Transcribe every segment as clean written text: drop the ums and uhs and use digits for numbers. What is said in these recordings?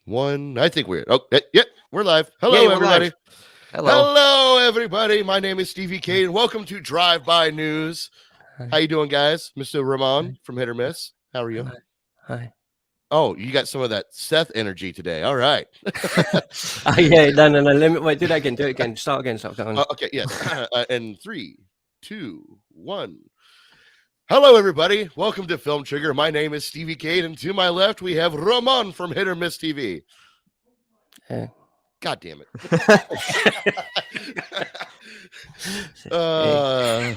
One. I think we're we're live. Hello, Yay, we're everybody. live. Hello. Hello, everybody. My name is Stevie K, and welcome to Drive By News. Hi. How you doing, guys? Mr. Ramon from Hit or Miss. How are you? Hi. Oh, you got some of that Seth energy today. All right. Oh, yeah, no. Wait, do that again. Do it again. Start again. Start going. Okay, yes. And 3, 2, 1. Hello, everybody. Welcome to Film Trigger. My name is Stevie K, and to my left, we have Ramon from Hit or Miss TV. Yeah. God damn it. Well,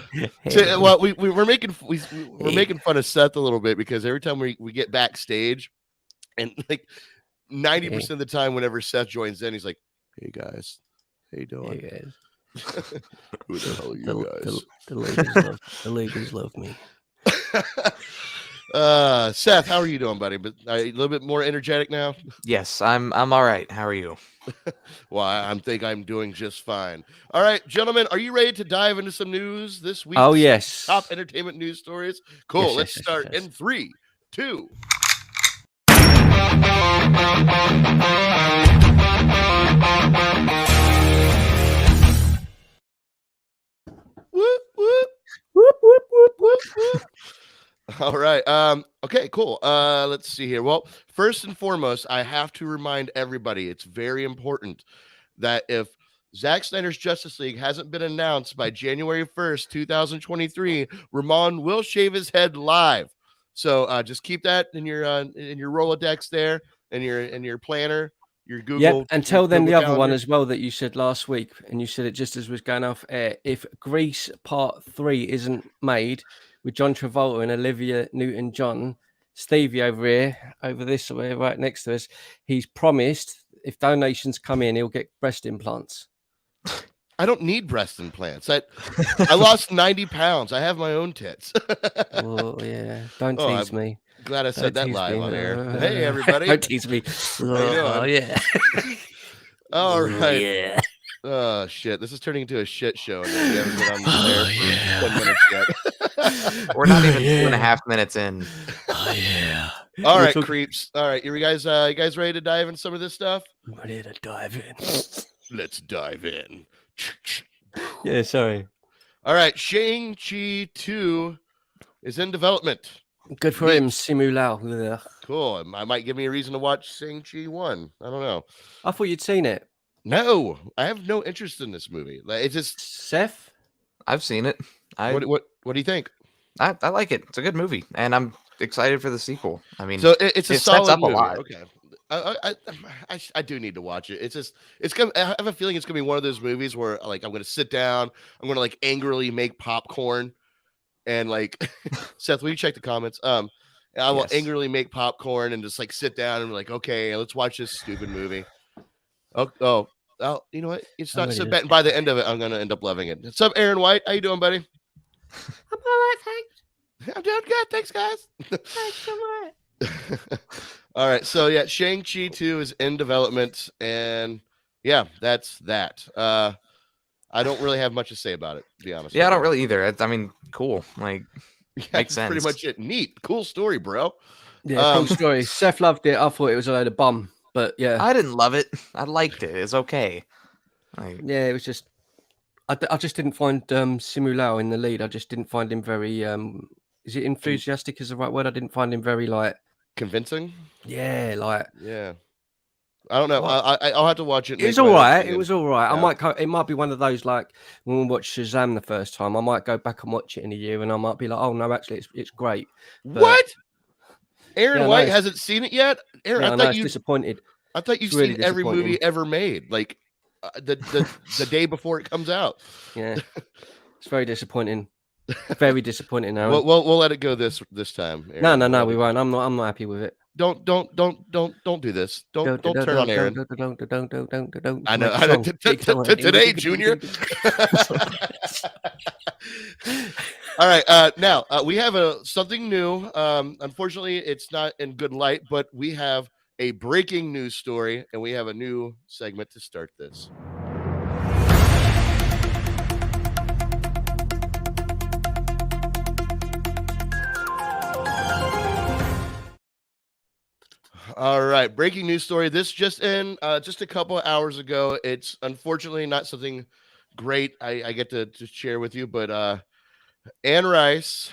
we're making fun of Seth a little bit because every time we get backstage, and like 90% of the time, whenever Seth joins in, he's like, "Hey guys, how you doing? Hey guys. Who the hell are you guys?" The ladies love me. Seth, how are you doing, buddy? But a little bit more energetic now. Yes, I'm all right. How are you? Well, I think I'm doing just fine. All right, gentlemen, are you ready to dive into some news this week? Oh, yes. Top entertainment news stories. Cool. Yes, Let's yes, start yes. in 3, 2. Whoop, whoop. Whoop, whoop, whoop, whoop. All right. Okay, cool. Let's see here. Well, first and foremost, I have to remind everybody, it's very important that if Zack Snyder's Justice League hasn't been announced by January 1st, 2023, Ramon will shave his head live. So just keep that in your Rolodex there, and your planner, your Google. Yep, and tell them the Google other one Calendar. as well that you said last week, and you said it just as was going off air. If Grease Part 3 isn't made with John Travolta and Olivia Newton-John, Stevie over this way, right next to us, he's promised if donations come in, he'll get breast implants. I don't need breast implants. I lost 90 pounds. I have my own tits. Oh, yeah. Don't tease me. Glad I said Don't that tease live me. on air. Hey, everybody. Don't tease me. Oh, yeah. All right. Yeah. Oh, shit. This is turning into a shit show. And we haven't been on the air for 10 minutes yet. We're not even 2.5 minutes in. Oh, yeah. All right, creeps. All right. You guys ready to dive into some of this stuff? Ready to dive in. Let's dive in. Yeah, sorry. All right. Shang-Chi 2 is in development. Good for him, Simu Lau. Ugh. Cool. I might give me a reason to watch Shang-Chi 1. I don't know. I thought you'd seen it. No, I have no interest in this movie. Like, it's just Seth? I've seen it. what do you think? I like it. It's a good movie, and I'm excited for the sequel. I mean, So it's a it solid sets up movie. a lot. Okay. I do need to watch it. It's gonna. I have a feeling it's gonna be one of those movies where like I'm gonna sit down, I'm gonna like angrily make popcorn, and like Seth, will you check the comments? I will Yes. angrily make popcorn and just like sit down and be like, okay, let's watch this stupid movie. Oh, you know what? It's not so bad. And by the end of it, I'm gonna end up loving it. What's up, Aaron White? How you doing, buddy? I'm all right, thanks. I'm doing good. Thanks, guys. Thanks so much. All right. So, yeah, Shang-Chi 2 is in development. And, yeah, that's that. I don't really have much to say about it, to be honest. Yeah, I don't really either. I mean, cool. Like, Makes makes sense. Pretty sense. much it. Neat. Cool story, bro. Yeah, cool story. Seth loved it. I thought it was a load of bum. But, yeah. I didn't love it. I liked it. It's okay. Like, Yeah, it was just... I just didn't find Simu Lau in the lead. I just didn't find him very... is it enthusiastic is the right word? I didn't find him very, like... Convincing? Yeah, like... Yeah. I don't know. I'll have to watch it. and It was make my all own right. It opinion. was all right. Yeah. It might be one of those like when we watched Shazam the first time. I might go back and watch it in a year, and I might be like, "Oh no, actually, it's great." But, What? Aaron Yeah, White no, hasn't seen it yet? Aaron, Yeah, I no, thought it's you. disappointed. I thought you've It's really seen every movie disappointing. ever made, like the day before it comes out. Yeah, it's very disappointing. Very disappointing now. We'll let it go this time. Aaron. No, we won't. I'm not happy with it. Don't do this. Don't turn on Aaron. Don't. I know. Today, Junior. All right. Now we have something new. Unfortunately, it's not in good light, but we have a breaking news story, and we have a new segment to start this. All right, breaking news story. This just in, just a couple of hours ago. It's unfortunately not something great I get to share with you, but Anne Rice,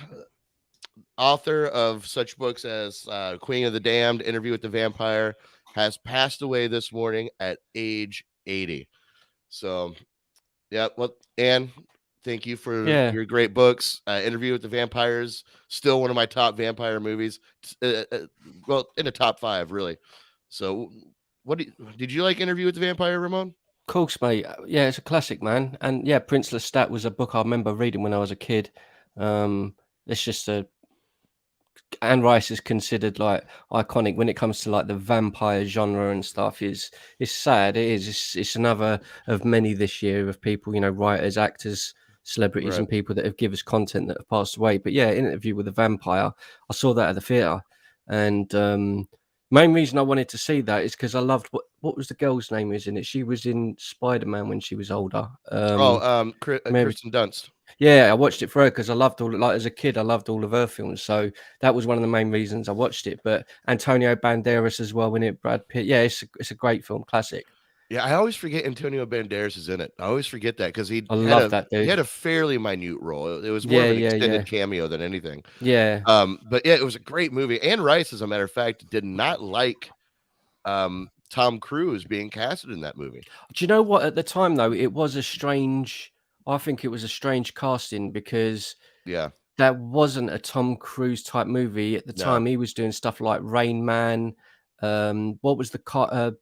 author of such books as Queen of the Damned, Interview with the Vampire, has passed away this morning at age 80. So, yeah, well, Anne, thank you for Yeah. your great books. Interview with the Vampires, still one of my top vampire movies. Well, in the top 5, really. So, did you like Interview with the Vampire, Ramon? Of course, mate. Yeah, it's a classic, man. And yeah, Prince Lestat was a book I remember reading when I was a kid. It's just Anne Rice is considered like iconic when it comes to like the vampire genre and stuff. It's sad. It is. It's another of many this year of people, writers, actors, celebrities, Right. and people that have given us content that have passed away. But yeah, Interview with the Vampire, I saw that at the theatre, and main reason I wanted to see that is because I loved what was the girl's name who was in it. She was in Spider-Man when she was older. Kristen Dunst. Yeah, I watched it for her because I loved as a kid, I loved all of her films. So that was one of the main reasons I watched it. But Antonio Banderas as well in it, Brad Pitt. Yeah, it's a great film, classic. Yeah, I always forget Antonio Banderas is in it. I always forget that because I love that dude. he had a fairly minute role. It was more of an extended cameo than anything. Yeah. But yeah, it was a great movie. Anne Rice, as a matter of fact, did not like Tom Cruise being casted in that movie. Do you know what? At the time, though, I think it was a strange casting because that wasn't a Tom Cruise type movie at the time. He was doing stuff like Rain Man. What was the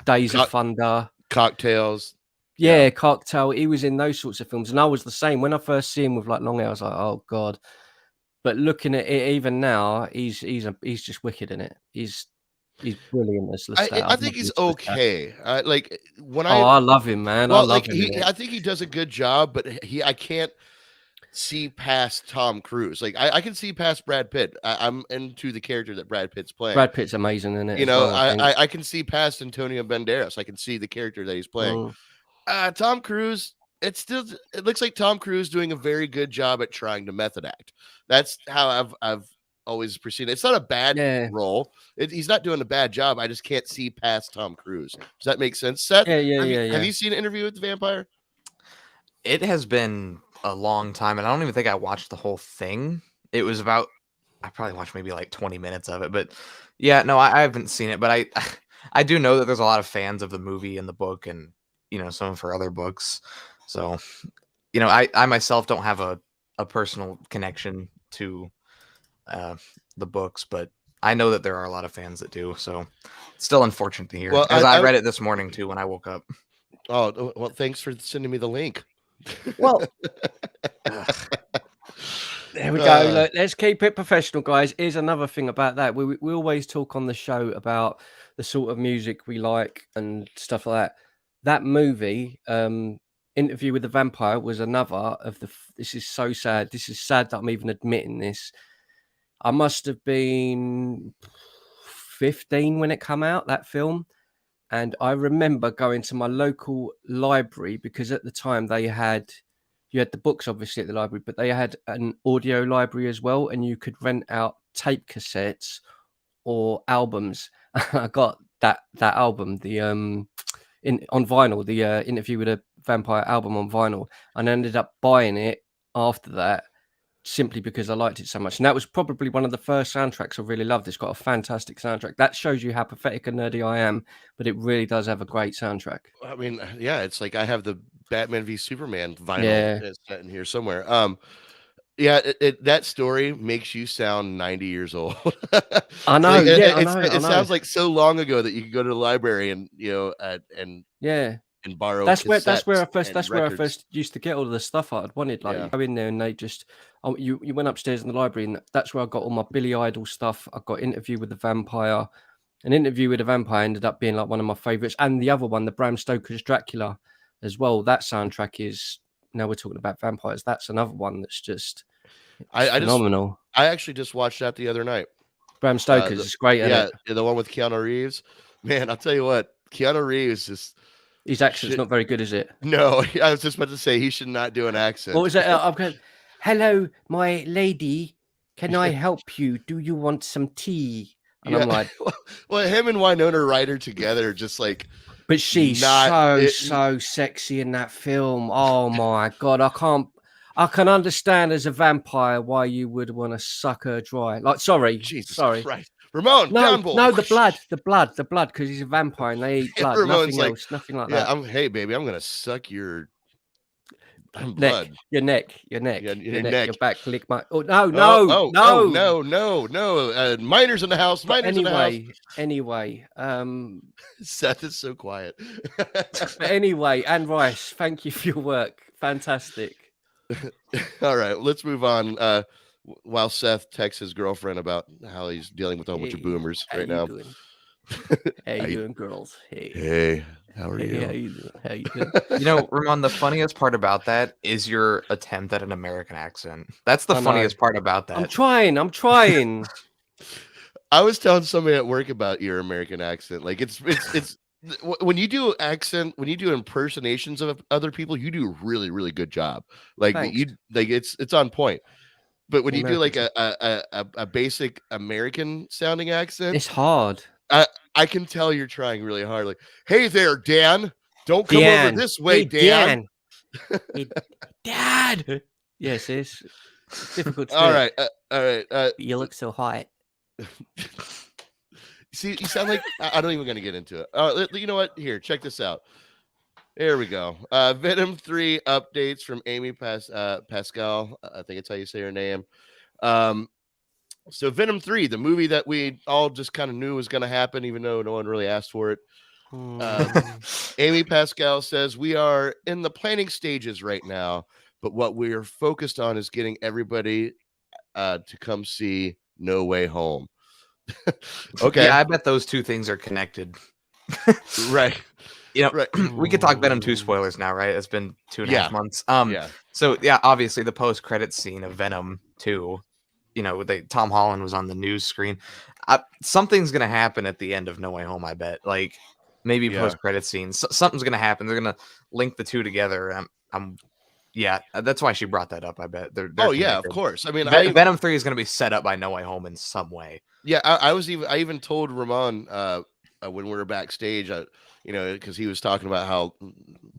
Days of Thunder, Cocktails. Yeah, Cocktail. He was in those sorts of films, and I was the same. When I first see him with like long hair, I was like, oh god. But looking at it even now, he's just wicked in it. He's brilliant as Lestat. I think he's okay. Like when I love him, man. Well, I love him. I think he does a good job, but I can't see past Tom Cruise. Like I can see past Brad Pitt. I'm into the character that Brad Pitt's playing. Brad Pitt's amazing in it. I can see past Antonio Banderas. I can see the character that he's playing. Tom Cruise, it looks like Tom Cruise doing a very good job at trying to method act. That's how I've always perceived it. It's not a bad role. He's not doing a bad job. I just can't see past Tom Cruise. Does that make sense, Seth? Have you seen an Interview with the Vampire? It has been a long time, and I don't even think I watched the whole thing. It was I probably watched maybe like 20 minutes of it, but yeah, no, I haven't seen it, but I do know that there's a lot of fans of the movie and the book, and some of her other books. So, I myself don't have a personal connection to the books, but I know that there are a lot of fans that do. So it's still unfortunate to hear. Well, I read it this morning too when I woke up. Oh, well, thanks for sending me the link. Well, there we go. Look, let's keep it professional, guys. Here's another thing about that. We always talk on the show about the sort of music we like and stuff like that. That movie, Interview with the Vampire, was another of the. This is so sad. This is sad that I'm even admitting this. I must have been 15 when it came out, that film. And I remember going to my local library because at the time you had the books obviously at the library, but they had an audio library as well. And you could rent out tape cassettes or albums. I got that album, on vinyl, the Interview with a Vampire album on vinyl, and I ended up buying it after that simply because I liked it so much. And that was probably one of the first soundtracks I really loved. It's got a fantastic soundtrack. That shows you how pathetic and nerdy I am, but it really does have a great soundtrack. I mean, yeah, it's like I have the Batman v Superman vinyl set in here somewhere. That story makes you sound 90 years old. I know. It sounds like so long ago that you could go to the library and and borrow. That's where I first used to get all of the stuff I'd wanted. Like you go in there and they just you went upstairs in the library, and that's where I got all my Billy Idol stuff. I got Interview with the Vampire. An Interview with the Vampire ended up being like one of my favorites, and the other one, the Bram Stoker's Dracula, as well. That soundtrack is, now we're talking about vampires, that's another one that's just phenomenal. I actually just watched that the other night. Bram Stoker's is great. The one with Keanu Reeves. Man, I'll tell you what, Keanu Reeves just. His accent's not very good, is it? No, I was just about to say he should not do an accent. What was that? I'm going, hello, my lady. Can I help you? Do you want some tea? And I'm like, well, him and Winona Ryder together, just like, but she's so sexy in that film. Oh my God. I can understand as a vampire why you would want to suck her dry. Like, sorry. Christ. Ramon, down boy. No, the blood, because he's a vampire and they eat blood. Ramon's Nothing else, nothing like that. Hey, baby, I'm gonna suck your blood. Your neck, your neck, your back. Lick my. Oh no. Miners in the house. Anyway, Seth is so quiet. Anyway, and Rice, thank you for your work. Fantastic. All right, let's move on. While Seth texts his girlfriend about how he's dealing with a whole bunch of boomers right now. How you doing, girls? Hey, how are you? How you doing? You know, Ramon, the funniest part about that is your attempt at an American accent. That's the funniest part about that. I'm trying. I was telling somebody at work about your American accent. Like it's when you do impersonations of other people, you do a really, really good job. Like Thanks. It's on point. But when you do like a basic American sounding accent, it's hard. I can tell you're trying really hard. Like, hey there, Dan. Don't come over this way, Dan. Hey, Dad. Yes, it's difficult. All right. You look so hot. See, you sound like I don't even gonna get into it. You know what? Here, check this out. There we go. Venom 3 updates from Amy Pascal. I think it's how you say her name. So Venom 3, the movie that we all just kind of knew was going to happen, even though no one really asked for it. Amy Pascal says, we are in the planning stages right now, but what we're focused on is getting everybody to come see No Way Home. Okay. Yeah, I bet those two things are connected. Right. You know, we could talk Venom 2 spoilers now, right? It's been 2.5 months. So yeah, obviously the post-credit scene of Venom 2, you know, Tom Holland was on the news screen. Something's gonna happen at the end of No Way Home, I bet. Like maybe post-credit scenes. Something's gonna happen. They're gonna link the two together. Yeah, that's why she brought that up. I bet. They're of course. I mean, Venom 3 is gonna be set up by No Way Home in some way. Yeah, I even told Ramon when we were backstage, you know, because he was talking about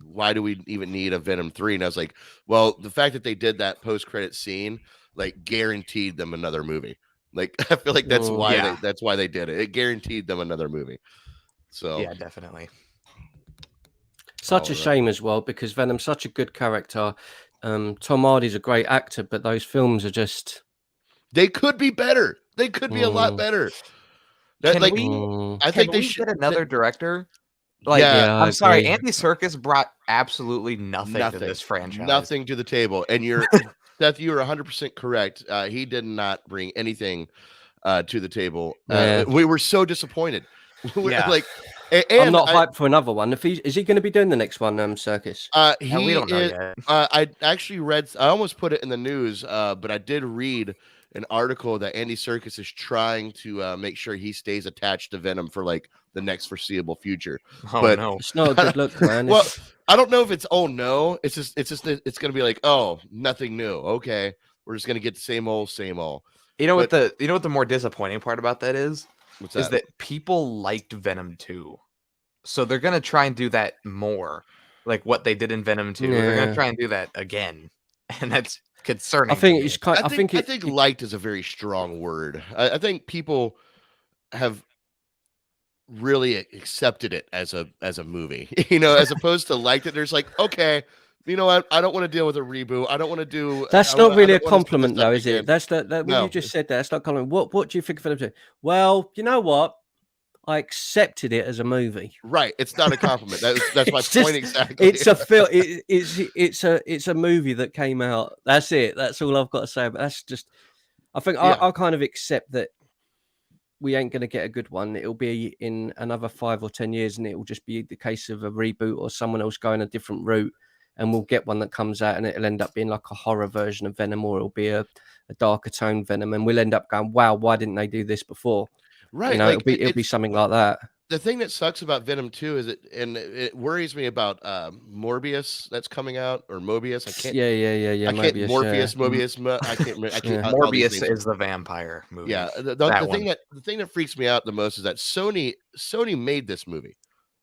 why do we even need a Venom 3? And I was like, well, the fact that they did that post-credit scene, like, guaranteed them another movie. Like, I feel like that's why they did it. It guaranteed them another movie. So yeah, definitely. Such a shame as well, because Venom's such a good character. Tom Hardy's a great actor, but those films are just... They could be better. They could be a lot better. I think they should get another director. Like, I'm sorry, Andy Serkis brought absolutely nothing to this franchise. Nothing to the table. And Seth, you are 100% correct. He did not bring anything to the table. We were so disappointed. Like, I'm not hyped for another one. Is he going to be doing the next one, Serkis? We don't know yet. I actually read. I almost put it in the news, but I did read an article that Andy Serkis is trying to make sure he stays attached to Venom for like the next foreseeable future. Oh, but no, it's not a good look, man. Well, I don't know if it's no. It's just it's gonna be like, oh, nothing new. Okay, we're just gonna get the same old. You know what the more disappointing part about that is? What's that? Is that people liked Venom 2, so they're gonna try and do that more, like what they did in Venom 2. They're gonna try and do that again, and that's concerning. I think it's kind. I think liked is a very strong word. I think people have really accepted it as a movie, you know, as opposed to liked it. There's like, okay, you know what? I don't want to deal with a reboot. I don't want to do. That's not really a compliment, though, is it? That's that what you just said there. That's not a compliment. What do you think of Venom 2? Well, you know what? I accepted it as a movie. Right. It's not a compliment. That's my point exactly. It's a film. It's a movie that came out. That's it. That's all I've got to say. But that's just. I think I kind of accept that we ain't going to get a good one. It'll be in another 5 or 10 years, and it will just be the case of a reboot or someone else going a different route, and we'll get one that comes out, and it'll end up being like a horror version of Venom, or it'll be a darker tone Venom, and we'll end up going, wow, why didn't they do this before? Right. You know, it'll be something like that. the thing that sucks about Venom 2 is it worries me about Morbius that's coming out, or Mobius. Yeah. I can't Mobius, Morpheus, Mobius. I can't. I can't. Yeah. All these Morbius names. is the vampire movie. Yeah, the That thing one. the thing that freaks me out the most is that Sony made this movie.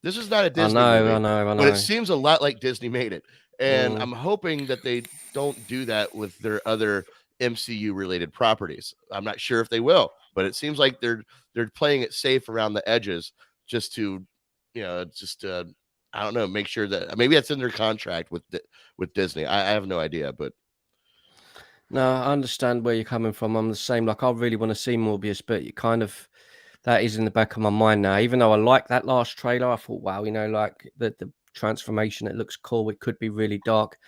This is not a I Disney know, movie, I know. but it seems a lot like Disney made it. And Mm. I'm hoping that they don't do that with their other MCU related properties. I'm not sure if they will, but it seems like they're playing it safe around the edges, just to, I don't know, make sure that maybe that's in their contract with Disney. I have no idea, but No, I understand where you're coming from. I'm the same. Like, I really want to see Morbius, but you kind of, that is in the back of my mind now. Even though I like that last trailer, I thought, wow, like the transformation, it looks cool. It could be really dark,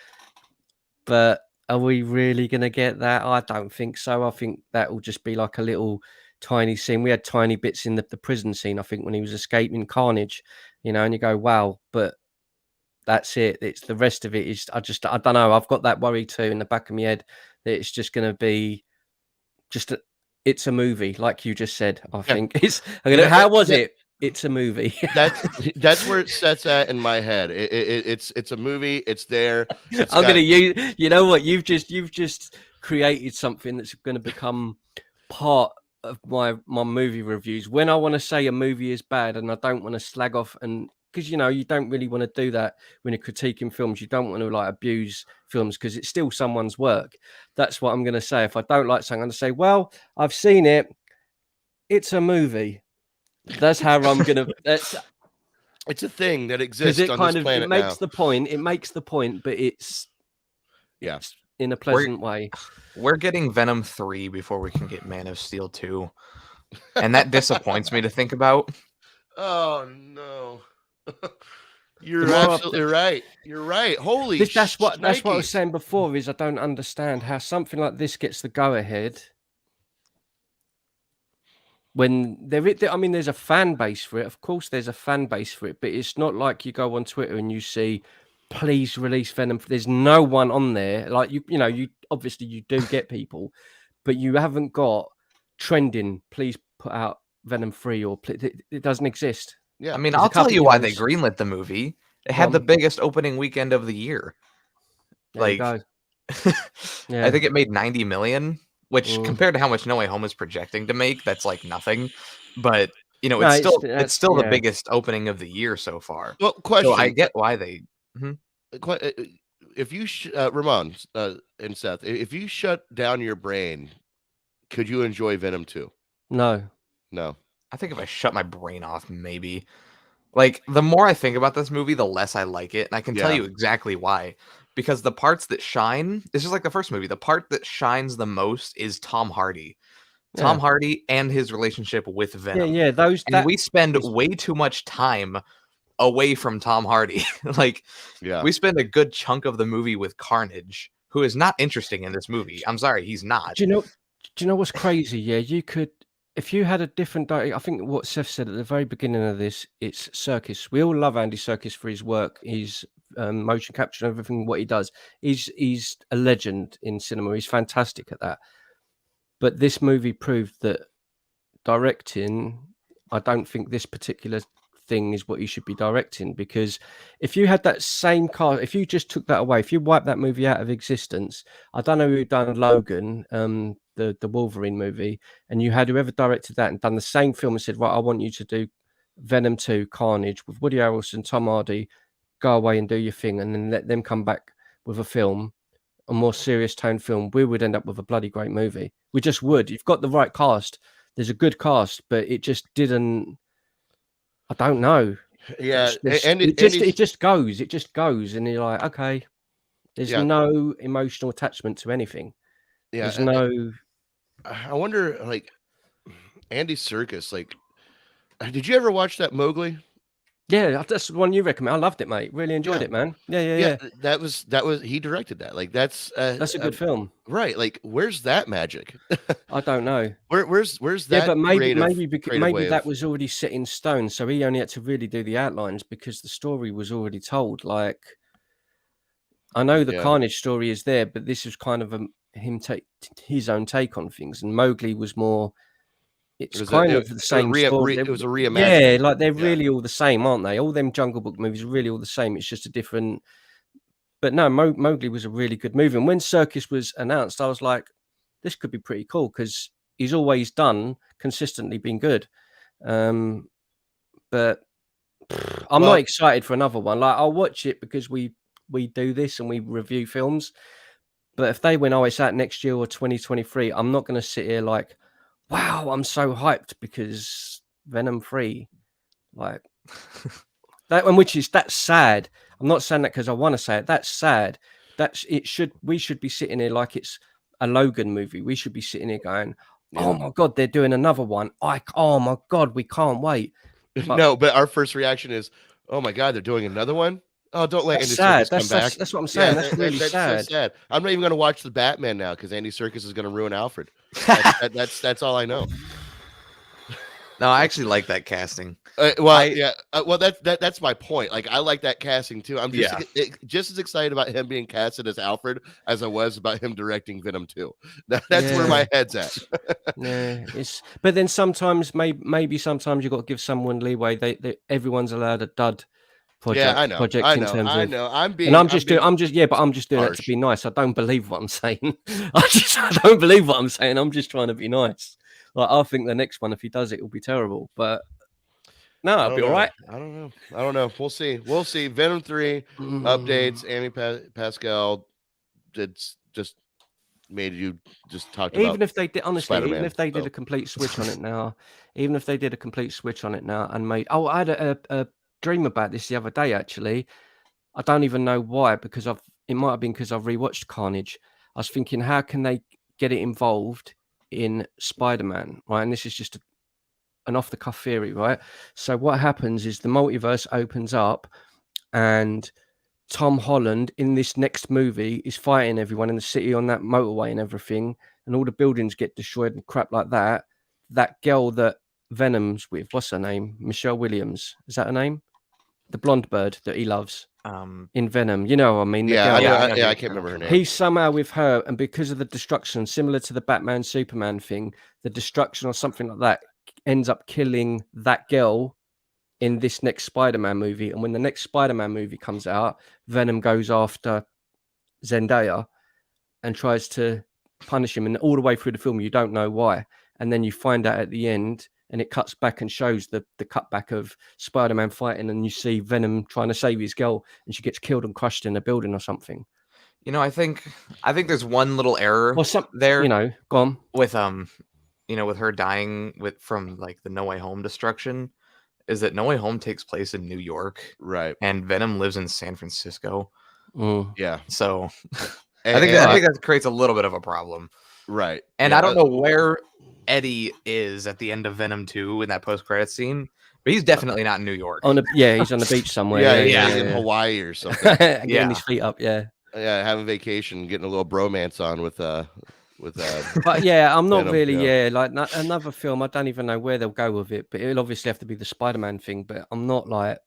but are we really going to get that? I don't think so. I think that will just be like a little tiny scene. We had tiny bits in the prison scene, I think, when he was escaping Carnage, and you go, wow, but that's it. It's the rest of it is, I don't know. I've got that worry too in the back of my head that it's just going to be it's a movie, like you just said. I think it's. How was it? It's a movie. That's where it sets at in my head. It's a movie. It's there. I'm gonna use. You know what? You've just created something that's going to become part of my movie reviews. When I want to say a movie is bad, and I don't want to slag off, and because you don't really want to do that when you're critiquing films. You don't want to like abuse films because it's still someone's work. That's what I'm going to say. If I don't like something, I'm going to say, well, I've seen it. It's a movie. That's how I'm gonna. It's a thing that exists on this planet. It makes the point. It makes the point, but it's in a pleasant way. We're getting Venom 3 before we can get Man of Steel 2, and that disappoints me to think about. Oh no. You're absolutely right. You're right. Holy shit. That's what I was saying before, is I don't understand how something like this gets the go ahead when there's a fan base for it. Of course there's a fan base for it, but it's not like you go on Twitter and you see, please release Venom. There's no one on there. Like you obviously you do get people, but you haven't got trending, please put out Venom 3, or it doesn't exist. Yeah, I mean, I'll tell you why they greenlit the movie. It had the biggest opening weekend of the year. There you go. Yeah. I think it made 90 million, which compared to how much No Way Home is projecting to make, that's like nothing. But it's still the biggest opening of the year so far. Well, question. So I get why they. If you Ramon and Seth, if you shut down your brain, could you enjoy Venom 2? No. I think if I shut my brain off, maybe. Like, the more I think about this movie, the less I like it. And I can tell you exactly why. Because the parts that shine, it's just like the first movie. The part that shines the most is Tom Hardy. Yeah. Tom Hardy and his relationship with Venom. Yeah. We spend way too much time away from Tom Hardy. We spend a good chunk of the movie with Carnage, who is not interesting in this movie. I'm sorry, he's not. Do you know what's crazy? Yeah, you could. If you had a different I think what Seth said at the very beginning of this, it's Serkis. We all love Andy Serkis for his work, his motion capture and everything, what he does. He's a legend in cinema. He's fantastic at that. But this movie proved that directing, I don't think this particular thing is what you should be directing, because if you had that same car, if you just took that away, if you wiped that movie out of existence, I don't know who done Logan, the Wolverine movie, and you had whoever directed that and done the same film and said, right, I want you to do Venom 2 Carnage with Woody Harrelson, Tom Hardy, go away and do your thing, and then let them come back with a film, a more serious tone film, we would end up with a bloody great movie. We just would. You've got the right cast. There's a good cast, but it just didn't. I don't know. Yeah, it just goes, and you're like, okay, there's no emotional attachment to anything. Yeah, there's no. I wonder, like, Andy Serkis, like, did you ever watch that Mowgli? Yeah, that's the one you recommend. I loved it, mate. Really enjoyed it, man. Yeah. That was he directed that. Like, that's a good film, right? Like, where's that magic? I don't know. Where's that? Yeah, but maybe that was already set in stone, so he only had to really do the outlines because the story was already told. Like, I know the Carnage story is there, but this is kind of him take his own take on things, and Mowgli was more it's kind of the same story. It was a reimagining. Yeah, like they're really all the same, aren't they? All them Jungle Book movies are really all the same. It's just a different. But no, Mowgli was a really good movie. And when Circus was announced, I was like, this could be pretty cool because he's always consistently been good. But I'm not excited for another one. Like, I'll watch it because we do this and we review films. But if they went, oh, it's out next year or 2023, I'm not going to sit here like, wow, I'm so hyped because Venom 3. Like, that's sad. I'm not saying that because I want to say it. That's sad. We should be sitting here like it's a Logan movie. We should be sitting here going, oh my God, they're doing another one. Oh my God, we can't wait. But our first reaction is, oh my God, they're doing another one. Oh, don't let Andy Serkis come back. That's what I'm saying. That's really sad. So sad. I'm not even going to watch the Batman now because Andy Serkis is going to ruin Alfred. That's all I know. No, I actually like that casting. That's my point. Like, I like that casting too. I'm just as excited about him being casted as Alfred as I was about him directing Venom 2. That's where my head's at. But then sometimes, maybe sometimes you got to give someone leeway. Everyone's allowed a dud project. Yeah, I know. Project I in know. terms I of, know. I'm just doing that to be nice. I don't believe what I'm saying. I don't believe what I'm saying. I'm just trying to be nice. Like, I think the next one, if he does it, will be terrible. But no, it'll be all right. I don't know. We'll see. Venom 3 updates. Amy Pascal just made you just talk about. Even if they did, honestly, Spider-Man, even if they did a complete switch on it now, and made. Oh, I had a dream about this the other day. Actually, I don't even know why, because it might have been because I've rewatched Carnage. I was thinking, how can they get it involved in Spider-Man, right? And this is just an off-the-cuff theory, right? So what happens is the multiverse opens up and Tom Holland in this next movie is fighting everyone in the city on that motorway and everything, and all the buildings get destroyed and crap like that. That girl that Venom's with, what's her name? Michelle Williams. Is that her name? The blonde bird that he loves in Venom. You know what I mean? I can't remember her name. He's somehow with her, and because of the destruction, similar to the Batman Superman thing, the destruction or something like that ends up killing that girl in this next Spider-Man movie. And when the next Spider-Man movie comes out, Venom goes after Zendaya and tries to punish him. And all the way through the film, you don't know why. And then you find out at the end, and it cuts back and shows the cutback of Spider-Man fighting, and you see Venom trying to save his girl, and she gets killed and crushed in a building or something. You know, I think there's one little error there. You know, go on. With with her dying from like the No Way Home destruction, is that No Way Home takes place in New York, right? And Venom lives in San Francisco. Yeah. So I think that creates a little bit of a problem, right? And I don't know where Eddie is at the end of Venom 2 in that post-credit scene, but he's definitely not in New York. He's on the beach somewhere. He's in Hawaii or something. Getting his feet up, having vacation, getting a little bromance on with But I'm not Venom, really like another film. I don't even know where they'll go with it, but it'll obviously have to be the Spider-Man thing. But I'm not like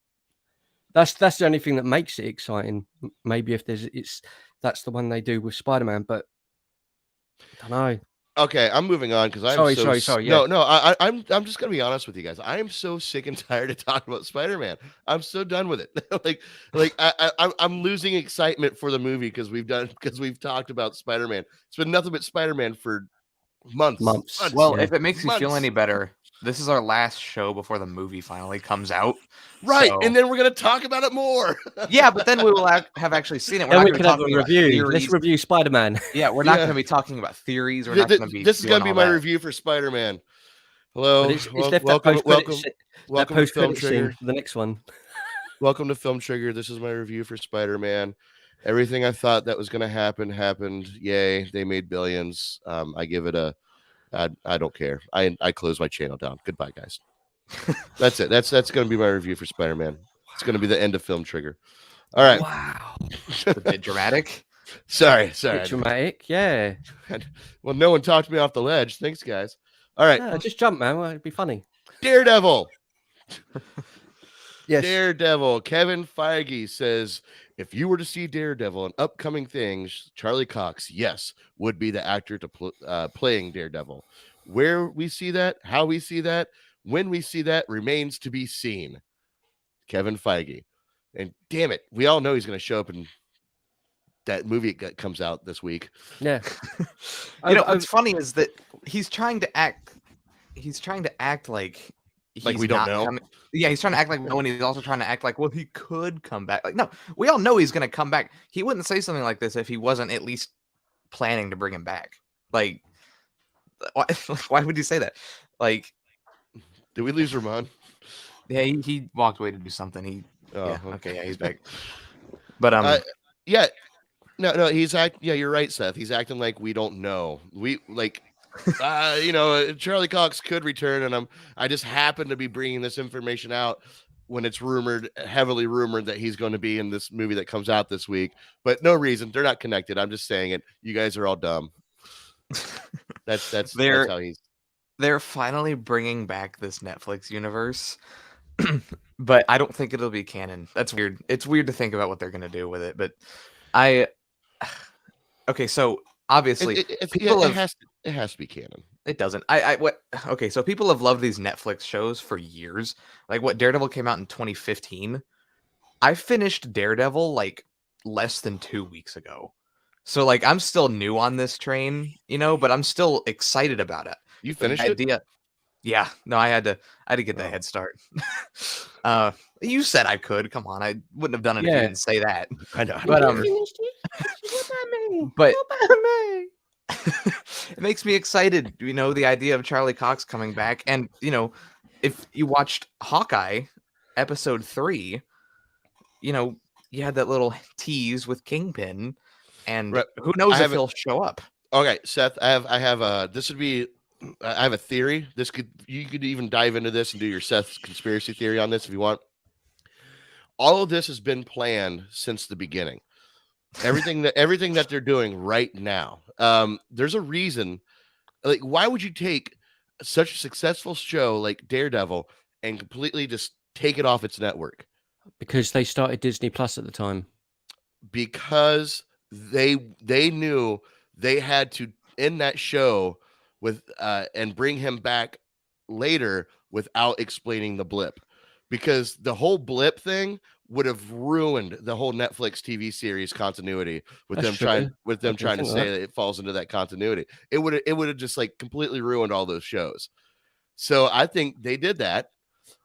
that's the only thing that makes it exciting. Maybe if that's the one they do with Spider-Man, but I don't know. Okay, I'm moving on because I'm sorry. Yeah. No, I'm just gonna be honest with you guys. I am so sick and tired of talking about Spider-Man. I'm so done with it. I'm losing excitement for the movie because we've talked about Spider-Man. It's been nothing but Spider-Man for months. Well, if it makes you feel any better, this is our last show before the movie finally comes out. Right, so... and then we're gonna talk about it more. Yeah, but then we will have actually seen it. Then we can have a review. Let's review Spider-Man. Yeah, we're not going to be talking about theories. We're not going to be. This is going to be my review for Spider-Man. Hello, welcome to Film Trigger. The next one. Welcome to Film Trigger. This is my review for Spider-Man. Everything I thought that was going to happen happened. Yay! They made billions. I give it a. I don't care. I close my channel down. Goodbye, guys. That's it. That's going to be my review for Spider-Man. It's going to be the end of Film Trigger. All right. Wow. A bit dramatic. Sorry. Dramatic. Yeah. Well, no one talked me off the ledge. Thanks, guys. All right. Yeah, just jump, man. Well, it'd be funny. Daredevil. Yes. Daredevil. Kevin Feige says, if you were to see Daredevil in upcoming things, Charlie Cox, yes, would be the actor to playing Daredevil. Where we see that, how we see that, when we see that remains to be seen. Kevin Feige. And damn it, we all know he's going to show up in that movie that comes out this week. Yeah. What's funny is that he's trying to act like Like he's we don't not know. coming. Yeah, he's trying to act like no, and he's also trying to act like, well, he could come back. Like, no, we all know he's going to come back. He wouldn't say something like this if he wasn't at least planning to bring him back. Like, why would you say that? Like, Did we lose Ramon? yeah, he walked away to do something. Oh, Yeah, okay, yeah, he's back. But yeah, no, yeah, you're right, Seth. He's acting like we don't know. We like, Charlie Cox could return, and I just happen to be bringing this information out when it's heavily rumored that he's going to be in this movie that comes out this week, but no reason. They're not connected. I'm just saying it. You guys are all dumb. That's how he's. They're finally bringing back this Netflix universe, but I don't think it'll be canon. That's weird. It's weird to think about what they're gonna do with it, but okay, so obviously it has to be canon. It doesn't. Okay, so people have loved these Netflix shows for years. Like what Daredevil came out in 2015. I finished Daredevil like less than 2 weeks ago. So like I'm still new on this train, but I'm still excited about it. You finished it? Yeah. No, I had to get the head start. You said I could. Come on, I wouldn't have done it if you didn't say that. I know. But but What about me? it makes me excited, the idea of Charlie Cox coming back. And, if you watched Hawkeye episode 3, you had that little tease with Kingpin, and who knows if he'll show up. Okay, Seth, I have a theory. You could even dive into this and do your Seth's conspiracy theory on this if you want. All of this has been planned since the beginning. Everything that they're doing right now. There's a reason. Like, why would you take such a successful show like Daredevil and completely just take it off its network? Because they started Disney Plus at the time. Because they knew they had to end that show with and bring him back later without explaining the blip, because the whole blip thing would have ruined the whole Netflix TV series continuity with them trying to say that it falls into that continuity. It would have just like completely ruined all those shows. So I think they did that,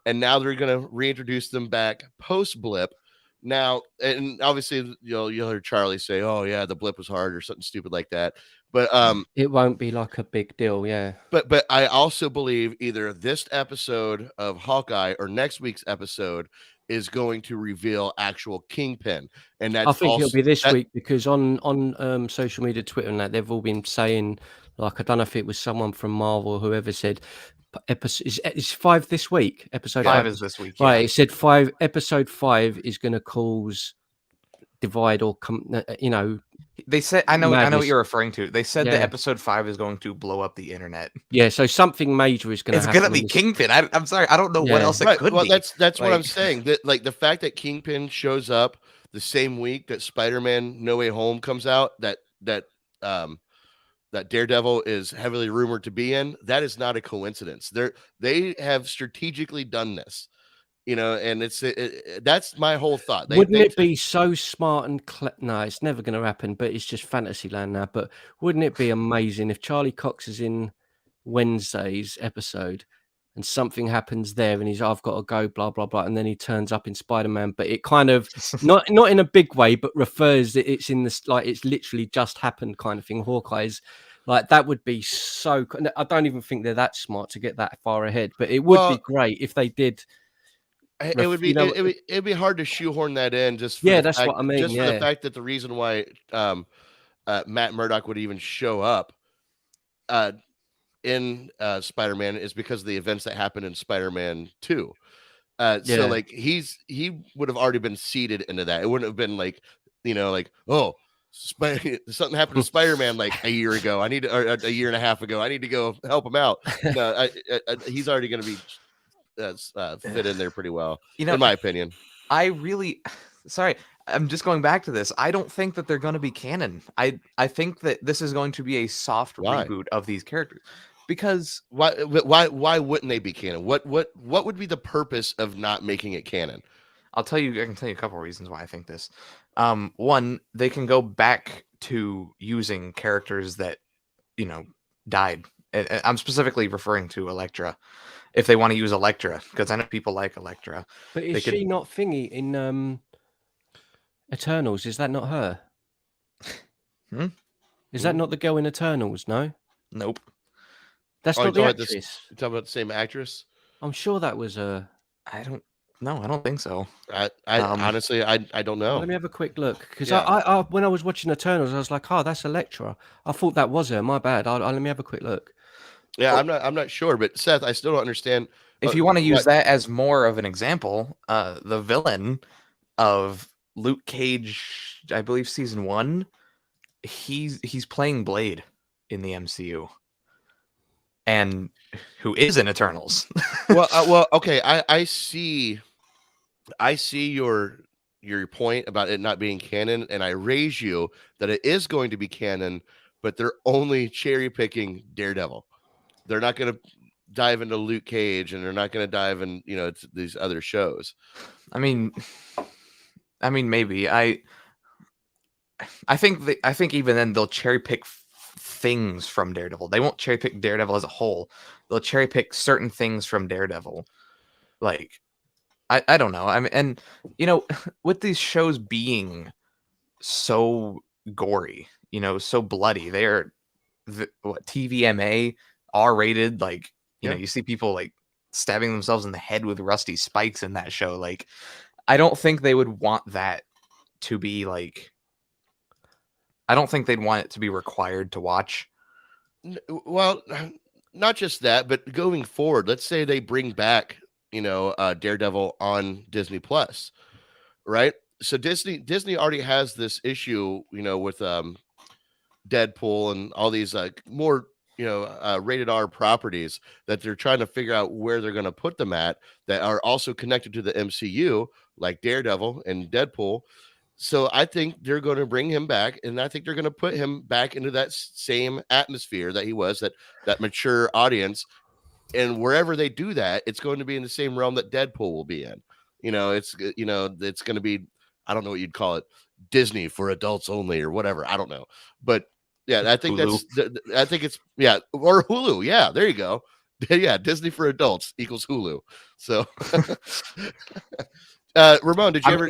and now they're going to reintroduce them back post blip. Now, and obviously you'll hear Charlie say, "Oh yeah, the blip was hard" or something stupid like that. But it won't be like a big deal, yeah. But I also believe either this episode of Hawkeye or next week's episode is going to reveal actual Kingpin, and that's I think it'll be this week, because on social media, Twitter, and that they've all been saying, like, I don't know if it was someone from Marvel or whoever said, is 5 this week? Episode 5 is this week, right? It said episode 5 is going to cause divide or They said, I know what you're referring to. They said that episode 5 is going to blow up the internet. Yeah, so something major is going to happen. It's going to be Kingpin. I'm sorry, I don't know what else it could be. That's what I'm saying. That like the fact that Kingpin shows up the same week that Spider-Man No Way Home comes out, that Daredevil is heavily rumored to be in, that is not a coincidence. They have strategically done this. And that's my whole thought. Wouldn't it be so smart and no, it's never going to happen, but it's just fantasy land now. But wouldn't it be amazing if Charlie Cox is in Wednesday's episode and something happens there and he's, I've got to go, blah, blah, blah. And then he turns up in Spider-Man, but it kind of, not in a big way, but refers that it's in this, like, it's literally just happened kind of thing. Hawkeye's, like, that would be so, I don't even think they're that smart to get that far ahead, but it would be great if they did. It'd be hard to shoehorn that in. Just that's what I mean. Just for the fact that the reason why Matt Murdock would even show up in Spider-Man is because of the events that happened in Spider-Man 2. So like he would have already been seeded into that. It wouldn't have been like something happened to Spider-Man like a year ago. A year and a half ago. I need to go help him out. No, he's already going to be. Fit in there pretty well, in my opinion. Sorry, I'm just going back to this. I don't think that they're going to be canon. I think that this is going to be a soft reboot of these characters. because Why wouldn't they be canon? What would be the purpose of not making it canon? I can tell you a couple reasons why I think this. One, they can go back to using characters that, died. I'm specifically referring to Elektra. If they want to use Elektra, because I know people like Elektra. But is she not thingy in Eternals? Is that not her? Is that not the girl in Eternals? No. Nope. That's not the You actress. talking about the same actress? I'm sure that was I don't think so. I honestly I don't know. Let me have a quick look, because I when I was watching Eternals, I was like, oh, that's Elektra. I thought that was her. My bad. Let me have a quick look. Yeah, I'm not sure, but Seth, I still don't understand. If you want to use that as more of an example, the villain of Luke Cage, I believe season 1, he's playing Blade in the MCU, and who is in Eternals. well, okay, I see your point about it not being canon, and I raise you that it is going to be canon, but they're only cherry picking Daredevil. They're not going to dive into Luke Cage, and they're not going to dive in, these other shows. I mean, maybe I think even then they'll cherry pick things from Daredevil. They won't cherry pick Daredevil as a whole. They'll cherry pick certain things from Daredevil. Like, I don't know. I mean, and with these shows being so gory, so bloody, they're TVMA, R-rated. Like, you see people like stabbing themselves in the head with rusty spikes in that show. Like, I don't think they would want that to be like. I don't think they'd want it to be required to watch. Well, not just that, but going forward, let's say they bring back, Daredevil on Disney Plus, right? So Disney already has this issue, with Deadpool and all these more, rated R properties that they're trying to figure out where they're going to put them at that are also connected to the MCU, like Daredevil and Deadpool. So I think they're going to bring him back, and I think they're going to put him back into that same atmosphere that he was, that mature audience. And wherever they do that, it's going to be in the same realm that Deadpool will be in. It's going to be, I don't know what you'd call it, Disney for adults only or whatever. I don't know. But yeah, I think Hulu. I think it's, or Hulu. Yeah, there you go. Yeah, Disney for adults equals Hulu. So, Ramon, did you ever,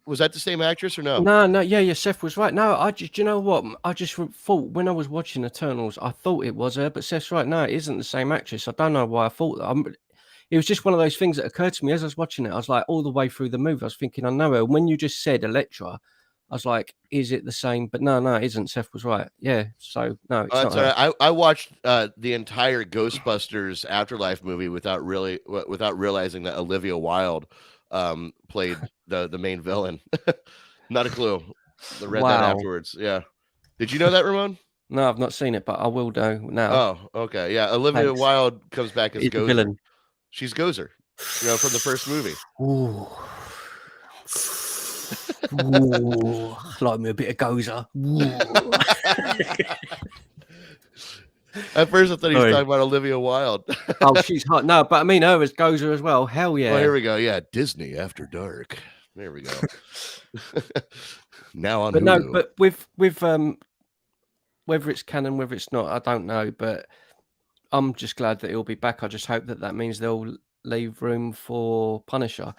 was that the same actress or no? No, yeah, Seth was right. No, you know what? I just thought when I was watching Eternals, I thought it was her, but Seth's right. No, it isn't the same actress. I don't know why I thought that. It was just one of those things that occurred to me as I was watching it. I was like, all the way through the movie, I was thinking, I know her. When you just said Elektra, I was like, is it the same? But no, it isn't. Seth was right. Yeah, so no, it's not her. Right. I watched the entire Ghostbusters Afterlife movie without realizing that Olivia Wilde played the main villain. Not a clue. I read that afterwards. Yeah. Did you know that, Ramon? No, I've not seen it, but I will do now. Oh, okay. Yeah. Olivia Wilde comes back as Gozer. Villain. She's Gozer, from the first movie. Ooh. Ooh. Like me a bit of Gozer. At first, I thought he was talking about Olivia Wilde. Oh, she's hot. No, but I mean her as Gozer as well. Hell yeah. Oh, here we go. Yeah, Disney After Dark. There we go. Now on. But Hulu. no, but with whether it's canon, whether it's not, I don't know. But I'm just glad that he'll be back. I just hope that means they'll leave room for Punisher.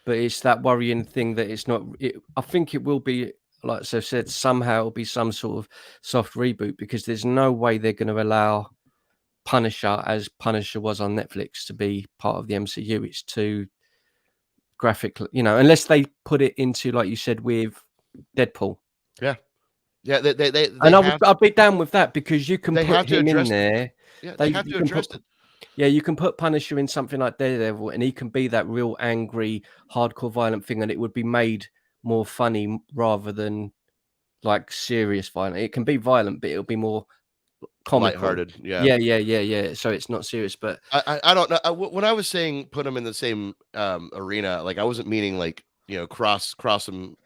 But it's that worrying thing that it's not. I think it will be, like Seth said, somehow it'll be some sort of soft reboot, because there's no way they're going to allow Punisher, as Punisher was on Netflix, to be part of the MCU. It's too graphic, unless they put it into, like you said, with Deadpool. Yeah. They and I'd be down with that, because you can put him in there. Yeah, they have to address it. Yeah, you can put Punisher in something like Daredevil, and he can be that real angry, hardcore, violent thing, and it would be made more funny rather than like serious violent. It can be violent, but it'll be more comical. Lighthearted. Yeah. Yeah. So it's not serious, but I don't know. When I was saying put them in the same arena, like I wasn't meaning like cross them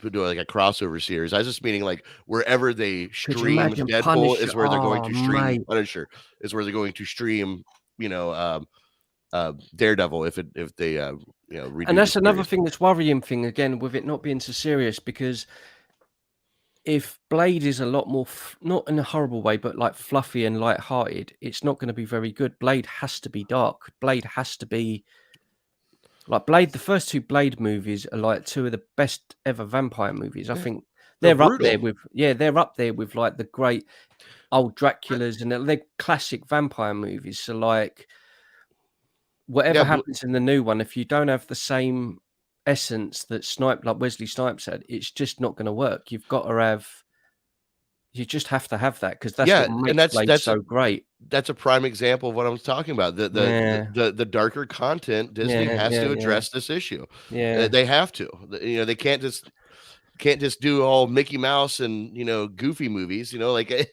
do like a crossover series. I was just meaning like wherever they Could you stream imagine Deadpool Punisher? is where they're going Oh, to stream mate. Punisher. Is where they're going to stream, Daredevil if they redo And that's the another series. thing that's worrying thing again with it not being so serious, because if Blade is a lot more not in a horrible way, but like fluffy and light-hearted, it's not going to be very good. Blade has to be dark. Blade has to be like Blade. The first two Blade movies are like two of the best ever vampire movies. I think They're they're up there brutal. with they're up there with like the great old Draculas and they're classic vampire movies. So like whatever Yeah, happens in the new one, if you don't have the same essence that like Wesley Snipes had, it's just not going to work. You just have to have that, because that's yeah, what and makes Blade so great. that's a prime example of what I was talking about. Yeah. The darker content, Disney has to address this issue. Yeah. They have to. They can't just do all Mickey Mouse and goofy movies. Like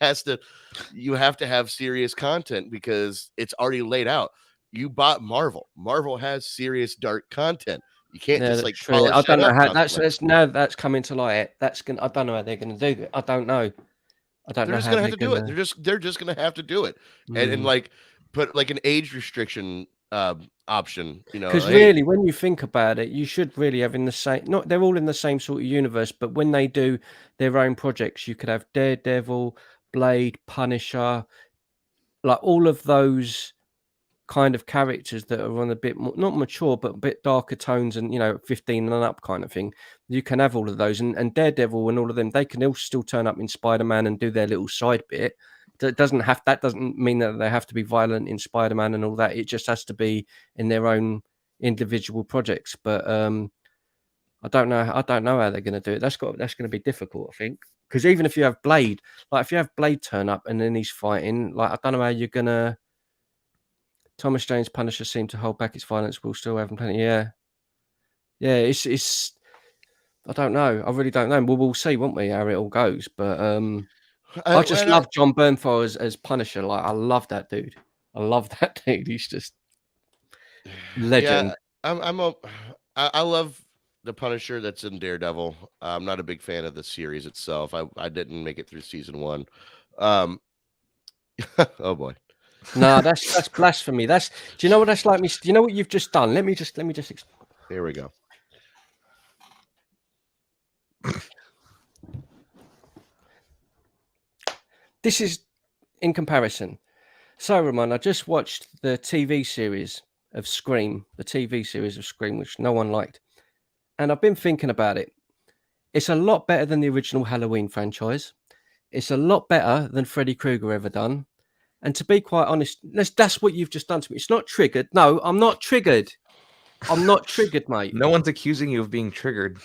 you have to have serious content because it's already laid out. You bought Marvel. Marvel has serious dark content. You can't just like true. I polish don't that know up how constantly. that's coming to light. I don't know how they're going to do it. I don't know. I don't They're know just how gonna have they're to do it. going They're just gonna have to do it, and like put like an age restriction option. Because hey, really, when you think about it, you should really have in the same. Not they're all in the same sort of universe, but when they do their own projects, you could have Daredevil, Blade, Punisher, like all of those kind of characters that are on a bit more, not mature, but a bit darker tones and 15 and up kind of thing. You can have all of those, and Daredevil and all of them, they can all still turn up in Spider-Man and do their little side bit. That doesn't mean that they have to be violent in Spider-Man and all that. It just has to be in their own individual projects. But I don't know how they're going to do it. That's going to be difficult, I think, because even if you have Blade, like if you have Blade turn up and then he's fighting, like I don't know how you're gonna. Thomas Jane's Punisher seemed to hold back its violence. We'll still have plenty. Yeah. It's. I don't know. I really don't know. We'll see, won't we, how it all goes? But I just love John Bernthal as Punisher. Like I love that dude. I love that dude. He's just legend. Yeah, I love the Punisher that's in Daredevil. I'm not a big fan of the series itself. I didn't make it through season 1. Oh boy. No, that's blasphemy. Do you know what that's like? Do you know what you've just done? Let me just. Here we go. This is in comparison. So, Ramon, I just watched the TV series of Scream, which no one liked. And I've been thinking about it. It's a lot better than the original Halloween franchise. It's a lot better than Freddy Krueger ever done. And to be quite honest, that's what you've just done to me. It's not triggered. No, I'm not triggered. I'm not triggered, mate. No one's accusing you of being triggered.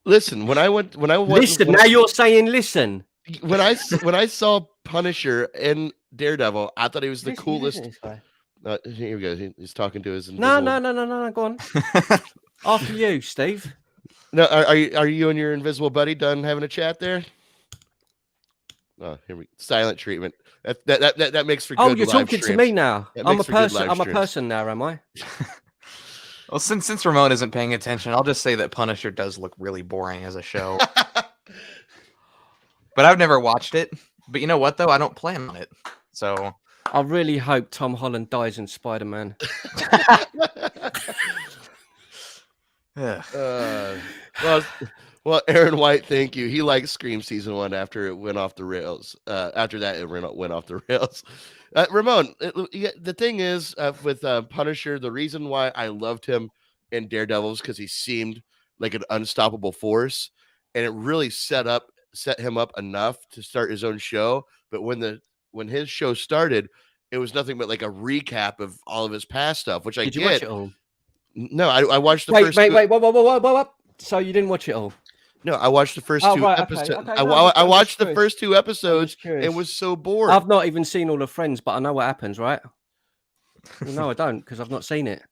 Listen, now you're saying listen. When I saw Punisher and Daredevil, I thought he was the coolest. Here we go. He's talking to his invisible... No. Go on. After you, Steve. No, are you and your invisible buddy done having a chat there? Oh, here we silent treatment. That makes for good. Oh, you're talking to me now. I'm a person now, am I? Well, since Ramon isn't paying attention, I'll just say that Punisher does look really boring as a show. But I've never watched it. But you know what, though? I don't plan on it. So I really hope Tom Holland dies in Spider-Man. Well, Aaron White, thank you. He liked Scream season 1 after it went off the rails. After that, it went off the rails. Ramon, the thing is with Punisher, the reason why I loved him in Daredevil is because he seemed like an unstoppable force, and it really set him up enough to start his own show. But when his show started, it was nothing but like a recap of all of his past stuff, which Did you watch it all? No, I watched the first. Wait! What? So you didn't watch it all? No, I watched the first 2 episodes. Okay. I watched the first 2 episodes and was so bored. I've not even seen all of Friends, but I know what happens, right? Well, no, I don't, because I've not seen it.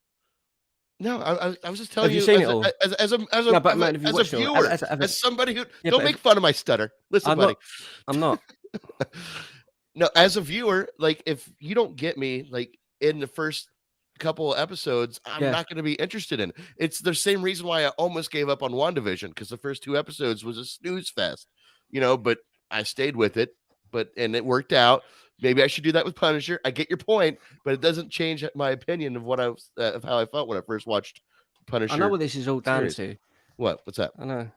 No, I was just telling you. Have you seen it all? As a viewer, as somebody who don't make fun of my stutter. Listen, buddy. I'm not. No, as a viewer, like if you don't get me, like in the first couple episodes, I'm Yeah. not going to be interested in. It's the same reason why I almost gave up on WandaVision, because the first 2 episodes was a snooze fest, but I stayed with it, and it worked out. Maybe I should do that with Punisher. I get your point, but it doesn't change my opinion of what I was of how I felt when I first watched Punisher. I know what this is all down series. to. What's that? I know.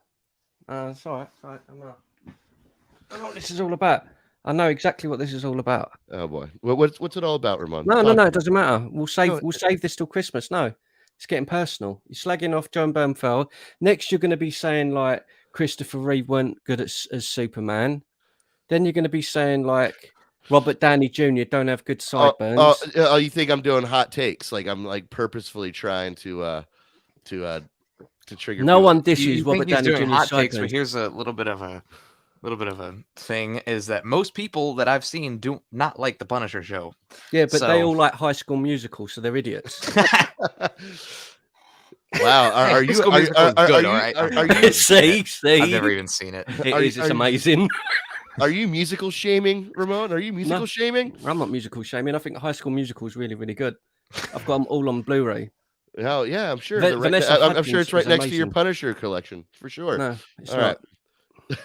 It's all right. I know what this is all about. I know exactly what this is all about. Oh boy, what's it all about, Ramon? No, it doesn't matter. We'll save this till Christmas. No, it's getting personal. You're slagging off John Bernthal. Next, you're going to be saying like Christopher Reeve weren't good as Superman. Then you're going to be saying like Robert Downey Jr. don't have good sideburns. Oh, you think I'm doing hot takes? Like I'm like purposefully trying to trigger. No people. one dishes You Robert think he's Downey doing Jr.'s hot takes, sideburns. but here's a little bit of a thing is that most people that I've seen do not like the Punisher show. Yeah, but they all like High School Musical, so they're idiots. Wow, are you? Are you? See, I've never even seen it. It's amazing. Are you musical shaming, Ramon? Are you musical shaming? I'm not musical shaming. I think High School Musical is really, really good. I've got them all on Blu-ray. Oh yeah, I'm sure. I'm sure it's right next to your Punisher collection for sure. No, it's all not. Right.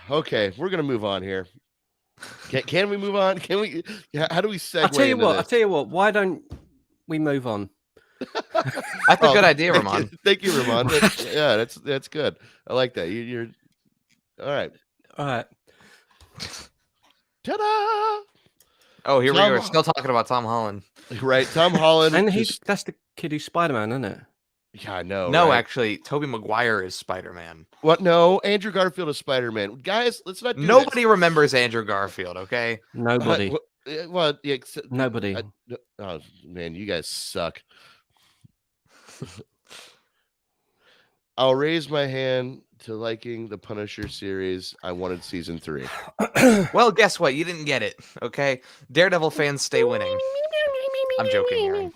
Okay, we're gonna move on here. Can we move on? Can we? How do we segue? I'll tell you what. Why don't we move on? That's a good idea, Ramon. Thank you, Ramon. That's good. I like that. You're all right. All right. Ta-da! Oh, here we go. We're still talking about Tom Holland. Right, Tom Holland. And that's the kid who's Spider-Man, isn't it? Yeah, I know. No, right? Actually, Tobey Maguire is Spider-Man. What? No, Andrew Garfield is Spider-Man. Guys, let's not do Nobody this. remembers Andrew Garfield, okay? Nobody. Well, yeah, Nobody. Oh, man, you guys suck. I'll raise my hand to liking the Punisher series. I wanted season 3. Well, guess what? You didn't get it, okay? Daredevil fans stay winning. I'm joking, Aaron.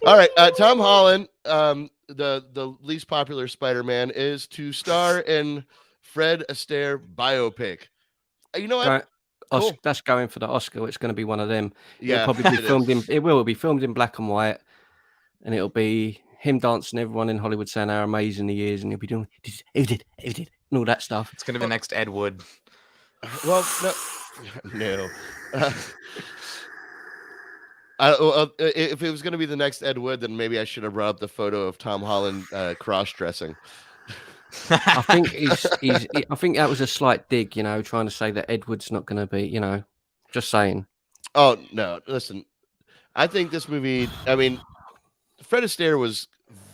All right, Tom Holland, the least popular Spider-Man, is to star in Fred Astaire biopic. You know what? Right. Cool. That's going for the Oscar. It's going to be one of them. Yeah, it'll probably be filmed in. It will be filmed in black and white, and it'll be him dancing. Everyone in Hollywood saying how amazing he is, and he'll be doing who did, and all that stuff. It's going to be the next Ed Wood. Well, no. If it was going to be the next Ed Wood, then maybe I should have brought up the photo of Tom Holland cross-dressing. I think I think that was a slight dig, trying to say that Ed Wood's not going to be, just saying. Oh no! Listen, I think this movie. I mean, Fred Astaire was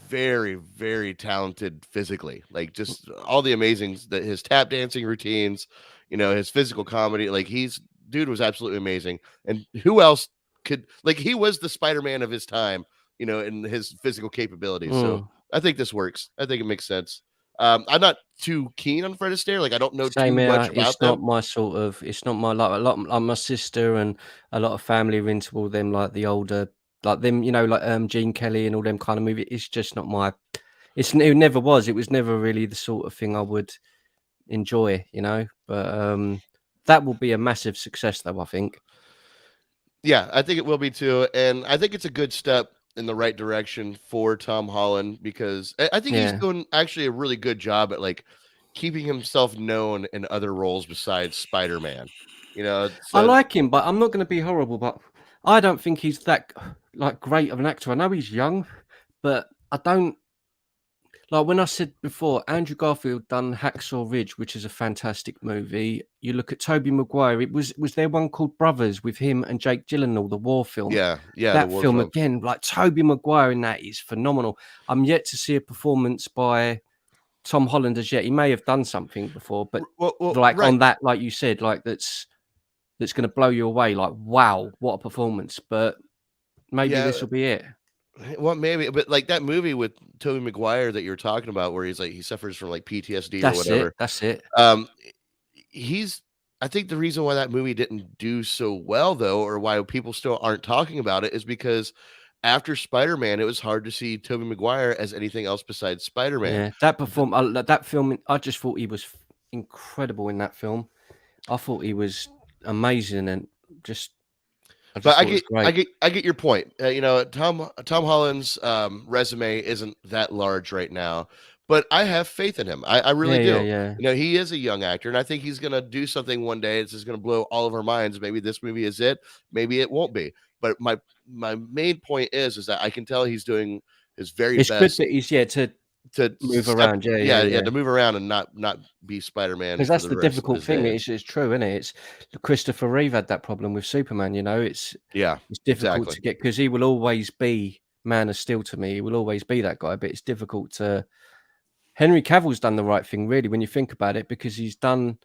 very, very talented physically. Like just all the amazing his tap dancing routines, his physical comedy. Like dude was absolutely amazing. And who else could he was the Spider-Man of his time, in his physical capabilities. So I think this works. I think it makes sense. I'm not too keen on Fred Astaire. Like I don't know too much about it's them. Not my sort of. It's not my like my sister and a lot of family are into all them like the older like them. Like Gene Kelly and all them kind of movies. It's just not my. It never was. It was never really the sort of thing I would enjoy. But that will be a massive success, though. I think. Yeah, I think it will be too, and I think it's a good step in the right direction for Tom Holland because I think he's doing actually a really good job at keeping himself known in other roles besides Spider-Man. I like him, but I'm not going to be horrible. But I don't think he's that great of an actor. I know he's young, but I don't when I said before. Andrew Garfield done Hacksaw Ridge, which is a fantastic movie. You look at Tobey Maguire. It was there one called Brothers with him and Jake Gyllenhaal, the war film. Yeah, that film again. Tobey Maguire in that is phenomenal. I'm yet to see a performance by Tom Holland as yet. He may have done something before, but on that, like you said, that's going to blow you away. Wow, what a performance! But maybe this will be it. Well, maybe, but that movie with Tobey Maguire that you're talking about, where he suffers from PTSD or whatever. That's it. I think the reason why that movie didn't do so well, though, or why people still aren't talking about it, is because after Spider-Man, it was hard to see Tobey Maguire as anything else besides Spider-Man. Yeah, that film, I just thought he was incredible in that film. I thought he was amazing, and just I just But thought it was great. I get your point. You know, Tom Holland's resume isn't that large right now, but I have faith in him. I really do. Yeah. You know, he is a young actor, and I think he's gonna do something one day. It's just gonna blow all of our minds. Maybe this movie is it. Maybe it won't be. But my main point is that I can tell he's doing his very It's good best that he's to move step, around. Yeah. to move around and not be Spider-Man Because for that's the the rest of difficult his thing. days. It's true, isn't it? It's Christopher Reeve had that problem with Superman. You know, it's Yeah, difficult exactly. to get because he will always be Man of Steel to me. He will always be that guy, but it's difficult to. Henry Cavill's done the right thing, really, when you think about it, because he's done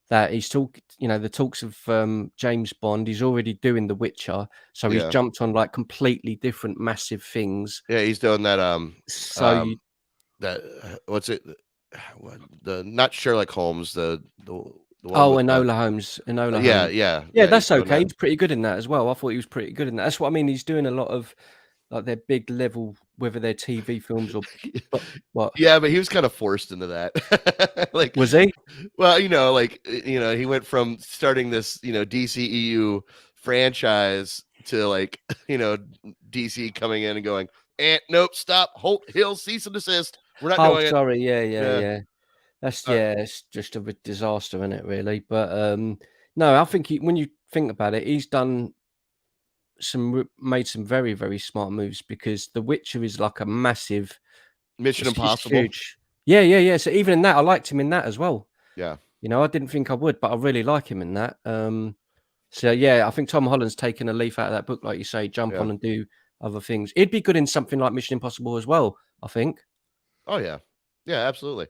that. He's the talks of James Bond. He's already doing The Witcher, so he's Yeah. jumped on like completely different, massive things. Yeah, he's doing that So you, that what's it? The not Sherlock Holmes, the one oh, with Enola Holmes, Enola yeah, Holmes. yeah, Yeah, he's that's doing okay. that. He's pretty good in that as well. I thought he was pretty good in that. That's what I mean. He's doing a lot of like their big level, whether they're TV films or what. Yeah, but he was kind of forced into that. Like, Was he? well, he went from starting this, DCEU franchise to like, DC coming in and going, nope, stop, Holt Hill, cease and desist. We're not Oh, doing it. sorry. Yeah. Yeah. That's it's just a disaster, isn't it? Really, but no, I think when you think about it, he's made some very, very smart moves because The Witcher is like a massive Mission it's Impossible. huge. Yeah. So even in that, I liked him in that as well. Yeah. You know, I didn't think I would, but I really like him in that. So yeah, I think Tom Holland's taken a leaf out of that book, like you say, jump Yeah. on and do other things. He'd be good in something like Mission Impossible as well, I think. Oh yeah. Yeah, absolutely.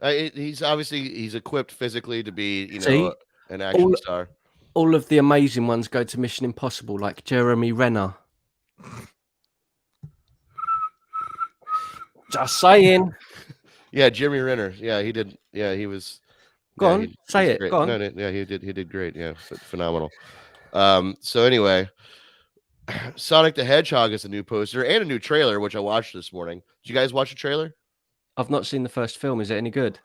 He's equipped physically to be, See, an action star. all of the amazing ones go to Mission Impossible, like Jeremy Renner. Just saying. Yeah, Jeremy Renner. Yeah, he did. Yeah, he was. Go on, say it. Great. Go on. No, yeah, he did great. Yeah, phenomenal. So anyway, Sonic the Hedgehog is a new poster and a new trailer, which I watched this morning. Did you guys watch the trailer? I've not seen the first film. Is it any good?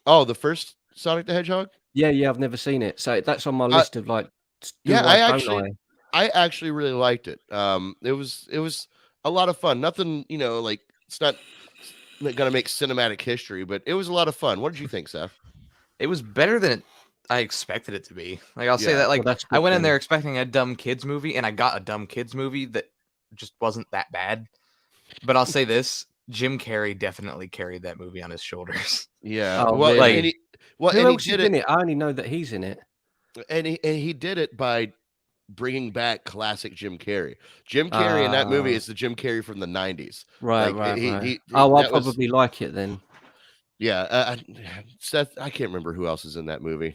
Oh, the first Sonic the Hedgehog? Yeah, I've never seen it. So that's on my list of like. Yeah, I actually really liked it. It was a lot of fun. Nothing, like it's not gonna make cinematic history, but it was a lot of fun. What did you think, Seth? It was better than I expected it to be. Like I'll say that. Like I went in there expecting a dumb kids movie, and I got a dumb kids movie that just wasn't that bad. But I'll say this: Jim Carrey definitely carried that movie on his shoulders. Yeah. Oh, well, really? Who else is in it? I only know that he's in it. And he did it by bringing back classic Jim Carrey. Jim Carrey in that movie is the Jim Carrey from the 90s. Right. I'll probably like it then. Yeah. Seth, I can't remember who else is in that movie.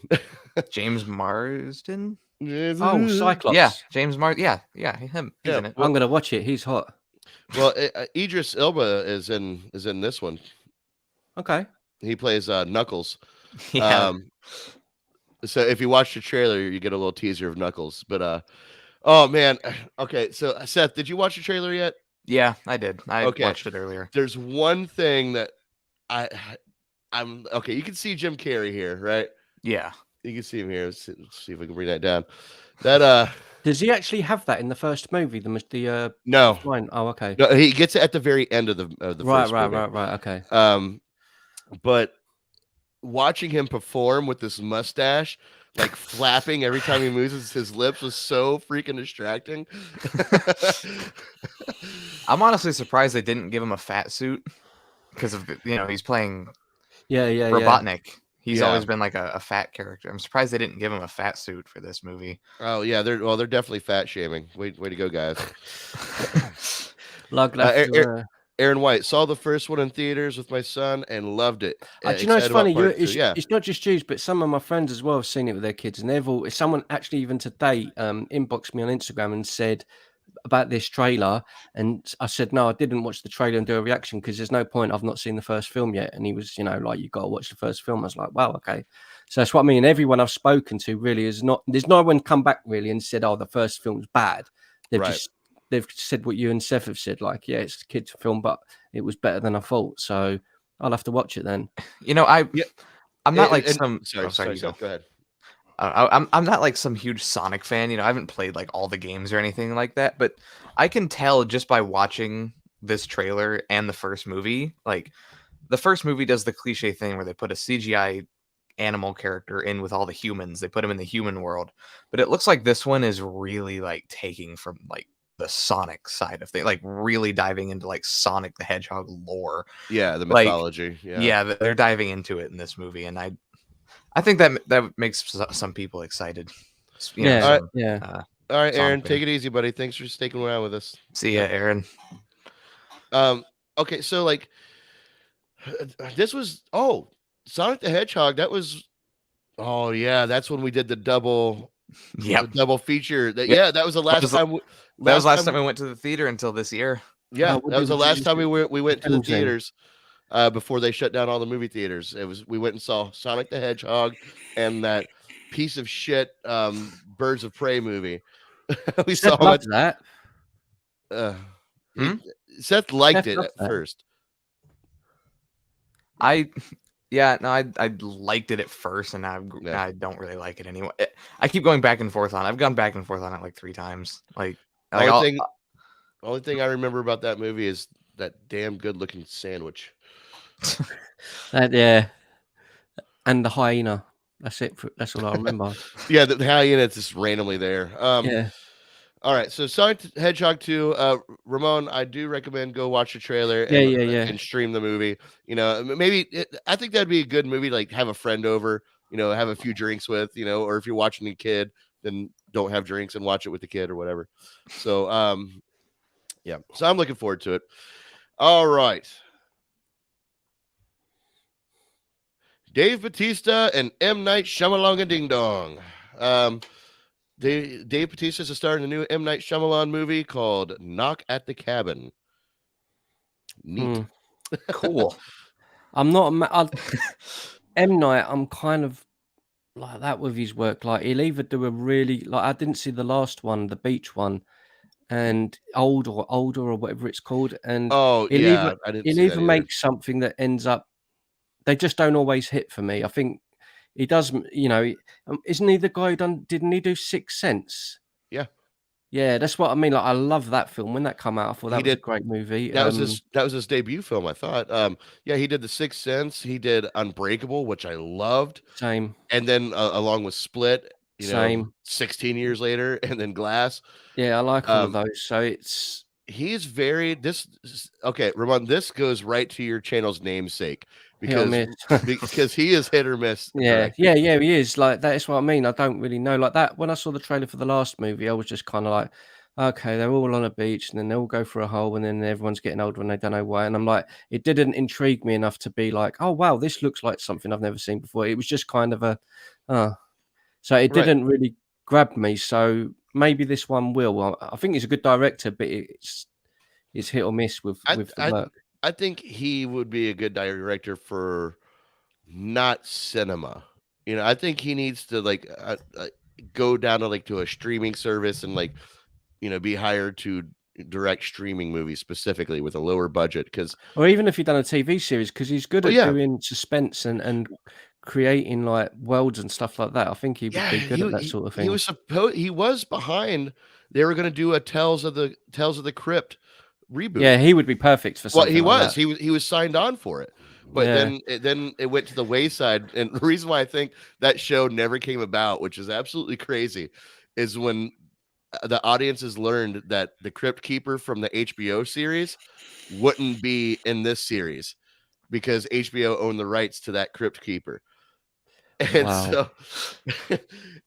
James Marsden? Oh, Cyclops. Yeah, James Marsden. Yeah, him. He's in it. I'm going to watch it. He's hot. Well, Idris Elba is in this one. Okay. He plays Knuckles. Yeah. So if you watch the trailer, you get a little teaser of Knuckles. But oh man, okay. So Seth, did you watch the trailer yet? Yeah, I did. I watched it earlier. There's one thing that I'm okay. You can see Jim Carrey here, right? Yeah, you can see him here. Let's see if we can bring that down. That does he actually have that in the first movie? The no. Line? Oh, okay. No, he gets it at the very end of the first movie. Right. Okay. But watching him perform with this mustache, like flapping every time he moves his lips, was so freaking distracting. I'm honestly surprised they didn't give him a fat suit because of he's playing Robotnik. He's always been like a fat character. I'm surprised they didn't give him a fat suit for this movie. Oh yeah, they're definitely fat shaming. Way to go, guys. Aaron White saw the first one in theaters with my son and loved it. Do you know it's funny? It's not just Jews, but some of my friends as well have seen it with their kids, and someone actually even today inboxed me on Instagram and said about this trailer, and I said no, I didn't watch the trailer and do a reaction because there's no point. I've not seen the first film yet, and he was, like, you got to watch the first film. I was like, wow, okay. So that's what I mean. Everyone I've spoken to really is not. There's no one come back really and said, oh, the first film's bad. They've said what you and Seth have said, like, yeah, it's a kid's film, but it was better than I thought. So I'll have to watch it then. I'm not like some. Sorry, go ahead. I'm not like some huge Sonic fan, you know. I haven't played like all the games or anything like that, but I can tell just by watching this trailer and the first movie. Like the first movie does the cliche thing where they put a CGI animal character in with all the humans. They put him in the human world, but it looks like this one is really like taking from like the Sonic side of things, like really diving into like Sonic the Hedgehog lore. Yeah, the Like, mythology. yeah, they're diving into it in this movie, and I think that makes some people excited. You know, Yeah, All right. yeah. All right, Aaron, Sonic take it easy, buddy. Thanks for sticking around with us. See ya, Aaron. Okay, so like this was Sonic the Hedgehog. That was that's when we did the double feature. That was the last time. That was last time we went to the theater until this year. Yeah, that was the last time we went to the theaters before they shut down all the movie theaters. We went and saw Sonic the Hedgehog and that piece of shit Birds of Prey movie. We Seth saw loves that. Seth liked it at first. I liked it at first, and I don't really like it anymore. I keep going back and forth on it. I've gone back and forth on it like 3 times. Only thing I remember about that movie is that damn good looking sandwich. Yeah, and the hyena. That's it. That's all I remember. Yeah, the hyena is just randomly there. Yeah. All right, so Sonic the Hedgehog 2, Ramon, I do recommend go watch the trailer and stream the movie. You know, I think that'd be a good movie, like have a friend over, you know, have a few drinks with, you know, or if you're watching a kid, then don't have drinks and watch it with the kid or whatever. So, yeah, so I'm looking forward to it. All right. Dave Bautista and M. Night Shyamalan Ding Dong. Dave Bautista is starring a new M. Night Shyamalan movie called Knock at the Cabin. Neat. Cool. I'm not M. Night, I'm kind of like that with his work. Like he'll either do a really, like I didn't see the last one, the beach one, and older or whatever it's called. And he'll either make something that ends up, they just don't always hit for me. I think he does, you know, isn't he the guy who didn't he do Sixth Sense? Yeah, that's what I mean. Like I love that film. When that came out, I thought that was a great movie. That was his debut film, I thought. He did The Sixth Sense. He did Unbreakable, which I loved. Same. And then along with Split, Same. 16 years later, and then Glass. Yeah, I like all of those. So he's very Ramon, this goes right to your channel's namesake because he is hit or miss. Yeah, he is. Like that's what I mean. I don't really know. Like that when I saw the trailer for the last movie, I was just kind of like, okay, they're all on a beach and then they all go for a hole and then everyone's getting older and they don't know why. And I'm like, it didn't intrigue me enough to be like, oh wow, this looks like something I've never seen before. It was just kind of so it didn't really grab me. So maybe this one will. I think he's a good director, but it's hit or miss with the work. I think he would be a good director for not cinema. You know, I think he needs to like go down to to a streaming service and be hired to direct streaming movies specifically with a lower budget. Or even if he'd done a TV series, because he's good at doing suspense and creating like worlds and stuff like that. I think he would be good at that sort of thing. He was behind. They were going to do a Tales of the Crypt reboot. Yeah, he would be perfect for something. He was signed on for it, but then it went to the wayside. And the reason why I think that show never came about, which is absolutely crazy, is when the audiences learned that the Crypt Keeper from the HBO series wouldn't be in this series because HBO owned the rights to that Crypt Keeper. And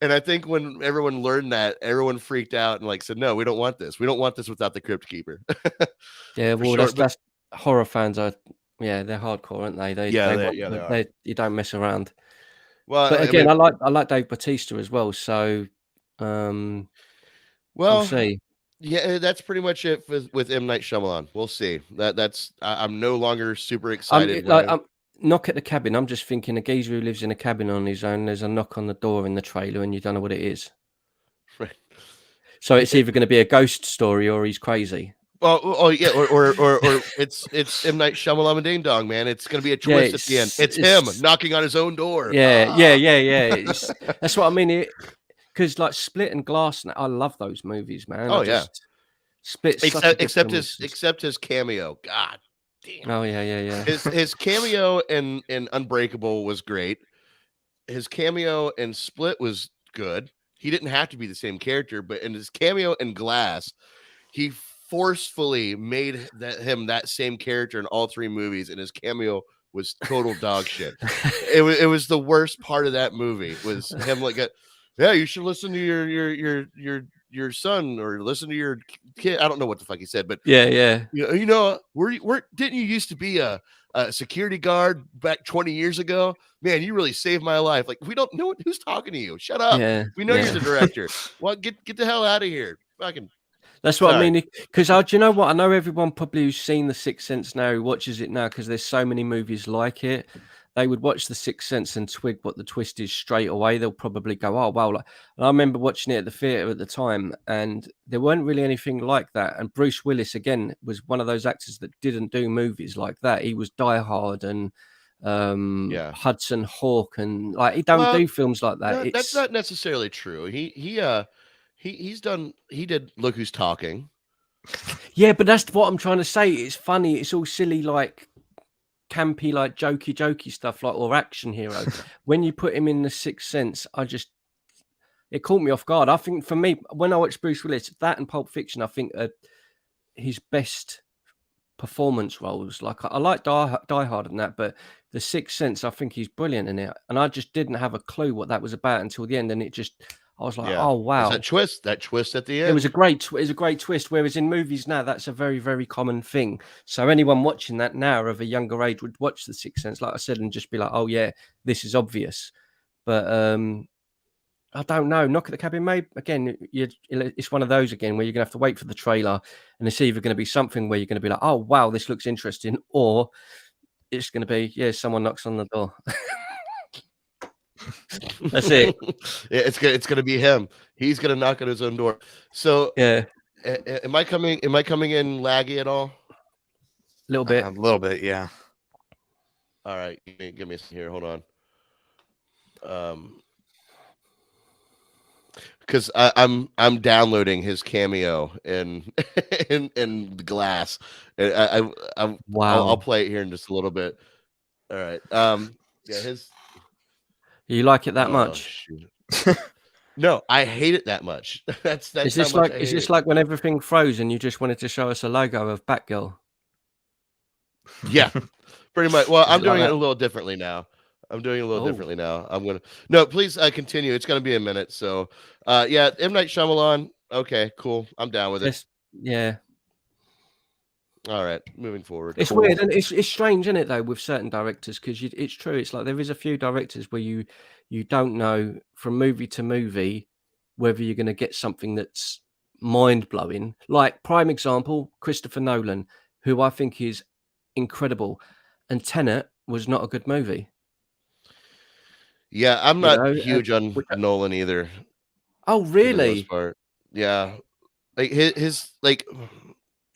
and I think when everyone learned that, everyone freaked out and said, no, we don't want this. We don't want this without the Crypt Keeper. Yeah, well, that's horror fans are, they're hardcore, aren't they? They are. You don't mess around. Well, but again, I like Dave Bautista as well. So, we'll see. Yeah, that's pretty much it with M. Night Shyamalan. We'll see. I'm no longer super excited. Knock at the Cabin. I'm just thinking a geezer who lives in a cabin on his own. There's a knock on the door in the trailer, and you don't know what it is. Right. So it's either going to be a ghost story or he's crazy. Oh yeah, or it's M. Night Shyamalan Ding Dong, man. It's gonna be a Yeah, twist at the end. It's him knocking on his own door. yeah. That's what I mean. Because like Split and Glass, I love those movies, man. Oh yeah. Split's such a good film. Except his cameo. God damn. Oh yeah. His cameo in Unbreakable was great. His cameo in Split was good. He didn't have to be the same character, but in his cameo in Glass, he forcefully made him that same character in all three movies, and his cameo was total dog shit. It was the worst part of that movie was him like, yeah, you should listen to your son or listen to your kid. I don't know what the fuck he said, but yeah. you know, didn't you used to be a security guard back 20 years ago? Man, you really saved my life. Like, we don't know who's talking to you. Shut up. Yeah, We know you're the director. Well, get the hell out of here. Fucking. That's what I mean. Because do you know what? I know everyone probably who's seen The Sixth Sense now, who watches it now, because there's so many movies like it. They would watch The Sixth Sense and twig what the twist is straight away. They'll probably go, "Oh wow!" And I remember watching it at the theater at the time, and there weren't really anything like that. And Bruce Willis again was one of those actors that didn't do movies like that. He was Die Hard and Hudson Hawk, and like he don't do films like that. No, that's not necessarily true. He did Look Who's Talking. Yeah, but that's what I'm trying to say. It's funny. It's all silly, like campy, like jokey stuff, like or action hero. When you put him in The Sixth Sense, it caught me off guard. I think for me, when I watched Bruce Willis, that and Pulp Fiction, I think his best performance roles. Like I like Die Hard and that, but The Sixth Sense, I think he's brilliant in it. And I just didn't have a clue what that was about until the end, and I was like, oh wow, that twist at the end. It was a great twist. Whereas in movies now, that's a very, very common thing. So anyone watching that now of a younger age would watch The Sixth Sense, like I said, and just be like, oh yeah, this is obvious. But I don't know. Knock at the Cabin, maybe again. It's one of those again where you're gonna have to wait for the trailer, and it's either going to be something where you're going to be like, oh wow, this looks interesting, or it's going to be someone knocks on the door. That's it. It's gonna be him. He's gonna knock on his own door. So yeah, am I coming in laggy at all? A little bit, yeah. All right, give me a second here. Hold on. Because I'm downloading his cameo in in Glass. Wow. I'll play it here in just a little bit. All right. You like it that much? No, I hate it that much. That's is this like when everything froze and you just wanted to show us a logo of Batgirl? Yeah, pretty much. Well, I'm doing it a little differently now. I'm No, please continue. It's gonna be a minute. So yeah, M. Night Shyamalan. Okay, cool. I'm down with it. Yeah. All right, moving forward. It's weird, and it's strange, isn't it, though, with certain directors? Because it's true. It's like there is a few directors where you don't know from movie to movie whether you're going to get something that's mind blowing. Like prime example, Christopher Nolan, who I think is incredible, and Tenet was not a good movie. Yeah, I'm not huge on Nolan either. Oh, really? Yeah, like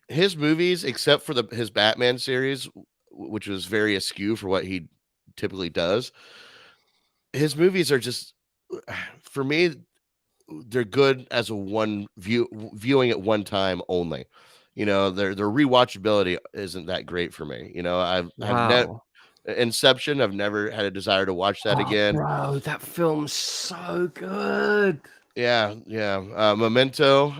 his movies, except for his Batman series, which was very askew for what he typically does. His movies are just, for me, they're good as a viewing at one time only. You know, their rewatchability isn't that great for me. You know, I've Inception, I've never had a desire to watch that again. Bro, that film's so good. Yeah. Memento,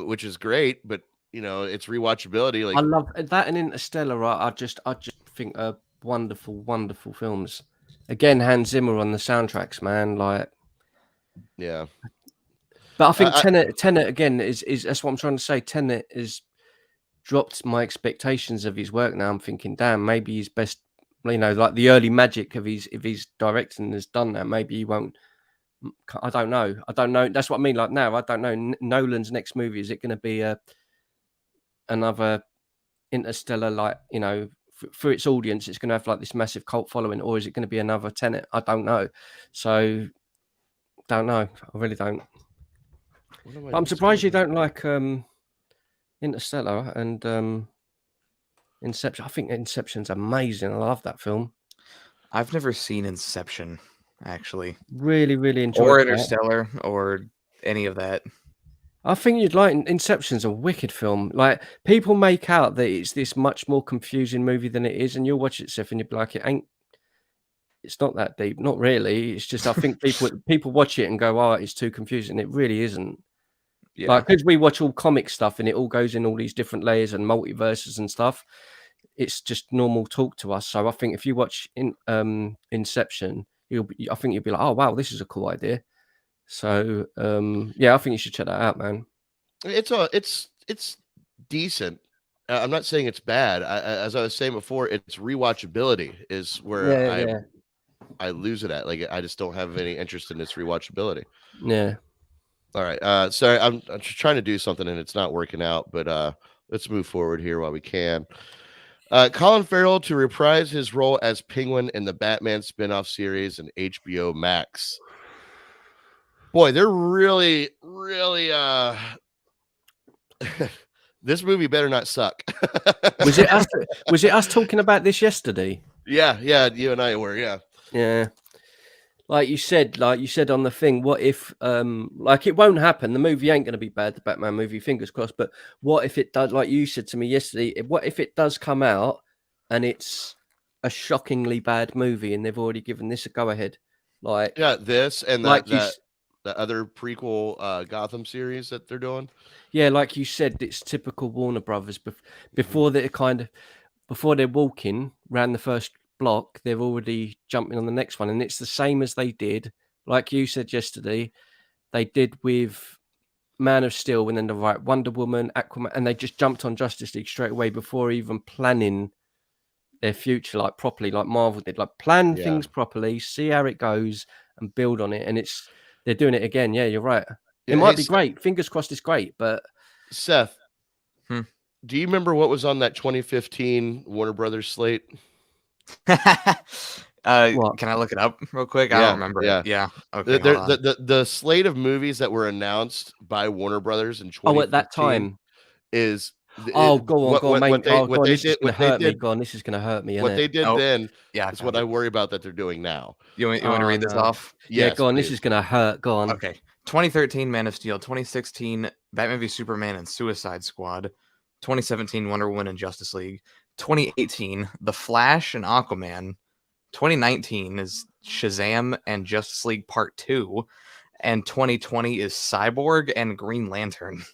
which is great, but you know, it's rewatchability. Like I love that and Interstellar. I just think are wonderful, wonderful films. Again, Hans Zimmer on the soundtracks, man. Like, yeah. But I think Tenet again is that's what I'm trying to say. Tenet has dropped my expectations of his work. Now I'm thinking, damn, maybe his best, you know, like the early magic of his directing has done that. Maybe he won't. I don't know. That's what I mean. Like now, I don't know. Nolan's next movie, is it going to be another Interstellar, like, you know, for its audience, it's going to have like this massive cult following, or is it going to be another Tenet? I don't know. So, don't know. I really don't. But I'm surprised you don't like Interstellar and Inception. I think Inception's amazing. I love that film. I've never seen Inception, actually, Really, really enjoyed or that. Interstellar, or any of that. I think you'd like Inception's a wicked film. Like people make out that it's this much more confusing movie than it is, and you'll watch it, Seth, and you'll be like, it's not that deep. Not really. It's just I think people watch it and go, oh, it's too confusing. It really isn't. Yeah, Like because we watch all comic stuff and it all goes in all these different layers and multiverses and stuff. It's just normal talk to us. So I think if you watch Inception, I think you'll be like, oh wow, this is a cool idea. So yeah, I think you should check that out, man. It's decent. I'm not saying it's bad. As I was saying before, it's rewatchability is where I lose it at. Like I just don't have any interest in its rewatchability. Yeah. All right. Sorry, I'm just trying to do something and it's not working out, but let's move forward here while we can. Colin Farrell to reprise his role as Penguin in the Batman spin-off series and HBOmax. Boy, they're really this movie better not suck. Was it us talking about this yesterday? Yeah, you and I were, yeah. Yeah. Like you said on the thing, what if like it won't happen, the movie ain't going to be bad, the Batman movie, fingers crossed, but what if it does, like you said to me yesterday, what if it does come out and it's a shockingly bad movie and they've already given this a go ahead? Like yeah, this and like the other prequel Gotham series that they're doing. Yeah, like you said, it's typical Warner Brothers. Before they're walking around the first block, they're already jumping on the next one, and it's the same as they did, like you said yesterday, they did with Man of Steel, and then the right Wonder Woman, Aquaman, and they just jumped on Justice League straight away before even planning their future, like properly, like Marvel did, like plan things properly, see how it goes, and build on it. And they're doing it again. Yeah, you're right. It might be great. Fingers crossed it's great, but Seth, do you remember what was on that 2015 Warner Brothers slate? Can I look it up real quick? I don't remember it. Yeah. Okay. The slate of movies that were announced by Warner Brothers in 2015 at that time is go on, mate. This is going to hurt me. Go on, this is going to hurt me. What they did then is what I I worry about that they're doing now. You want to read this off? Yeah, go on. Please. This is going to hurt. Go on. Okay. 2013 Man of Steel, 2016 Batman v Superman and Suicide Squad, 2017 Wonder Woman and Justice League, 2018 The Flash and Aquaman, 2019 is Shazam and Justice League Part 2, and 2020 is Cyborg and Green Lantern.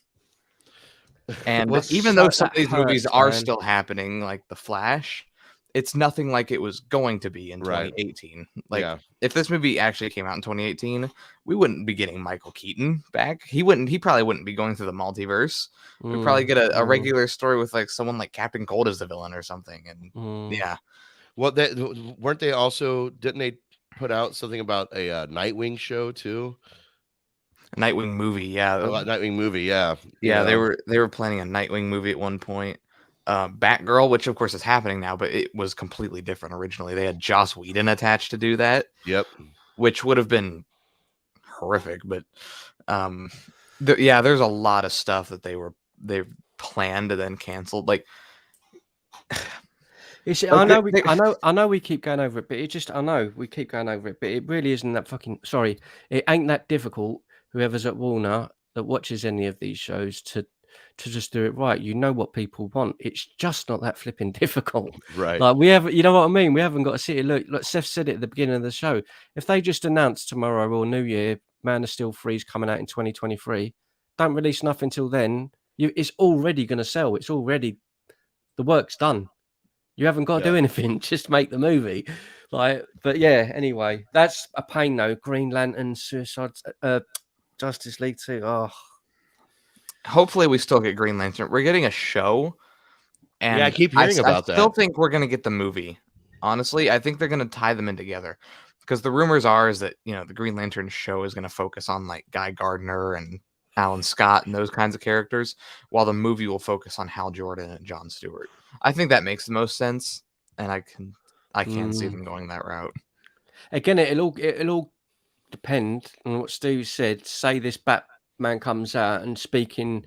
And even though some of these movies are still happening, like The Flash, it's nothing like it was going to be in 2018. Like if this movie actually came out in 2018, we wouldn't be getting Michael Keaton back. He probably wouldn't be going through the multiverse. We'd probably get a regular story with like someone like Captain Cold as the villain or something. And yeah. Well, didn't they put out something about a Nightwing show too? Nightwing movie, yeah. Nightwing movie, yeah. Yeah, they were planning a Nightwing movie at one point. Batgirl, which of course is happening now, but it was completely different originally. They had Joss Whedon attached to do that. Yep. Which would have been horrific, but there's a lot of stuff that they planned and then canceled. Like I know we keep going over it, but we keep going over it, but it really isn't that it ain't that difficult, whoever's at Warner that watches any of these shows, to just do it right. You know what people want. It's just not that flipping difficult. Right. Like we have, you know what I mean? We haven't got to sit here. Look, like Seth said it at the beginning of the show. If they just announce tomorrow or New Year, Man of Steel 3 is coming out in 2023, don't release nothing till then, it's already going to sell. It's already, the work's done. You haven't got to do anything. Just make the movie. But yeah, anyway, that's a pain though. Green Lantern, Justice League 2. Oh. Hopefully we still get Green Lantern. We're getting a show. And I keep hearing about that. I still think we're going to get the movie. Honestly, I think they're going to tie them in together. Because the rumors is that, the Green Lantern show is going to focus on like Guy Gardner and Alan Scott and those kinds of characters, while the movie will focus on Hal Jordan and Jon Stewart. I think that makes the most sense, and I can see them going that route. Again, it'll all depend on what Steve said. Say this Batman comes out and speaking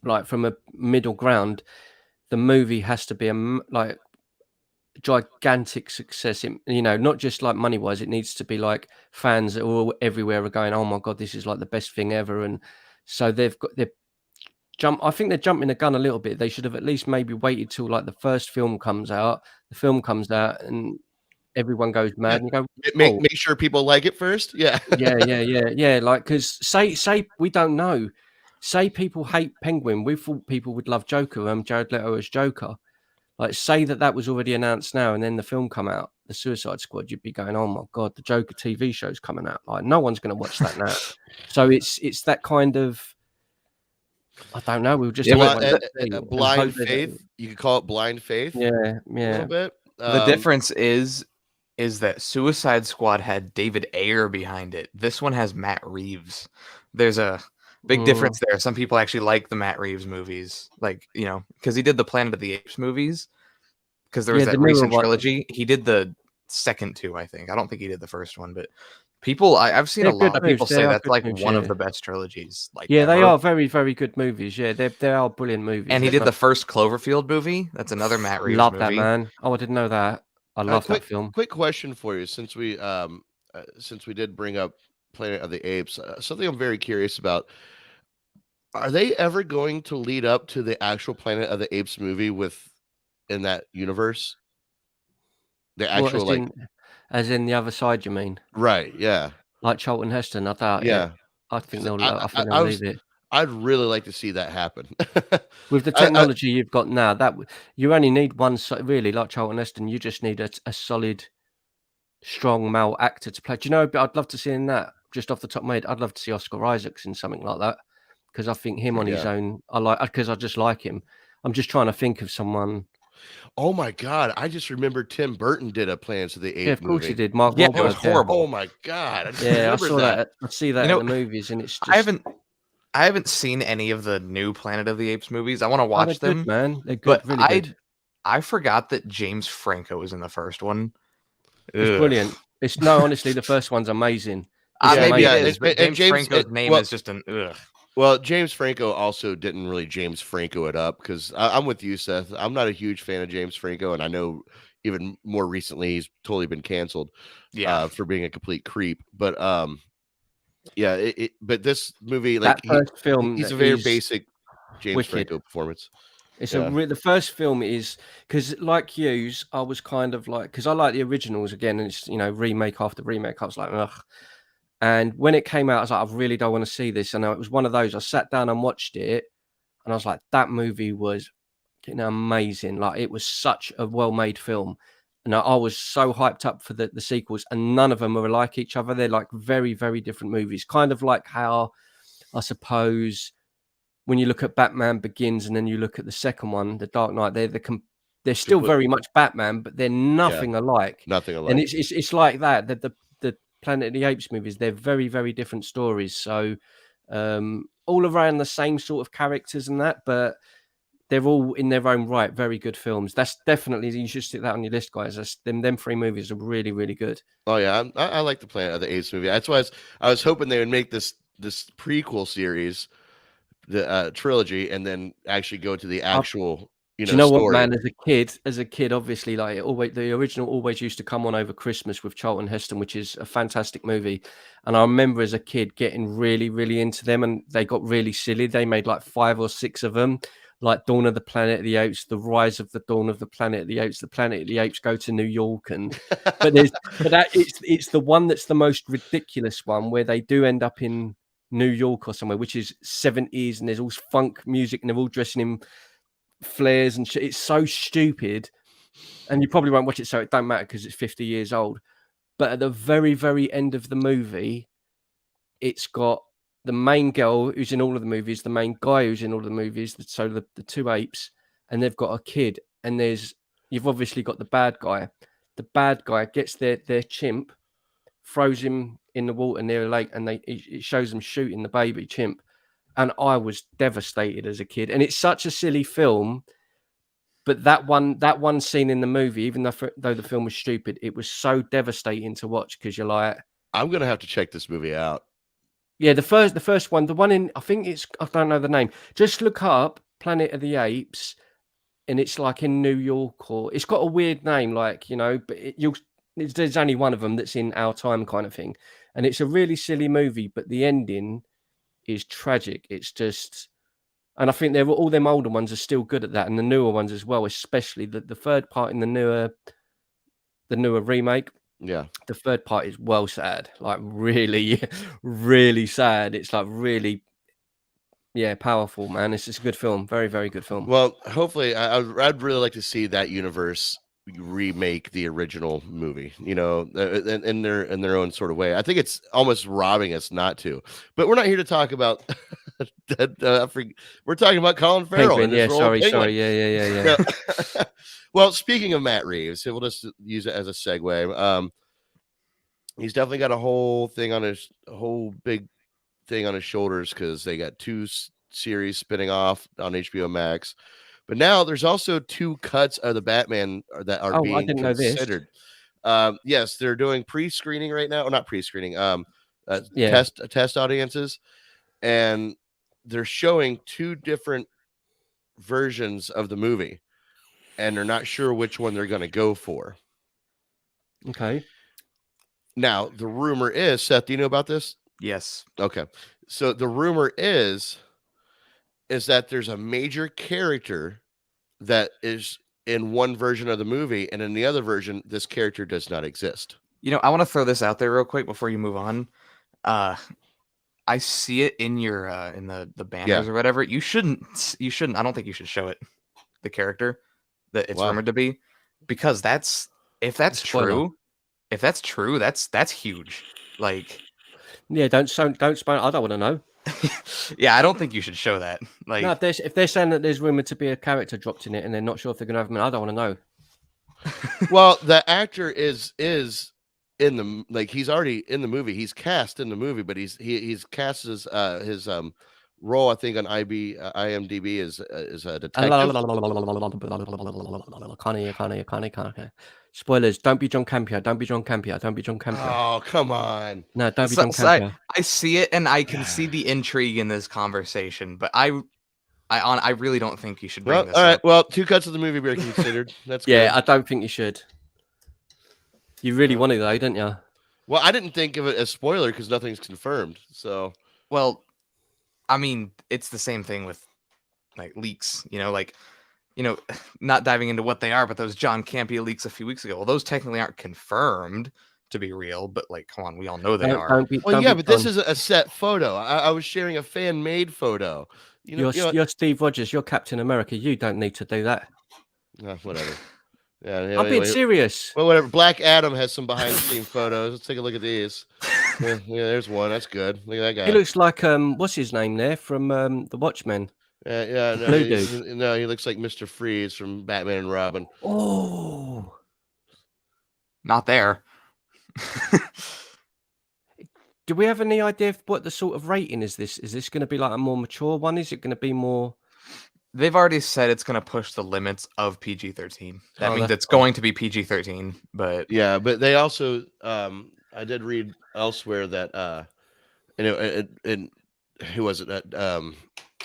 like from a middle ground, the movie has to be like gigantic success. Not just like money wise, it needs to be like fans all everywhere are going, oh my god, this is like the best thing ever. And so they're I think they're jumping the gun a little bit. They should have at least maybe waited till like the first film comes out. The film comes out and everyone goes mad, and you go, make sure people like it first. Yeah. Like, because say we don't know. Say people hate Penguin. We thought people would love Joker. Jared Leto as Joker. Like, say that was already announced now, and then the film come out, the Suicide Squad. You'd be going, oh my god, the Joker TV show's coming out. Like, no one's going to watch that now. So it's that kind of. I don't know. We'll just blind faith. You could call it blind faith. Yeah. A little bit. The difference is that Suicide Squad had David Ayer behind it. This one has Matt Reeves. There's a big difference there. Some people actually like the Matt Reeves movies, like, because he did the Planet of the Apes movies. Because there was that recent trilogy. He did the second two, I think. I don't think he did the first one, but I've seen a lot of people say that's like one of the best trilogies. Like, yeah, they are very, very good movies. Yeah, they are brilliant movies. And he did the first Cloverfield movie. That's another Matt Reeves love movie. That, man. Oh, I didn't know that. I love that film. Quick question for you, since we did bring up Planet of the Apes, something I'm very curious about. Are they ever going to lead up to the actual Planet of the Apes movie in that universe? The actual as in the other side, you mean? Right, yeah. Like Charlton Heston, I thought. Yeah. I think they'll leave it. I'd really like to see that happen. With the technology you've got now, that you only need one, really, like Charlton Heston, you just need a solid, strong male actor to play. Do you know, I'd love to see in that, just off the top of my head, I'd love to see Oscar Isaacs in something like that. Because I think him on his own, because I just like him. I'm just trying to think of someone. Oh my god! I just remember Tim Burton did a Planet of the Apes movie. Yeah, of course he did. Mark Wahlberg, it was horrible. Oh my god! I saw that. I see that in the movies, and it's just... I haven't seen any of the new Planet of the Apes movies. I want to watch them, good, man. They're good, but really good. I forgot that James Franco was in the first one. It's brilliant. Honestly, the first one's amazing. Maybe it is, but James Franco's name is just an ugh. Well, James Franco also didn't really James Franco it up, because I'm with you, Seth. I'm not a huge fan of James Franco, and I know even more recently he's totally been canceled for being a complete creep. But but this movie, like, first film, he's a very basic James Franco performance. It's the first film is, because like yous, I was kind of like, because I like the originals again, and it's remake after remake. I was like, ugh. And when it came out, I was like, I really don't want to see this. And it was one of those, I sat down and watched it, and I was like, that movie was amazing. Like, it was such a well-made film. And I was so hyped up for the sequels, and none of them are like each other. They're like very, very different movies. Kind of like how, I suppose, when you look at Batman Begins and then you look at the second one, The Dark Knight, they're still very much Batman, but they're nothing alike. Nothing alike. And it's like that. The Planet of the Apes movies, they're very, very different stories. So all around the same sort of characters and that, but they're all in their own right very good films. That's definitely, you should stick that on your list, guys. Them three movies are really, really good. Oh yeah, I like the Planet of the Apes movie. That's why I was hoping they would make this prequel series, the trilogy, and then actually go to the actual Do you know story. what, man? As a kid, obviously, like the original always used to come on over Christmas with Charlton Heston, which is a fantastic movie. And I remember as a kid getting really, really into them, and they got really silly. They made like 5 or 6 of them, like Dawn of the Planet of the Apes, The Rise of the Dawn of the Planet of the Apes, The Planet of the Apes Go to New York, it's the one that's the most ridiculous one, where they do end up in New York or somewhere, which is 70s, and there's all funk music, and they're all dressing in flares and shit. It's so stupid, and you probably won't watch it, so it don't matter because it's 50 years old. But at the very, very end of the movie, it's got the main girl who's in all of the movies, the main guy who's in all of the movies, so the 2 apes, and they've got a kid, and you've obviously got the bad guy. The bad guy gets their chimp, throws him in the water near a lake, and it shows them shooting the baby chimp. And I was devastated as a kid. And it's such a silly film, but that one scene in the movie, even though the film was stupid, it was so devastating to watch, because you're like, I'm gonna have to check this movie out. Yeah, the first one, the one in, I think it's, I don't know the name. Just look up Planet of the Apes, and it's like in New York, or it's got a weird name, like, but there's only one of them that's in our time kind of thing, and it's a really silly movie, but the ending is tragic. It's just, and I think all them older ones are still good at that, and the newer ones as well, especially the third part in the newer remake. Yeah. The third part is well sad, like really, really sad. It's like really, powerful, man. It's just a good film, very, very good film. Well, hopefully, I'd really like to see that universe remake the original movie. In their own sort of way. I think it's almost robbing us not to. But we're not here to talk about that. We're talking about Colin Farrell. Penguin, and his role of sorry, Penguin. yeah. No. Well, speaking of Matt Reeves, we'll just use it as a segue. He's definitely got a whole big thing on his shoulders because they got 2 series spinning off on HBOmax. But now there's also 2 cuts of the Batman that are being considered. Yes, they're doing pre-screening right now, or not pre-screening, test audiences, and they're showing 2 different versions of the movie, and they're not sure which one they're going to go for. Okay. Now, the rumor is, Seth, do you know about this? Yes. Okay. So the rumor is that there's a major character that is in one version of the movie, and in the other version, this character does not exist. I want to throw this out there real quick before you move on. I see it in your in the banners or whatever. You shouldn't. I don't think you should show it. The character that it's rumored to be, because if that's true, that's huge. Like, yeah, don't spoil. I don't want to know. Yeah, I don't think you should show that. Like, no, if they're saying that there's rumored to be a character dropped in it, and they're not sure if they're going to have him, I don't want to know. Well, the actor is in the, like, he's already in the movie. He's cast in the movie, but he's cast as his role, I think, on IMDb is a detective. Connie. Spoilers. Don't be John Campia. Oh, come on. No, don't be John Campia. I see it, and I can see the intrigue in this conversation, but I really don't think you should bring this all right. up. Well, 2 cuts of the movie are considered. That's yeah, good. I don't think you should. You really want to, though, don't you? Well, I didn't think of it as spoiler because nothing's confirmed. So, well, I mean, it's the same thing with like leaks. Not diving into what they are, but those John Campia leaks a few weeks ago. Well, those technically aren't confirmed to be real, but like, come on, we all know they are. But this is a set photo. I was sharing a fan-made photo. You're Steve Rogers. You're Captain America. You don't need to do that. Whatever. Yeah, I'm being serious. Well, whatever. Black Adam has some behind-the-scenes photos. Let's take a look at these. Yeah, there's one. That's good. Look at that guy. He looks like what's his name there from The Watchmen? Yeah, no, he looks like Mr. Freeze from Batman and Robin. Oh, not there. Do we have any idea of what the sort of rating is this? Is this going to be like a more mature one? Is it going to be more? They've already said it's going to push the limits of PG-13. That means it's going to be PG-13, but yeah, but they also, I did read elsewhere that, and who was it? That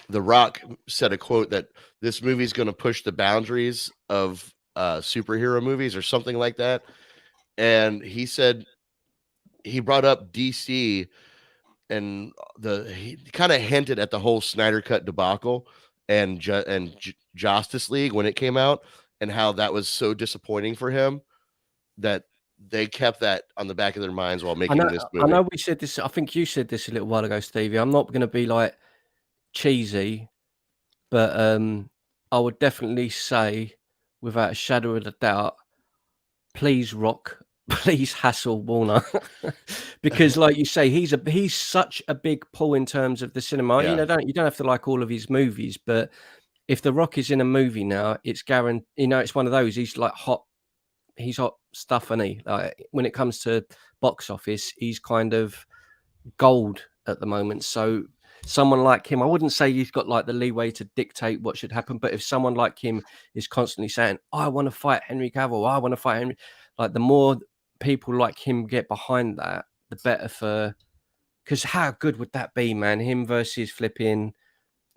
The Rock said a quote that this movie is going to push the boundaries of superhero movies or something like that. And he said, he brought up DC, and he kind of hinted at the whole Snyder Cut debacle and Justice League when it came out, and how that was so disappointing for him that they kept that on the back of their minds while making this movie. I know we said this. I think you said this a little while ago, Stevie. I'm not going to be like cheesy, but I would definitely say, without a shadow of a doubt, please Rock, please hassle Warner, because like you say, he's such a big pull in terms of the cinema. Yeah. You don't have to like all of his movies, but if The Rock is in a movie now, it's guaranteed. It's one of those. He's like hot. He's hot stuff, and like when it comes to box office, he's kind of gold at the moment. So someone like him, I wouldn't say he's got like the leeway to dictate what should happen, but if someone like him is constantly saying, I want to fight Henry Cavill, I want to fight Henry, like the more people like him get behind that, the better for Because how good would that be, man? Him versus flipping.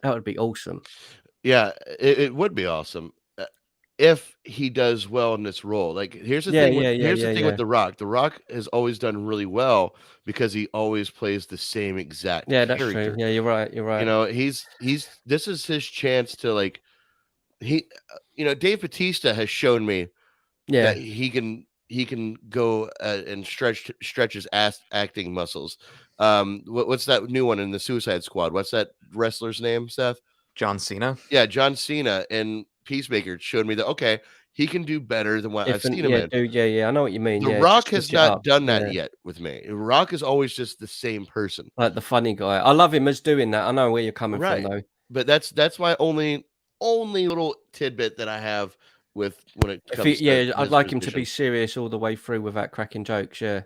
That would be awesome. Yeah, it would be awesome if he does well in this role. Like, here's the Yeah, thing with yeah, yeah, yeah, yeah. The Rock. The Rock has always done really well because he always plays the same exact Yeah, that's true. character. Yeah, you're right. You're right. You know, this is his chance to like Dave Bautista has shown me Yeah. that he can go and stretch his ass acting muscles. What's that new one in the Suicide Squad? What's that wrestler's name, Seth? John Cena. Yeah, John Cena and Peacemaker showed me that okay, he can do better than what I've seen him in. Dude, yeah. I know what you mean. The Yeah, Rock just has switch it not up. done that Yeah. yet with me. The Rock is always just the same person. Like the funny guy. I love him as doing that. I know where you're coming Right. from, though. But that's my only little tidbit that I have with when it comes to I'd his like him to be position. serious all the way through without cracking jokes. Yeah.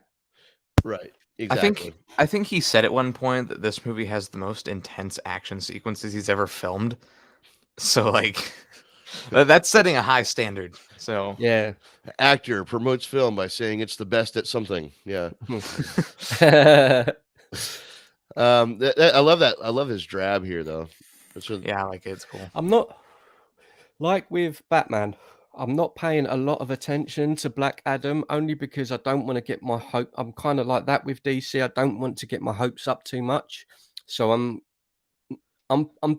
Right. Exactly. I think he said at one point that this movie has the most intense action sequences he's ever filmed. So like that's setting a high standard. So Yeah. Actor promotes film by saying it's the best at something. Yeah. I love that. I love his drab here though. yeah, I like it. It's cool. I'm not like with Batman. I'm not paying a lot of attention to Black Adam only because I don't want to get my hope. I'm kind of like that with DC. I don't want to get my hopes up too much. So I'm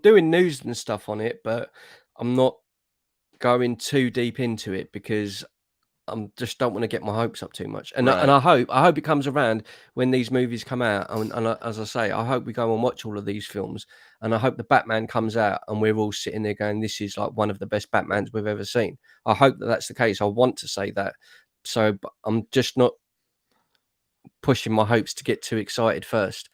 doing news and stuff on it, but I'm not going too deep into it because just don't want to get my hopes up too much. And Right. I hope it comes around when these movies come out. And as I say, I hope we go and watch all of these films. And I hope the Batman comes out and we're all sitting there going, this is like one of the best Batmans we've ever seen. I hope that that's the case. I want to say that. So I'm just not pushing my hopes to get too excited first.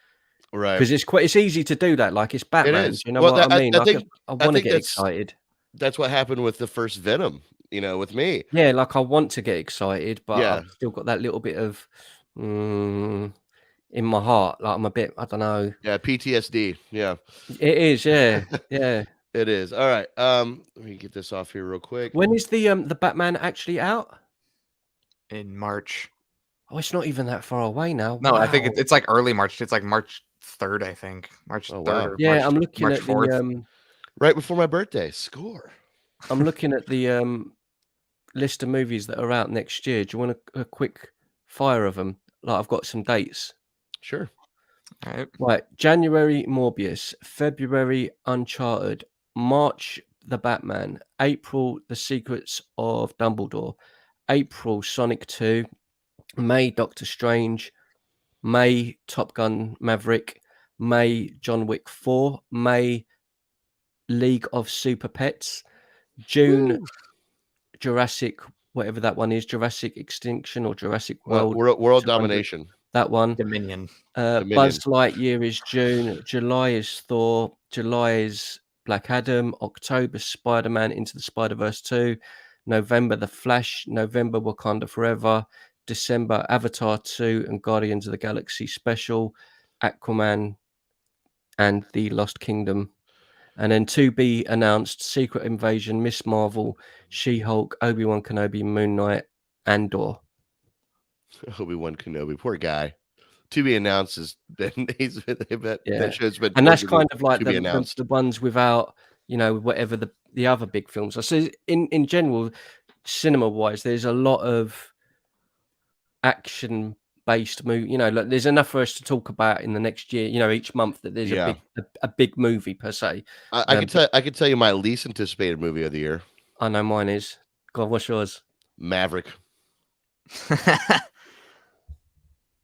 Right. Because it's easy to do that. Like it's Batman. It is. You know Well, what I mean? I think I want to think get that's excited. that's what happened with the first Venom, with me. Yeah, like I want to get excited, but Yeah. I've still got that little bit of in my heart. Like I'm a bit, I don't know. Yeah, PTSD. Yeah. It is, yeah. Yeah. It is. All right. Let me get this off here real quick. When is the Batman actually out? In March. Oh, it's not even that far away now. No, I think Wow. it's like early March. It's like March 3rd, I think. March 3rd. wow. Or Yeah, March, I'm looking March at 4th. the Right before my birthday. Score. I'm looking at the list of movies that are out next year. Do you want a quick fire of them? Like I've got some dates. Sure. All right. Right, January Morbius, February Uncharted, March The Batman, April The Secrets of Dumbledore, April Sonic 2, May Doctor Strange, May Top Gun Maverick, May John Wick 4, May League of Super Pets, June Woo. Jurassic, whatever that one is, Jurassic Extinction or Jurassic World. World Domination. That one. Dominion. Buzz Lightyear is June. July is Thor. July is Black Adam. October, Spider-Man Into the Spider-Verse 2. November, The Flash. November, Wakanda Forever. December, Avatar 2 and Guardians of the Galaxy Special. Aquaman and The Lost Kingdom. And then to be announced, Secret Invasion, Miss Marvel, She-Hulk, Obi-Wan Kenobi, Moon Knight, Andor. Obi-Wan Kenobi, poor guy. To be announced has been that show's been and that's to kind of like be announced. the ones without whatever the other big films are. So in general, cinema wise, there's a lot of action based movie. Like there's enough for us to talk about in the next year. Each month that there's a big movie per se. I can tell you my least anticipated movie of the year. I know mine is. God, what's yours? Maverick.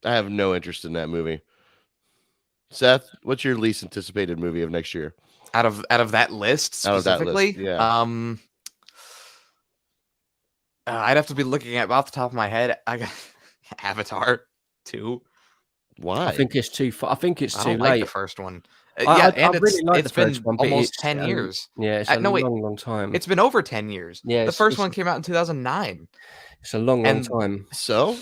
I have no interest in that movie. Seth, what's your least anticipated movie of next year? Out of that list specifically? Yeah. I'd have to be looking at off the top of my head. I got Avatar 2. Why? I think it's too far. I think it's I too don't late. like the first one. I and really like it's the been first one, but almost it's, 10 years. Yeah, it's a long time. It's been over 10 years. Yeah, the first one came out in 2009. It's a long time. So,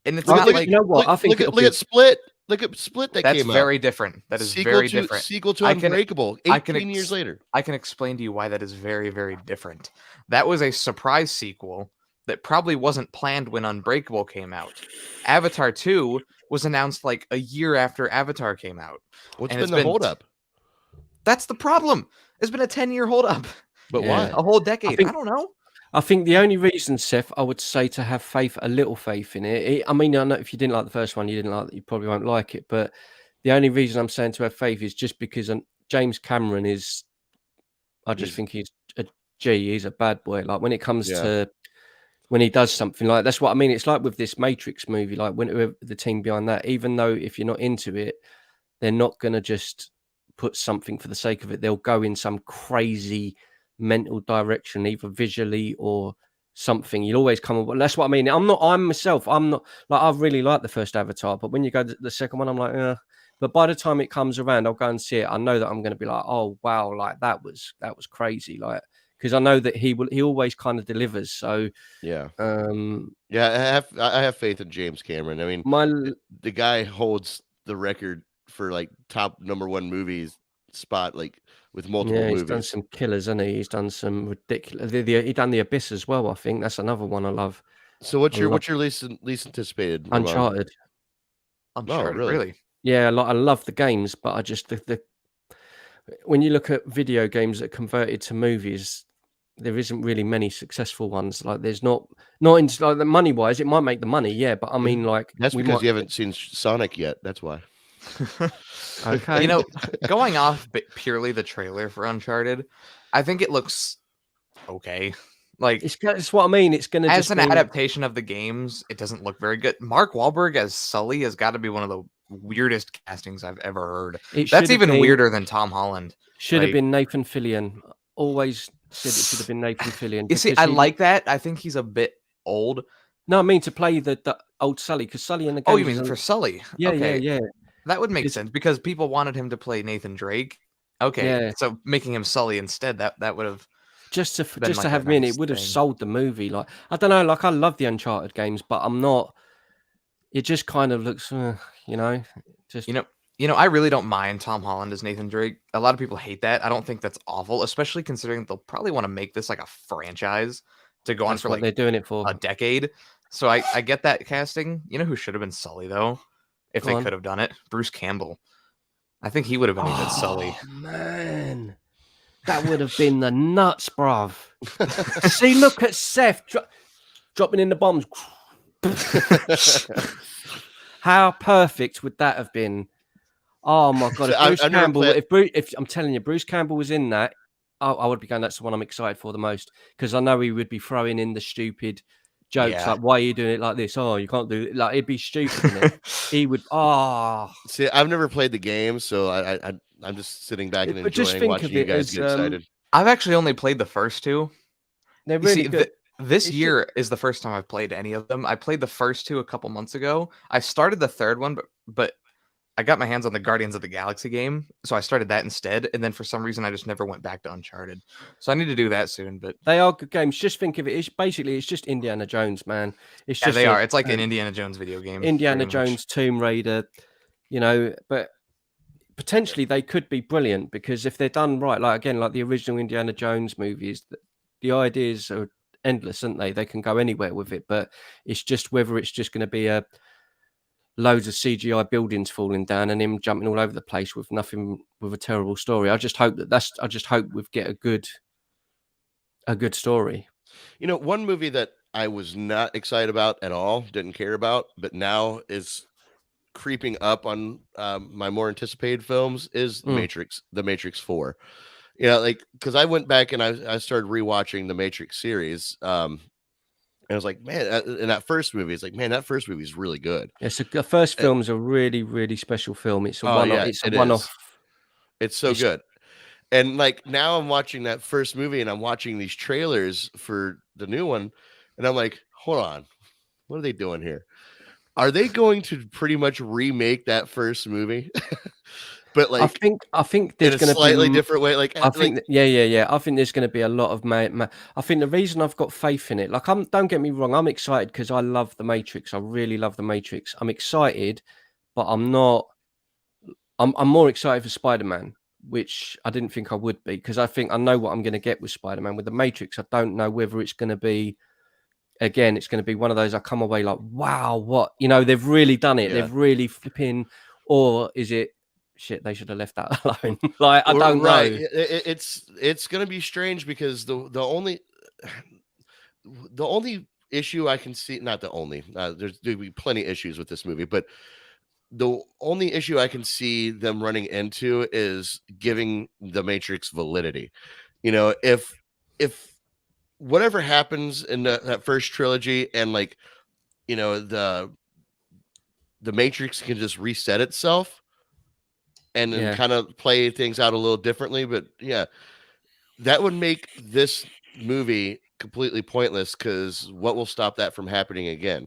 and it's I not think, like you know what? I think look at Split. Look at Split that that's came out. very different. That is very different. Sequel to Unbreakable. 18 years later. I can explain to you why that is very, very different. That was a surprise sequel that probably wasn't planned when Unbreakable came out. Avatar 2 was announced like a year after Avatar came out. What's And been the holdup? That's the problem. It's been a 10-year holdup. But Yeah. why? A whole decade. think- I don't know. I think the only reason, Seth, I would say to have faith, a little faith in it. I mean, I know if you didn't like the first one, you didn't like it, you probably won't like it. But the only reason I'm saying to have faith is just because James Cameron is, I just think he's a G. He's a bad boy. Like when it comes to when he does something like that's what I mean. It's like with this Matrix movie, like when the team behind that, even though if you're not into it, they're not going to just put something for the sake of it. They'll go in some crazy mental direction, either visually or something. You'll always come up. That's what I mean. I'm not like I really like the first Avatar, but when you go to the second one, I'm like, but by the time it comes around, I'll go and see it. I know that I'm going to be like, oh wow, like that was crazy, like because I know that he always kind of delivers. So Yeah. yeah, I have faith in James Cameron. I mean, the guy holds the record for like top #1 movies spot, like with multiple movies. He's done some killers, hasn't he? He's done some ridiculous. He done The Abyss as well. I think that's another one I love. So what's your least anticipated? Ramon? Uncharted. Uncharted, really? really? Yeah, I love the games, but I just when you look at video games that are converted to movies, there isn't really many successful ones. Like there's not in like the money wise, it might make the money, yeah, but I mean like that's because you haven't seen Sonic yet. That's why. Okay. You know, going off purely the trailer for Uncharted, I think it looks okay. Like it's what I mean. It's going to as an adaptation of the games, it doesn't look very good. Mark Wahlberg as Sully has got to be one of the weirdest castings I've ever heard. That's even weirder than Tom Holland. Should have been Nathan Fillion. Always said it should have been Nathan Fillion. You see, I like that. I think he's a bit old. No, I mean to play the old Sully, because Sully in the game. Oh, you mean for Sully? Yeah, okay. yeah. That would make sense because people wanted him to play Nathan Drake. Okay, so making him Sully instead, that would have just to have me in it would have sold the movie. Like I don't know, like I love the Uncharted games, but I'm not. It just kind of looks, just you know, I really don't mind Tom Holland as Nathan Drake. A lot of people hate that. I don't think that's awful, especially considering they'll probably want to make this like a franchise to go on for like they're doing it for a decade. So I get that casting. You know who should have been Sully though? If they could have done it, Bruce Campbell. I think he would have been a good Sully. Man, that would have been the nuts, bruv. See, look at Seth dropping in the bombs. How perfect would that have been? Oh my god! If Bruce Campbell, if I'm telling you, Bruce Campbell was in that, I would be going. That's the one I'm excited for the most because I know he would be throwing in the stupid jokes like, "Why are you doing it like this? Oh, you can't do it." Like it'd be stupid. Isn't it? He would. Oh, see, I've never played the game, so I'm just sitting back and enjoying watching you guys get excited. I've actually only played the first two. They're really good. This year is the first time I've played any of them. I played the first two a couple months ago. I started the third one, but I got my hands on the Guardians of the Galaxy game, so I started that instead. And then for some reason, I just never went back to Uncharted. So I need to do that soon. But they are good games. Just think of it. It's just Indiana Jones, man. It's just they are. It's like an Indiana Jones video game. Indiana Jones, Tomb Raider, but potentially they could be brilliant because if they're done right, like the original Indiana Jones movies, the ideas are endless, aren't they? They can go anywhere with it, but it's just whether it's just going to be loads of CGI buildings falling down and him jumping all over the place with a terrible story. I just hope we get a good story. You know, one movie that I was not excited about at all, didn't care about, but now is creeping up on my more anticipated films is The Matrix 4. You know, like because I went back and I started rewatching the Matrix series. And I was like, man, in that first movie, it's like, man, that first movie is really good. Yeah, so the first film is a really, really special film. It's a one-off. It's a one-off. It's so good. And like now I'm watching that first movie and I'm watching these trailers for the new one. And I'm like, hold on, what are they doing here? Are they going to pretty much remake that first movie? But like, I think there's going to be a slightly different way. Like, I think, yeah. I think there's going to be a lot of I think the reason I've got faith in it, like, don't get me wrong, I'm excited because I love the Matrix. I really love the Matrix. I'm excited, but I'm not. I'm more excited for Spider-Man, which I didn't think I would be because I think I know what I'm going to get with Spider-Man. With the Matrix, I don't know whether it's going to be again, it's going to be one of those I come away like, wow, what, they've really done it. Yeah. They've really flipping, or is it shit? They should have left that alone. Like, I don't know. It's going to be strange because the only issue I can see, not the only, there's there'll be plenty of issues with this movie, but the only issue I can see them running into is giving the Matrix validity. If whatever happens in that first trilogy, and like, the Matrix can just reset itself and then kind of play things out a little differently, but yeah, that would make this movie completely pointless, because what will stop that from happening again?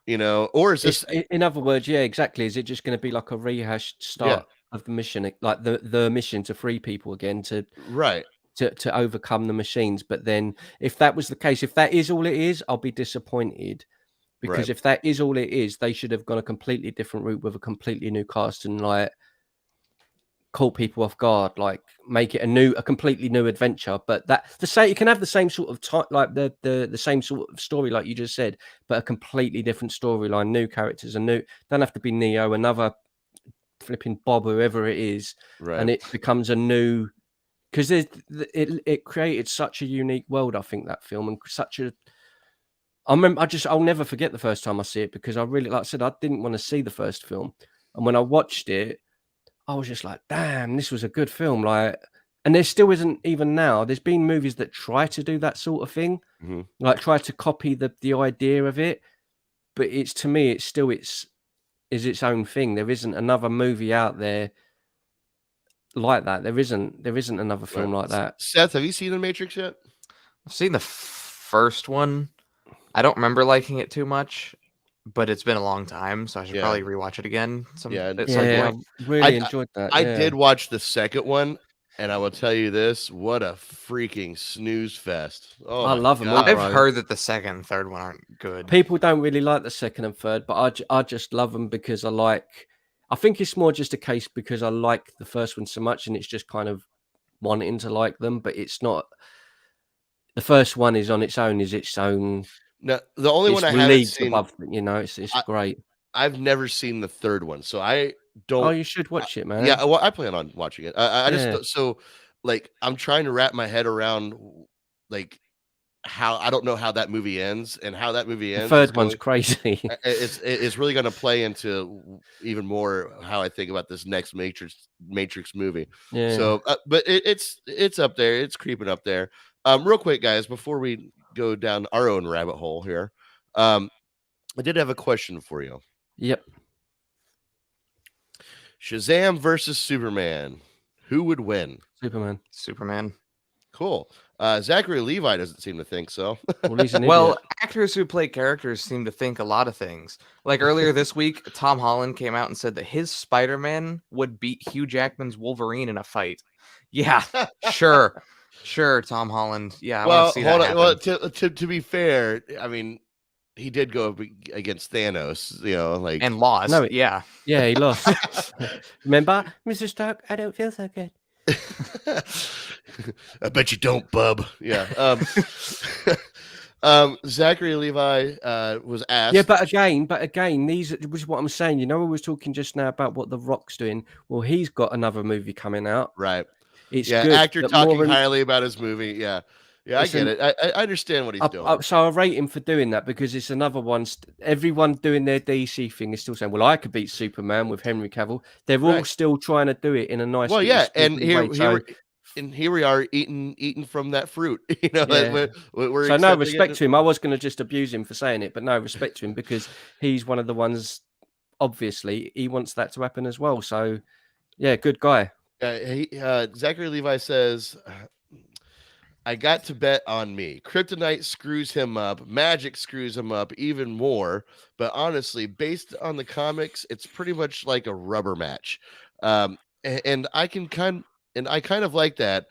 Or is this, in other words, yeah, exactly. Is it just going to be like a rehashed start of the mission, like the mission to free people again, to overcome the machines? But then, if that was the case, if that is all it is, I'll be disappointed, because if that is all it is, they should have gone a completely different route with a completely new cast and like caught people off guard, like make it a completely new adventure. But you can have the same sort of like the same sort of story, like you just said, but a completely different storyline, new characters, don't have to be Neo, another flipping Bob, whoever it is, and it becomes a new, because it created such a unique world. I think that film, and I'll never forget the first time I see it, because I really, like I said, I didn't want to see the first film, and when I watched it, I was just like, damn, this was a good film. Like, and there still isn't, even now. There's been movies that try to do that sort of thing, like try to copy the idea of it, but to me, it's still its own thing. There isn't another movie out there like that. There isn't another film like that. Seth, have you seen The Matrix yet? I've seen the first one. I don't remember liking it too much, but it's been a long time, so I should probably rewatch it again. I really enjoyed that. I did watch the second one, and I will tell you this: what a freaking snooze fest! Oh, I love them. I've heard that the second and third one aren't good. People don't really like the second and third, but I just love them because I think it's more just a case because I like the first one so much, and it's just kind of wanting to like them, but it's not. The first one is on its own, No, the only one I haven't seen, above, it's great. I've never seen the third one, so I don't. Oh, you should watch it, man. Yeah, well, I plan on watching it. I just, so like, I'm trying to wrap my head around like how, I don't know how that movie ends, and how that movie ends. The third one's crazy. It's really going to play into even more how I think about this next Matrix movie. Yeah. So, but it's up there. It's creeping up there. Real quick, guys, before we go down our own rabbit hole here, I did have a question for you. Yep. Shazam versus Superman, who would win? Superman. Cool. Zachary Levi doesn't seem to think so. Well, he's an well, idiot. actors who play characters seem to think a lot of things. Like earlier this week, Tom Holland came out and said that his Spider-Man would beat Hugh Jackman's Wolverine in a fight. Yeah, sure, Tom Holland. Yeah, I want to see that happen. Well, to be fair, I mean, he did go up against Thanos, like, and lost. No, yeah, he lost. Remember, Mr. Stark? I don't feel so good. I bet you don't, bub. Yeah. Zachary Levi was asked. Yeah, but again, these was what I'm saying. We was talking just now about what The Rock's doing. Well, he's got another movie coming out. Right. It's good. Actor talking highly about his movie. Yeah. Yeah, I get it. I understand what he's doing. So I rate him for doing that, because it's another one. Everyone doing their DC thing is still saying, well, I could beat Superman with Henry Cavill. They're all still trying to do it in a nice way. Well, yeah, and here we are eating from that fruit. We're so no respect to him. I was going to just abuse him for saying it, but no respect to him, because he's one of the ones, obviously, he wants that to happen as well. So, yeah, good guy. Zachary Levi says, I got to bet on me. Kryptonite screws him up. Magic screws him up even more. But honestly, based on the comics, it's pretty much like a rubber match. And I kind of like that.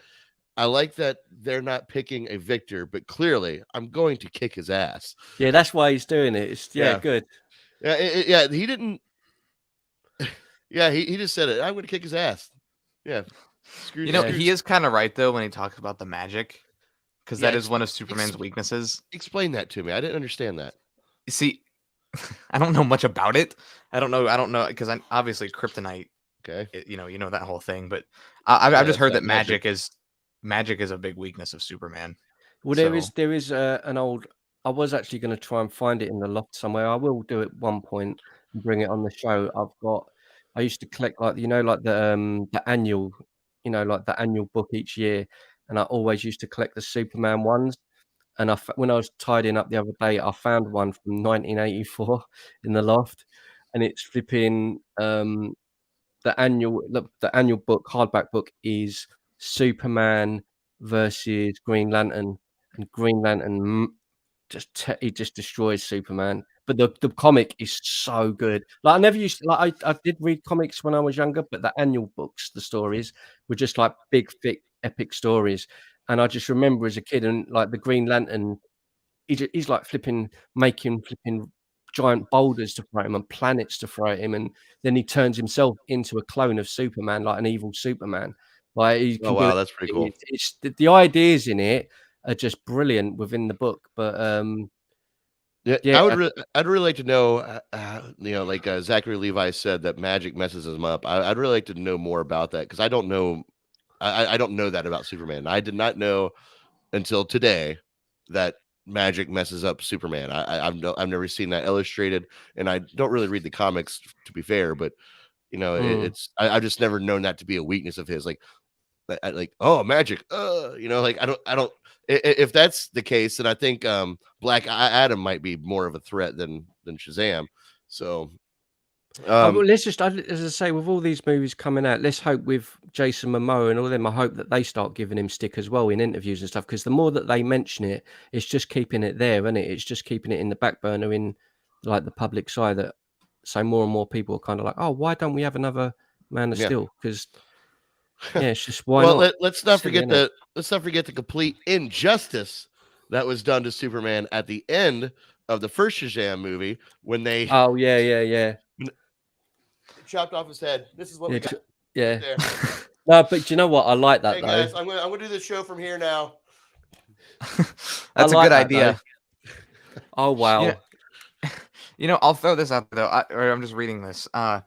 I like that they're not picking a victor, but clearly I'm going to kick his ass. Yeah, that's why he's doing it. It's good. Yeah, he didn't. Yeah, he just said it. I'm going to kick his ass. Yeah. He is kind of right though when he talks about the magic, because Yeah, that is one of Superman's weaknesses. Explain that to me. I didn't understand that. See, I don't know much about it. I don't know because I'm obviously kryptonite. Okay. You know that whole thing, but I've Yeah, just that's heard that that magic is a big weakness of Superman. Well, So- there is an old. I was actually going to try and find it in the loft somewhere. I will do it one point and bring it on the show. I used to collect like the annual, like the annual book each year, and I always used to collect the Superman ones. And when I was tidying up the other day, I found one from 1984 in the loft, and it's flipping the annual book, hardback book, is Superman versus Green Lantern, and Green Lantern he just destroys Superman. But the comic is so good. Like I never used like I did read comics when I was younger, but the annual books, the stories were just like big, thick, epic stories. And I just remember as a kid, and like the Green Lantern, he's like making flipping giant boulders to throw him and planets to throw at him, and then he turns himself into a clone of Superman, like an evil Superman. Like he Oh can do wow, that's pretty cool. It's the ideas in it are just brilliant within the book. But Yeah, yeah, I'd really like to know, like Zachary Levi said that magic messes him up. I'd really like to know more about that because I don't know. I don't know that about Superman. I did not know until today that magic messes up Superman. I've never seen that illustrated, and I don't really read the comics to be fair. But I've just never known that to be a weakness of his. Like oh magic, like I don't. If that's the case, then I think Black Adam might be more of a threat than Shazam. So well, let's just, as I say, with all these movies coming out, let's hope with Jason Momoa and all them, I hope that they start giving him stick as well in interviews and stuff. Because the more that they mention it, it's just keeping it there, isn't it? It's just keeping it in the back burner in like the public eye. That so more and more people are kind of like, oh, why don't we have another Man of Yeah. Steel? Because yeah, it's just why well, not? let's not Silly, forget the complete injustice that was done to Superman at the end of the first Shazam movie when they Oh yeah. chopped off his head. This is what we got. Yeah. Right there. No, but do you know what? I like that Hey though. guys, I'm gonna do the show from here now. That's a like good that, idea. Oh wow. Yeah. I'll throw this out there, though. I'm just reading this. I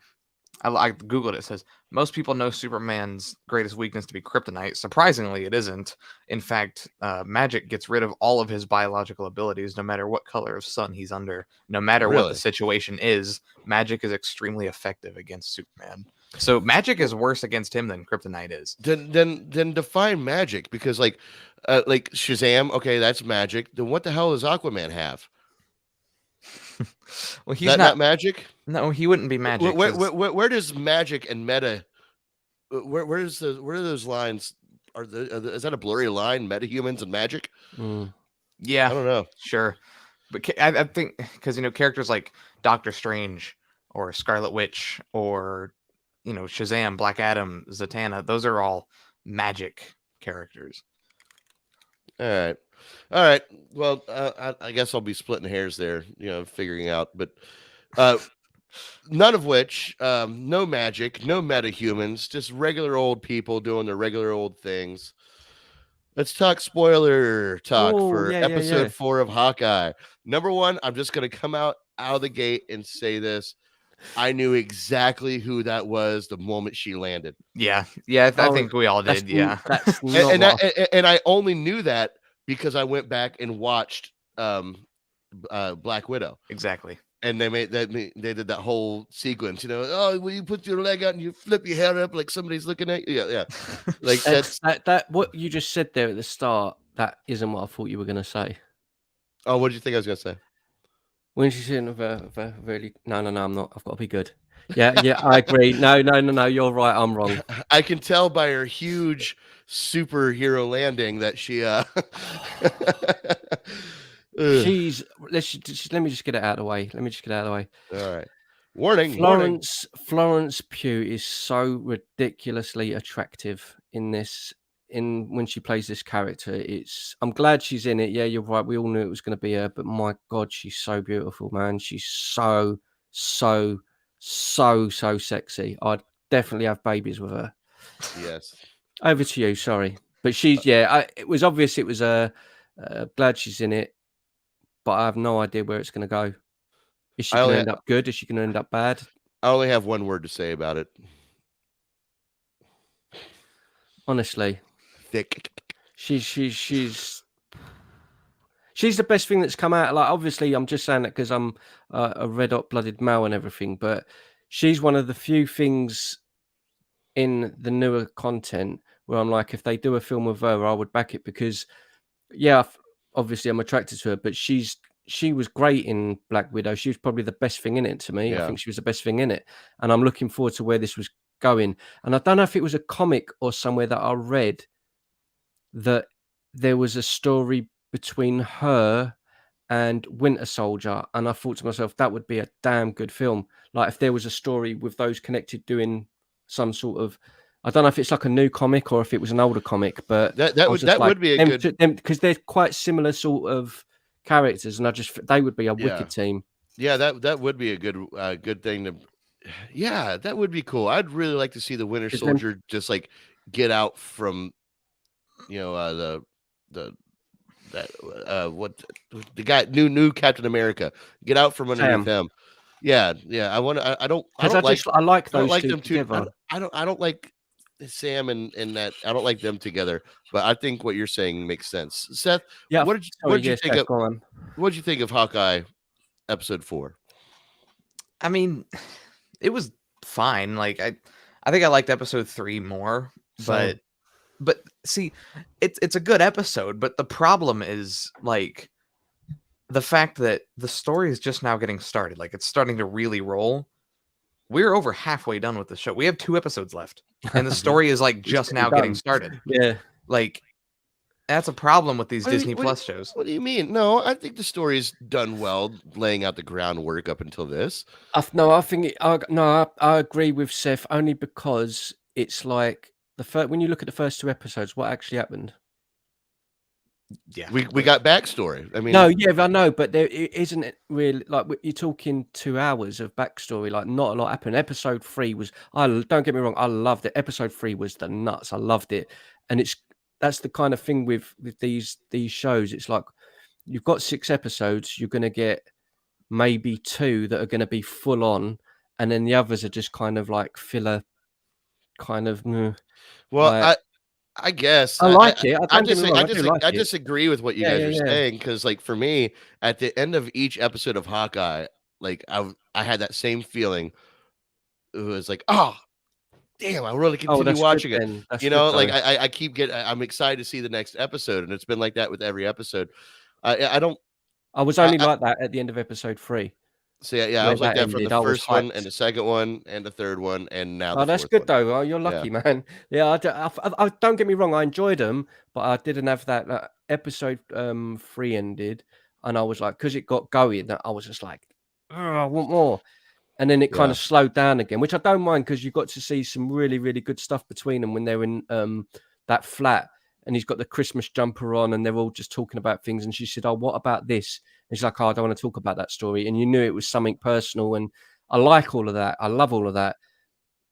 googled it. It says most people know Superman's greatest weakness to be kryptonite. Surprisingly, it isn't. In fact, magic gets rid of all of his biological abilities, no matter what color of sun he's under. No matter what Really? the situation is, magic is extremely effective against Superman. So magic is worse against him than kryptonite is. Then define magic, because like Shazam, okay, that's magic. Then what the hell does Aquaman have? Well, he's not magic. No, he wouldn't be magic. Where does magic and meta? Where are those lines? Is that a blurry line? Metahumans and magic? Yeah, I don't know. Sure, but I think because characters like Doctor Strange or Scarlet Witch or Shazam, Black Adam, Zatanna, those are all magic characters. All right. Well, I guess I'll be splitting hairs there, figuring out, but none of which, no magic, no metahumans, just regular old people doing their regular old things. Let's talk spoiler talk for episode 4 of Hawkeye. Number one, I'm just going to come out of the gate and say this. I knew exactly who that was the moment she landed. Yeah. I think we all did. Yeah. And I only knew that because I went back and watched Black Widow. Exactly. And they did that whole sequence, when you put your leg out and you flip your hair up like somebody's looking at you. Yeah. Like that what you just said there at the start, that isn't what I thought you were gonna say. Oh, what did you think I was gonna say? When she's in a really no, I'm not. I've got to be good. Yeah, I agree. No, you're right. I'm wrong. I can tell by her huge superhero landing that she she's let me just get it out of the way. All right. Warning. Florence Pugh is so ridiculously attractive in this. When she plays this character, I'm glad she's in it. Yeah, you're right. We all knew it was going to be her, but my God, she's so beautiful, man. She's so sexy. I'd definitely have babies with her. Yes. Over to you. Sorry. But she's it was obvious. It was glad she's in it, but I have no idea where it's going to go. Is she going to end up good? Is she going to end up bad? I only have one word to say about it. Honestly, Thick. She's the best thing that's come out. Like, obviously, I'm just saying that because I'm a red hot blooded male and everything, but she's one of the few things in the newer content where I'm like, if they do a film with her, I would back it because, obviously I'm attracted to her, but she was great in Black Widow. She was probably the best thing in it to me. Yeah. I think she was the best thing in it, and I'm looking forward to where this was going. And I don't know if it was a comic or somewhere that I read that there was a story between her and Winter Soldier, and I thought to myself that would be a damn good film. Like, if there was a story with those connected doing some sort of, I don't know if it's like a new comic or if it was an older comic, but that would be a good, because they're quite similar sort of characters, and they would be a wicked team. Yeah, that would be a good thing to. Yeah, that would be cool. I'd really like to see the Winter Soldier just like get out from, the guy new Captain America, get out from underneath him. Yeah. I don't like them together. I don't like Sam and that. I don't like them together, but I think what you're saying makes sense. Seth, what did you think of Hawkeye episode 4? I mean, it was fine. Like, I think I liked episode 3 more, but see, it's a good episode, but the problem is like the fact that the story is just now getting started. Like, it's starting to really roll. We're over halfway done with the show. We have 2 episodes left, and the story is like just now getting started. Yeah, like that's a problem with these Disney Plus shows. What do you mean? No, I think the story's done well, laying out the groundwork up until this. I agree with Seth, only because it's like when you look at the first 2 episodes, what actually happened? Yeah, we got backstory. I mean, no, yeah, I know, but there isn't really, like, you're talking 2 hours of backstory. Like, not a lot happened. Episode 3 was, don't get me wrong, I loved it. Episode 3 was the nuts. I loved it, and that's the kind of thing with these shows. It's like you've got 6 episodes, you're going to get maybe 2 that are going to be full on, and then the others are just kind of like filler. Kind of. Well, like, I guess I like it. I disagree with what you guys are saying, because, like, for me, at the end of each episode of Hawkeye, like, I had that same feeling. It was like, oh, damn, I really continue watching it. Like, I'm excited to see the next episode, and it's been like that with every episode. I was only like that at the end of episode 3. So yeah, I was like that from the first one and the second one and the third one, and now. That's good though. Oh, you're lucky, man. Yeah, I don't get me wrong. I enjoyed them, but I didn't have that episode 3 ended, and I was like, because it got going, that I was just like, I want more. And then it kind of slowed down again, which I don't mind, because you got to see some really, really good stuff between them when they're in that flat, and he's got the Christmas jumper on, and they're all just talking about things. And she said, "Oh, what about this?" And he's like, "Oh, I don't want to talk about that story." And you knew it was something personal, and I like all of that. I love all of that.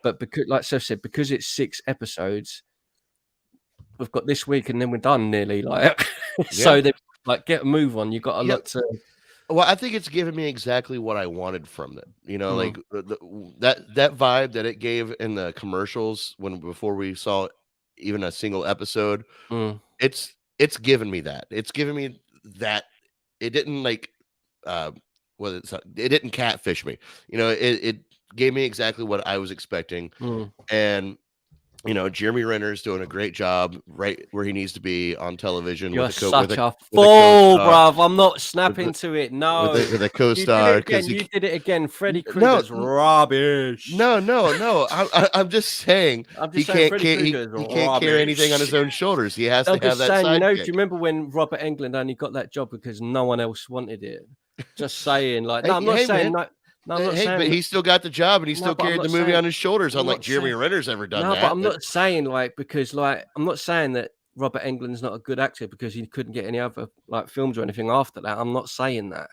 But because, like Seth said, because it's 6 episodes, we've got this week, and then we're done nearly. Like, so they like get a move on. You got a lot to. Well, I think it's given me exactly what I wanted from them. Like that vibe that it gave in the commercials before we saw even a single episode. It's given me that. It's given me that. It didn't like it didn't catfish me. It gave me exactly what I was expecting. And Jeremy Renner's doing a great job right where he needs to be on television. You're such a fool, bruv. I'm not snapping to it. No, with a co-star. You did it again. Freddy Krueger's rubbish. No. I'm just saying he can't carry anything on his own shoulders. He has to have that sidekick. Do you remember when Robert Englund only got that job because no one else wanted it? Just saying, like, no, I'm not saying that. No, but he still got the job, and he still carried the movie on his shoulders, unlike Jeremy Renner's ever done that. No, but I'm not saying, like, because, like, I'm not saying that Robert Englund's not a good actor because he couldn't get any other, like, films or anything after that. I'm not saying that.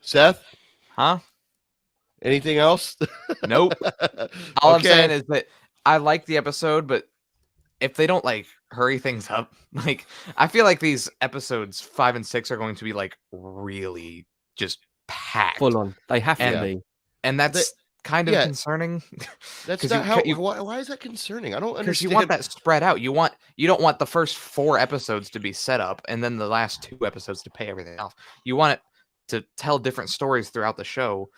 Seth? Huh? Anything else? Nope. All I'm saying Okay. is that I like the episode, but if they don't like hurry things up, like I feel like these episodes 5 and 6 are going to be like really just packed, Full on. They have to and Yeah. be. and that's kind of yeah. concerning That's because not how. you Why is that concerning? I don't because you understand. want that spread out. You don't want the first 4 episodes to be set up and then the last 2 episodes to pay everything off. You want it to tell different stories throughout the show,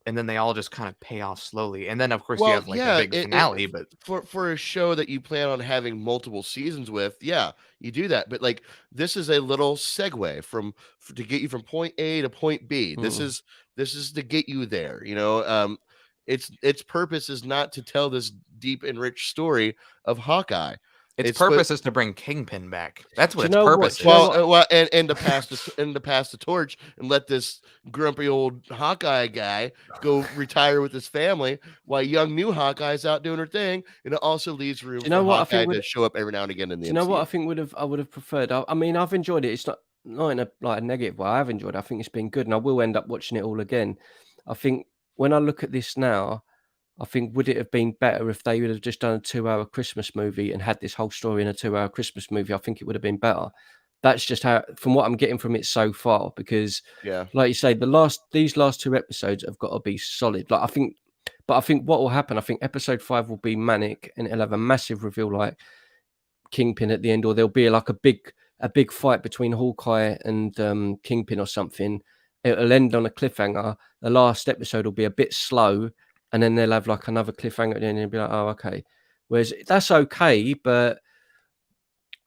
and then they all just kind of pay off slowly. And then of course you Well, have like yeah, a big finale, but for a show that you plan on having multiple seasons with, yeah, you do that. But like this is a little segue to get you from point A to point B. This Mm. is to get you there. Its purpose is not to tell this deep and rich story of Hawkeye. its It's what purpose is to bring Kingpin back. That's Do what you its know what- purpose do you know is. what- well, and to pass the torch and let this grumpy old Hawkeye guy go retire with his family while young new Hawkeye's out doing her thing, and it also leaves room you know for what I Hawkeye think to show up every now and again in the Do you know what I MCU. think I would have preferred? I mean, I've enjoyed it. It's not in a like a negative way. I've enjoyed it. I think it's been good, and I will end up watching it all again. I think when I look at this now, I think would it have been better if they would have just done a 2-hour Christmas movie and had this whole story in a 2-hour Christmas movie? I think it would have been better. That's just how, from what I'm getting from it so far, because Yeah, like you say, these last 2 episodes have got to be solid. Like I think what will happen, I think episode 5 will be manic and it'll have a massive reveal like Kingpin at the end, or there'll be like a big fight between Hawkeye and Kingpin or something. It'll end on a cliffhanger. The last episode will be a bit slow, and then they'll have like another cliffhanger at the end and be like, oh, okay. Whereas that's okay, but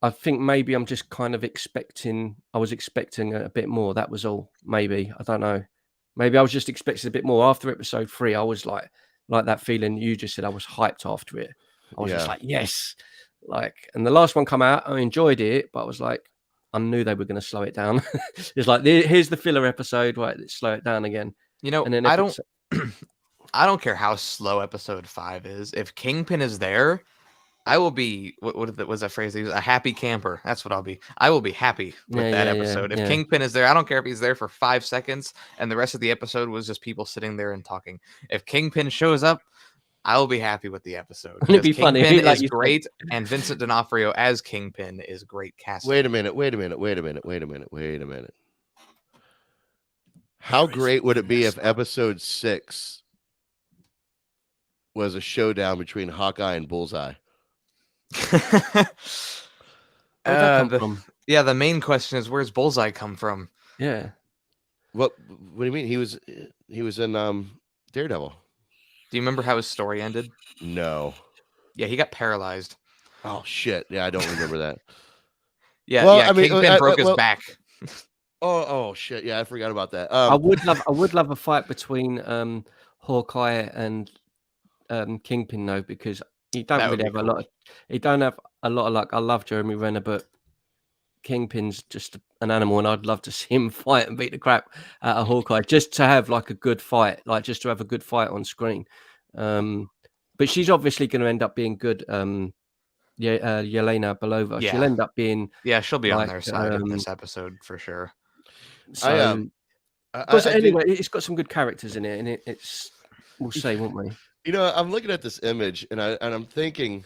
I think maybe I'm just kind of I was expecting a bit more. That was all. Maybe. I don't know. Maybe I was just expecting a bit more. After episode 3, I was like that feeling you just said. I was hyped after it. I was just Yeah. like, yes. And the last one come out, I enjoyed it, but I was like, I knew they were going to slow it down. It's like, here's the filler episode, right? Let's slow it down again. You know, And then I don't I don't care how slow episode 5 is. If Kingpin is there, I will be what was that phrase? A happy camper. That's what I'll be. I will be happy with Yeah, that yeah, episode. yeah. If Kingpin is there, I don't care if he's there for 5 seconds and the rest of the episode was just people sitting there and talking. If Kingpin shows up, I will be happy with the episode. It'd be because funny, Kingpin like is you said. great, and Vincent D'Onofrio as Kingpin is great casting. Wait a minute. How great would it be if episode 6 was a showdown between Hawkeye and Bullseye? Where'd that come from? Yeah, the main question is where's Bullseye come from? Yeah. What do you mean? He was in Daredevil. Do you remember how his story ended? No. Yeah, he got paralyzed. Oh shit. Yeah, I don't remember that. Yeah, Well, yeah. I mean, Kingpin broke his back. Oh shit. Yeah, I forgot about that. I would love a fight between Hawkeye and Kingpin though, because he don't That would really be have cool. he don't have a lot of luck. I love Jeremy Renner, but Kingpin's just an animal, and I'd love to see him fight and beat the crap out of Hawkeye, just to have like a good fight, like just to have a good fight on screen. But she's obviously going to end up being good. Yelena Belova. Yeah. She'll end up being. Yeah, she'll be on like, their side in this episode for sure. So, anyway, it's got some good characters in it, and it's we'll say, won't we? You know, I'm looking at this image, and I'm thinking,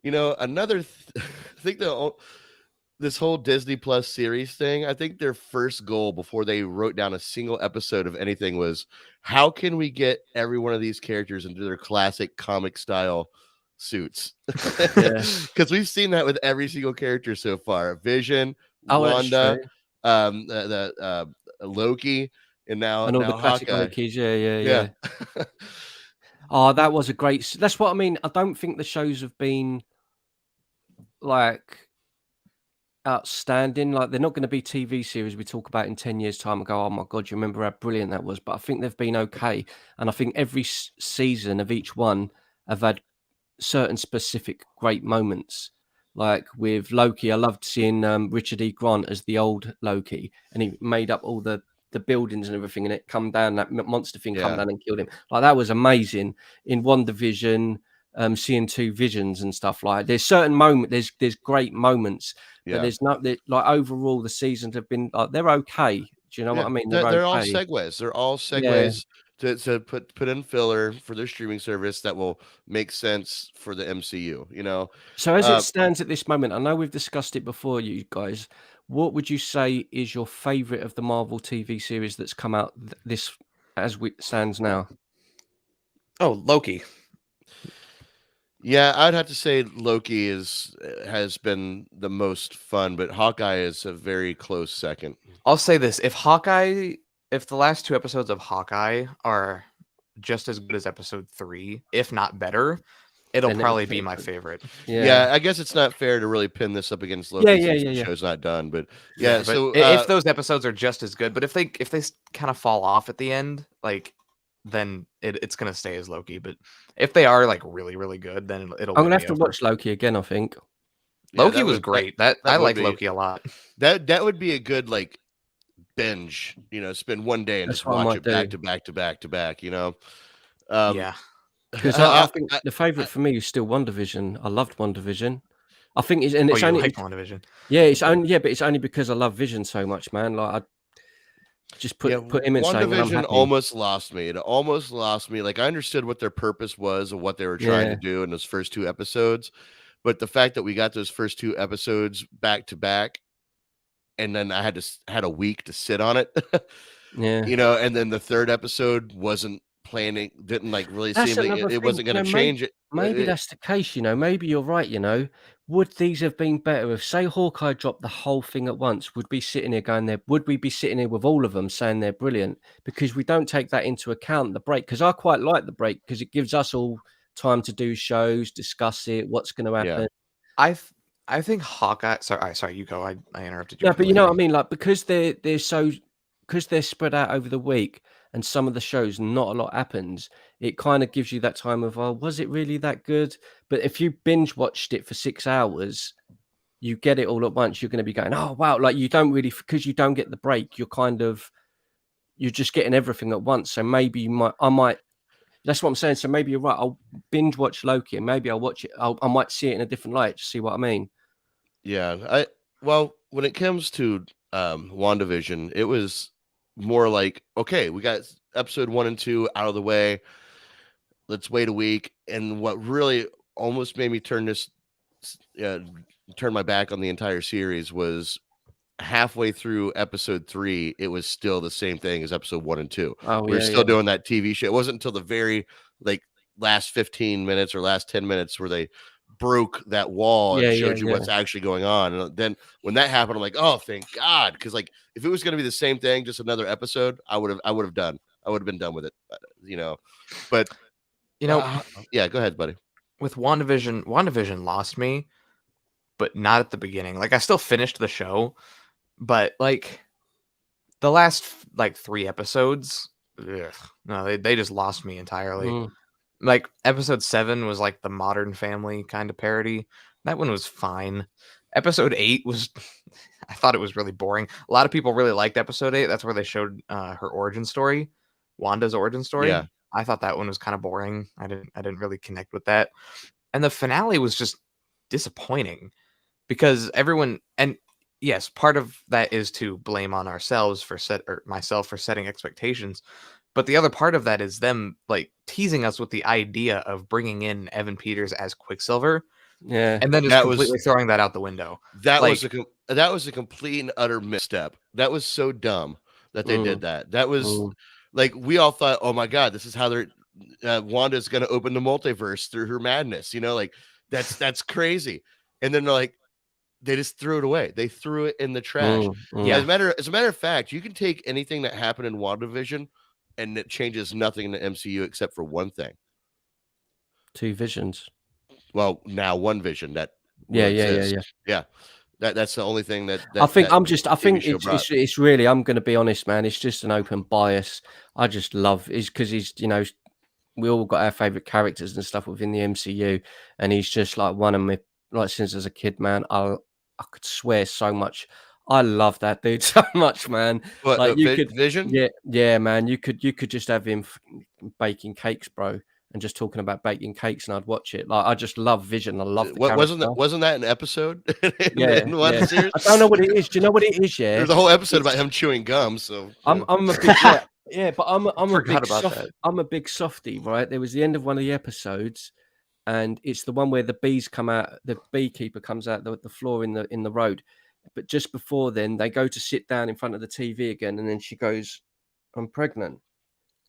you know, I think this whole Disney Plus series thing, I think their first goal before they wrote down a single episode of anything was, how can we get every one of these characters into their classic comic style suits? Because we've seen that with every single character so far. Vision, Wanda, the Loki, and all the classic Hawkeye. Lokis. Yeah. Oh, that was a great. That's what I mean. I don't think the shows have been like outstanding. Like they're not going to be TV series we talk about in 10 years' time and go, oh my god, you remember how brilliant that was? But I think they've been okay, and I think every season of each one have had certain specific great moments. Like with Loki, I loved seeing Richard E. Grant as the old Loki, and he made up all the buildings and everything, and it come down, that monster thing come down and killed him. Like that was amazing. In WandaVision, seeing 2 visions and stuff like. There's certain there's great moments, but there's like overall the seasons have been like they're okay. Do you know what I mean? They're all segues. They're all segues to put in filler for their streaming service that will make sense for the MCU. You know, So as it stands at this moment, I know we've discussed it before, you guys. What would you say is your favorite of the Marvel TV series that's come out this as it stands now? Oh, Loki. yeah, I'd have to say Loki has been the most fun, but Hawkeye is a very close second. I'll say this: if the last 2 episodes of Hawkeye are just as good as episode 3, if not better, it'll Then it'll probably be fit. my favorite. Yeah, I guess it's not fair to really pin this up against Loki since the show's not done, but yeah. But So if those episodes are just as good, but if they kind of fall off at the end, like, then it's gonna stay as Loki. But if they are like really really good, then it'll. I'm gonna have to watch Loki again, I think. yeah, Loki that was would- great. that I would like be- Loki a lot. That would be a good like binge. You know, spend one day and That's just what I watch might it back do. to back to back to back. You know. Yeah. Because I think the favorite for me is still WandaVision. I loved WandaVision. I think it's Oh, it's you only like WandaVision? but it's only because I love Vision so much, man. Like I just put him in saying I'm WandaVision happy. almost lost me. It almost lost me. Like I understood what their purpose was and what they were trying to do in those first 2 episodes, but the fact that we got those first 2 episodes back to back, and then I had a week to sit on it, Yeah. you know, and then the 3rd episode didn't like really seem like another it wasn't thing, going to you know, change it. Maybe that's the case, you know. Maybe you're right, you know. Would these have been better if, say, Hawkeye dropped the whole thing at once? Would we be sitting here with all of them saying they're brilliant? Because we don't take that into account, the break. Because I quite like the break because it gives us all time to do shows, discuss it, what's going to happen. I think Hawkeye. Sorry, you go. I interrupted you. No, but you know what I mean. Like because they're spread out over the week, and some of the shows not a lot happens. It kind of gives you that time of, oh, was it really that good? But if you binge watched it for 6 hours, you get it all at once. You're going to be going, oh wow, like you don't really, because you don't get the break. You're just getting everything at once. So maybe I might. That's what I'm saying. So maybe you're right. I'll binge watch Loki, and maybe I'll watch it. I might see it in a different light. See what I mean? Yeah, when it comes to WandaVision, it was more like, okay, we got episode 1 and 2 out of the way. Let's wait a week. And what really almost made me turn my back on the entire series was halfway through episode 3. It was still the same thing as episode 1 and 2. Oh, We're still doing that TV show. It wasn't until the very like last 15 minutes or last 10 minutes where they broke that wall and showed you what's actually going on. And then when that happened, I'm like, oh, thank God. Because like if it was going to be the same thing, just another episode, I would have been done with it, you know. But you know, yeah, go ahead, buddy. With WandaVision lost me, but not at the beginning. Like I still finished the show, but like the last like 3 episodes, no, they just lost me entirely. Like episode 7 was like the Modern Family kind of parody. That one was fine. Episode 8 was, I thought it was really boring. A lot of people really liked episode 8. That's where they showed her origin story, Wanda's origin story. Yeah. I thought that one was kind of boring. I didn't really connect with that. And the finale was just disappointing because everyone, and yes, part of that is to blame on ourselves myself for setting expectations. But the other part of that is them like teasing us with the idea of bringing in Evan Peters as Quicksilver. Yeah. And then just completely throwing that out the window. That was a complete and utter misstep. That was so dumb that they did that. That was like, we all thought, oh my God, this is how Wanda's going to open the multiverse through her madness. You know, like that's crazy. And then they're like, they just threw it away. They threw it in the trash. Yeah. As a matter of fact, you can take anything that happened in WandaVision and it changes nothing in the MCU except for one thing. 2 visions. Well, now one vision that yeah. That's the only thing that I think it's really, I'm going to be honest, man. It's just an open bias. I just love is because he's, you know, we all got our favorite characters and stuff within the MCU, and he's just like one of my, like, since as a kid, man. I could swear so much. I love that dude so much, man. What, like Vision? Yeah, man. You could just have him baking cakes, bro, and just talking about baking cakes, and I'd watch it. Like I just love Vision. I love the character. Wasn't that an episode? in one series? I don't know what it is. Do you know what it is? Yeah, there's a whole episode about him chewing gum. So I'm a big, Yeah, but I'm a Forgot big about soft. that. I'm a big softy, right? There was the end of one of the episodes, and it's the one where the bees come out. The beekeeper comes out the floor in the road, but just before then, they go to sit down in front of the TV again, and then she goes, "I'm pregnant.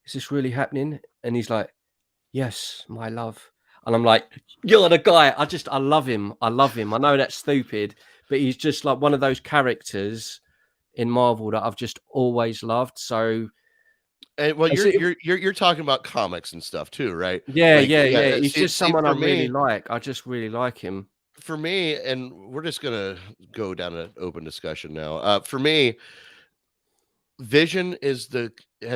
Is this really happening?" And he's like, "Yes, my love." And I'm like, "You're the guy." I love him. I love him. I know that's stupid, but he's just like one of those characters in Marvel that I've just always loved. So. And well, Is it, you're talking about comics and stuff too, right? Yeah, Like, yeah, yeah, yeah. He's just see, someone I really like. I just really like him. for me, and we're just gonna go down an open discussion now. For me, Vision has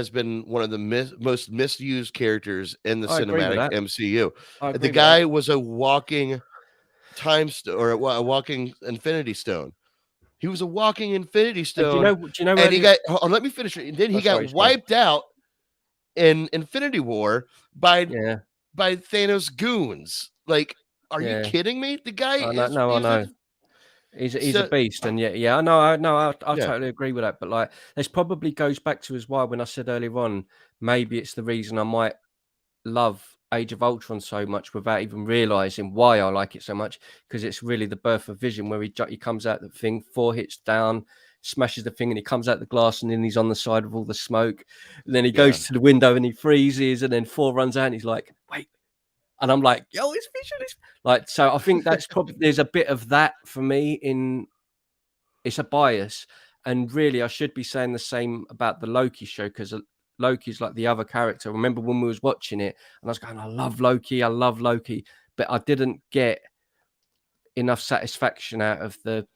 been one of the most misused characters in the I agree with cinematic that. MCU. I The agree with that. guy was a walking a walking Infinity Stone. He was a walking Infinity And Stone, do you know where and he got. Hold on, let me finish it. And then oh, he got sorry, sorry. wiped out in Infinity War by Yeah, Thanos goons. Like, are you yeah. kidding me? The guy I know, is no, I he's a, know. He's a so beast, and yeah, I know, I yeah, totally agree with that. But like, this probably goes back to as well when I said earlier on, maybe it's the reason I might love Age of Ultron so much without even realizing why I like it so much, because it's really the birth of Vision, where he comes out the thing, 4 hits down, smashes the thing, and he comes out the glass, and then he's on the side of all the smoke, and then he yeah, goes to the window and he freezes, and then 4 runs out and he's like, wait, and I'm like, yo, it's Vision, it's like, so I think that's probably there's a bit of that for me in it's a bias. And really, I should be saying the same about the Loki show, because Loki's like the other character. I remember when we was watching it, and I was going, I love Loki, but I didn't get enough satisfaction out of the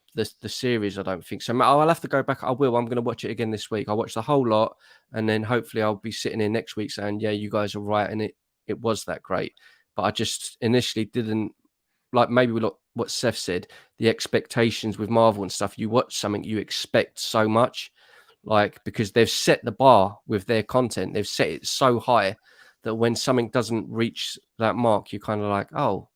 series. I don't think so. I'll have to go back. I will. I'm going to watch it again this week. I'll watch the whole lot, and then hopefully I'll be sitting here next week saying, yeah, you guys are right, and it was that great. But I just initially didn't like, maybe what Seth said, the expectations with Marvel and stuff. You watch something, you expect so much, like, because they've set the bar with their content. They've set it so high that when something doesn't reach that mark, you're kind of like, oh.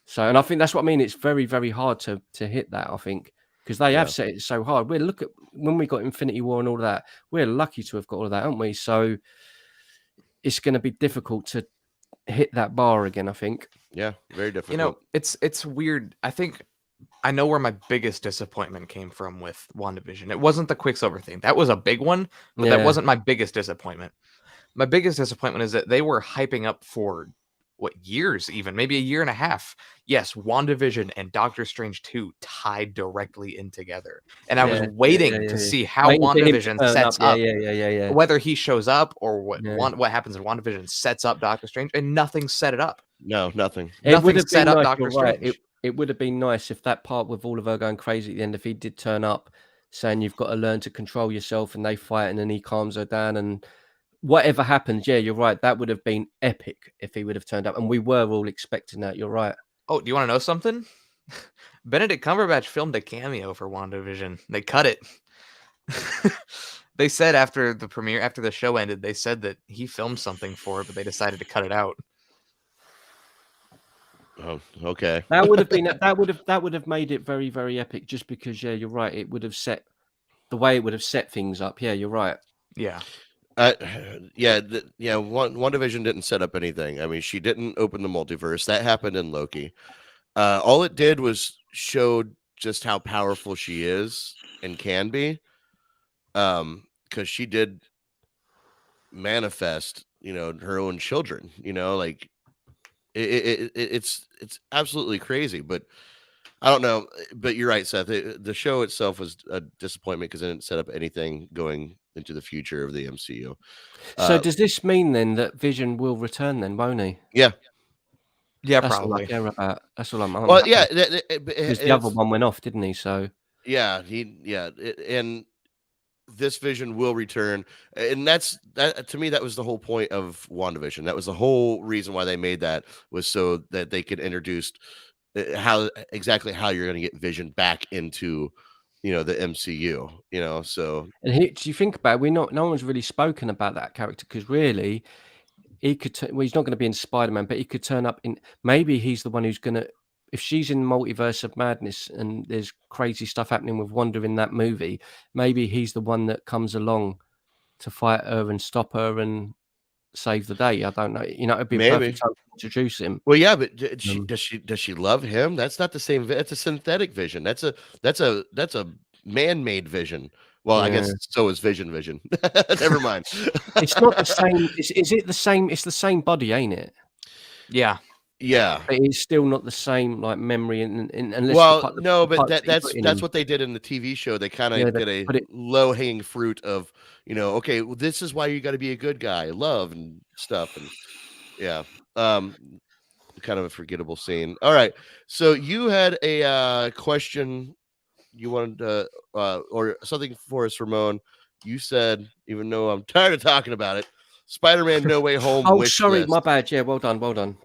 So, and I think that's what I mean. It's very, very hard to hit that, I think, because they yeah. have set it so hard. Look at when we got Infinity War and all that. We're lucky to have got all of that, aren't we? So it's going to be difficult to hit that bar again, I think. Yeah, very difficult. You know, it's weird. I think I know where my biggest disappointment came from with WandaVision. It wasn't the Quicksilver thing. That was a big one, but that wasn't my biggest disappointment. My biggest disappointment is that they were hyping up for years, even maybe a year and a half. Yes, WandaVision and Doctor Strange 2 tied directly in together. And I was waiting to see how WandaVision sets up. Whether he shows up or what happens in WandaVision sets up Doctor Strange, and nothing set it up. No, nothing. Nothing set up Doctor Strange. It would have been nice if that part with all of her going crazy at the end, if he did turn up saying you've got to learn to control yourself, and they fight, and then he calms her down, and whatever happens, yeah, you're right. That would have been epic if he would have turned up, and we were all expecting that. You're right. Oh, do you want to know something? Benedict Cumberbatch filmed a cameo for WandaVision. They cut it. They said after the premiere, after the show ended, they said that he filmed something for it, but they decided to cut it out. Oh, okay. That would have been that would have made it very, very epic, just because, yeah, you're right. It would have set the way it would have set things up. Yeah, you're right. Yeah. WandaVision didn't set up anything. I mean, she didn't open the multiverse. That happened in Loki. All it did was showed just how powerful she is and can be. Because she did manifest, her own children. Like it's absolutely crazy. But I don't know. But you're right, Seth. The show itself was a disappointment because it didn't set up anything going into the future of the MCU. So does this mean then that Vision will return then, won't he? Yeah. Yeah, That's probably. all I care about. That's all I'm well, yeah. Because the other one went off, didn't he? So yeah, and this Vision will return, and that to me, that was the whole point of WandaVision. That was the whole reason why they made that, was so that they could introduce how you're going to get Vision back into the MCU. So, and do you think about it, no one's really spoken about that character, because really he could he's not going to be in Spider-Man, but he could turn up in, maybe he's the one who's going to, if she's in Multiverse of Madness and there's crazy stuff happening with Wanda in that movie, maybe he's the one that comes along to fight her and stop her and save the day. I don't know. It'd be a Maybe. perfect time to introduce him. Well, yeah, but does she love him? That's not the same. It's a synthetic Vision. That's a man-made Vision. Well, I guess so is Vision. Never mind. It's not the same. Is it the same? It's the same body, ain't it? Yeah. Yeah. But it's still not the same like memory unless Well, no, but that's what they did in the TV show. They kind of did a low-hanging fruit of, okay, well, this is why you got to be a good guy, love and stuff, and yeah, kind of a forgettable scene. All right, so you had a question you wanted to or something for us, Ramon. You said, even though I'm tired of talking about it, Spider-Man No Way Home. Oh, sorry, my bad. Yeah, well done.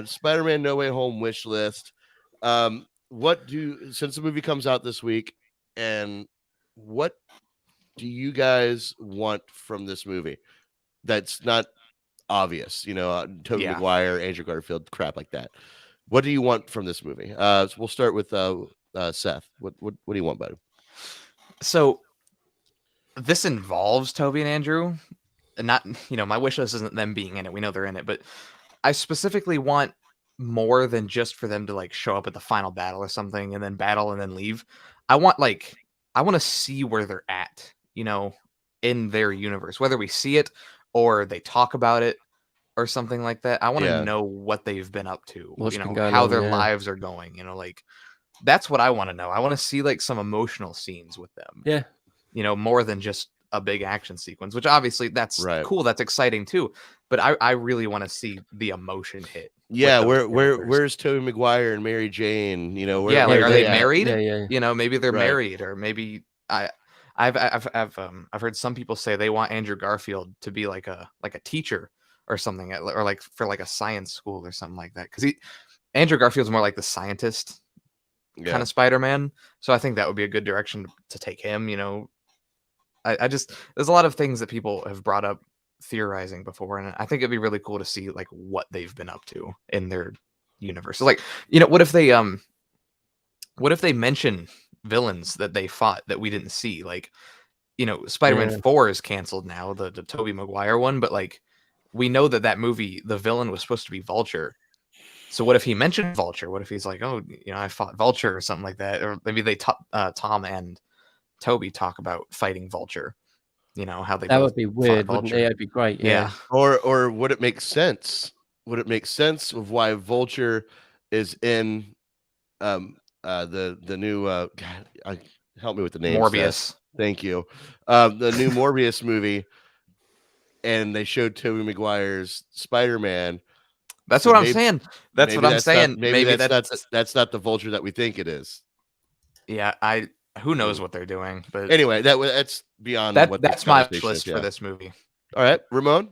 Spider-Man No Way Home wish list. Since the movie comes out this week, and what do you guys want from this movie that's not obvious? Tobey Maguire, Andrew Garfield, crap like that. What do you want from this movie? So we'll start with Seth. What do you want, buddy? So this involves Tobey and Andrew, and not my wish list isn't them being in it. We know they're in it, but I specifically want more than just for them to like show up at the final battle or something and then battle and then leave. I want to see where they're at, in their universe, whether we see it or they talk about it or something like that. I want to know what they've been up to, how their lives are going, that's what I want to know. I want to see like some emotional scenes with them. Yeah. More than just a big action sequence, which obviously that's cool. That's exciting too. But I really want to see the emotion hit. Yeah, where's Tobey Maguire and Mary Jane? Are they married? Yeah. Maybe they're married, or maybe I've heard some people say they want Andrew Garfield to be like a teacher or something, or like for like a science school or something like that. Because Andrew Garfield's more like the scientist kind of Spider-Man, so I think that would be a good direction to take him. I just there's a lot of things that people have brought up theorizing before, and I think it'd be really cool to see like what they've been up to in their universe. So, like, what if they mention villains that they fought that we didn't see? Like, Spider-Man 4 is canceled now, the Tobey Maguire one, but like we know that movie, the villain was supposed to be Vulture. So what if he mentioned Vulture? What if he's like, oh, I fought Vulture or something like that? Or maybe they Tom and Tobey talk about fighting Vulture. How they that would be weird, wouldn't it? That'd be great. Yeah. Or would it make sense? Would it make sense of why Vulture is in the new God, help me with the name, Morbius. Seth. Thank you. The new Morbius movie, and they showed Tobey Maguire's Spider-Man. That's what I'm saying. That's what I'm saying. Maybe that's not the Vulture that we think it is. Yeah, who knows what they're doing, but anyway, that's beyond that's my list for this movie. All right, Ramon.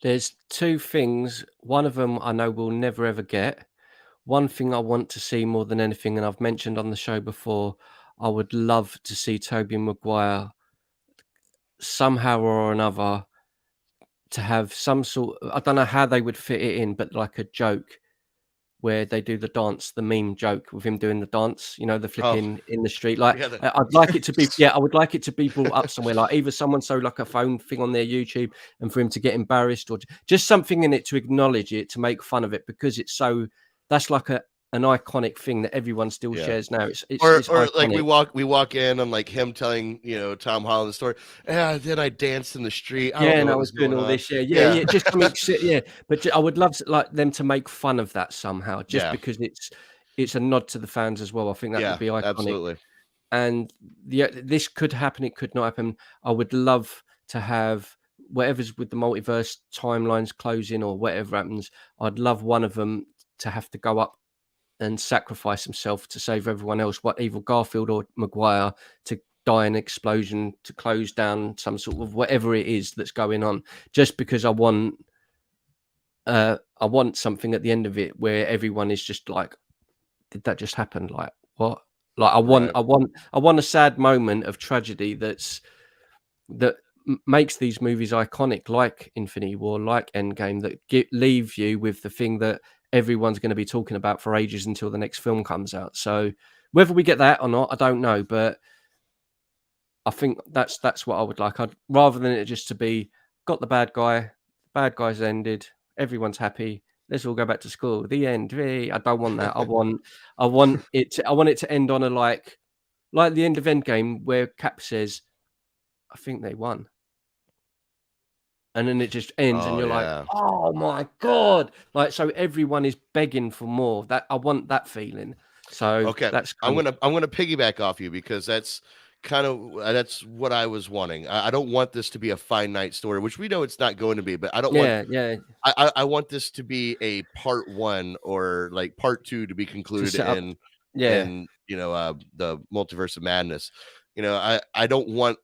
There's two things. One of them I know we'll never ever get. One thing I want to see more than anything, and I've mentioned on the show before, I would love to see Tobey Maguire somehow or another to have some sort. I don't know how they would fit it in, but like a joke where they do the dance, the meme joke with him doing the dance, the flicking in the street. Like, I'd like it to be, I would like it to be brought up somewhere, like either someone like a phone thing on their YouTube and for him to get embarrassed, or just something in it to acknowledge it, to make fun of it, because that's like an iconic thing that everyone still shares now. It's like we walk in on like him telling Tom Holland the story. Yeah, then I danced in the street. And I was doing all this. Yeah. Just but I would love them to make fun of that somehow, just because it's a nod to the fans as well. I think that would be iconic. Absolutely. And this could happen. It could not happen. I would love to have whatever's with the multiverse timelines closing or whatever happens. I'd love one of them to have to go up and sacrifice himself to save everyone else, what either Garfield or Maguire, to die in an explosion, to close down some sort of whatever it is that's going on, just because I want something at the end of it where everyone is just like, did that just happen? Like, what? Like, I want a sad moment of tragedy that makes these movies iconic, like Infinity War, like Endgame, that leave you with the thing that everyone's going to be talking about for ages until the next film comes out. So whether we get that or not, I don't know, but I think that's what I would like. I'd rather than it just to be got the bad guy's ended, everyone's happy. Let's all go back to school. The end. I don't want that. I want it to end on a like the end of Endgame where Cap says, "I think they won," and then it just ends, and you're like, "Oh my god!" Like, so everyone is begging for more. That I want that feeling. So Okay, that's I'm gonna piggyback off you because that's kind of that's what I was wanting. I don't want this to be a finite story, which we know it's not going to be, but I don't want. yeah. I want this to be a part 1 or like part 2 to be concluded set up- in Yeah, the Multiverse of Madness. I don't want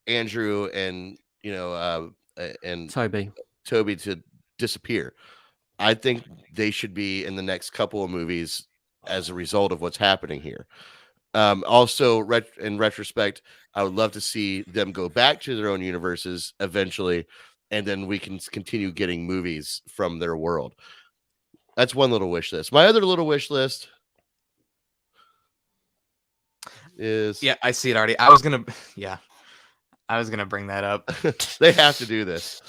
Andrew and and Toby. Toby to disappear. I think they should be in the next couple of movies as a result of what's happening here. Also, in retrospect, I would love to see them go back to their own universes eventually, and then we can continue getting movies from their world. That's one little wish list. My other little wish list is I see it already. I was gonna bring that up. they have to do this.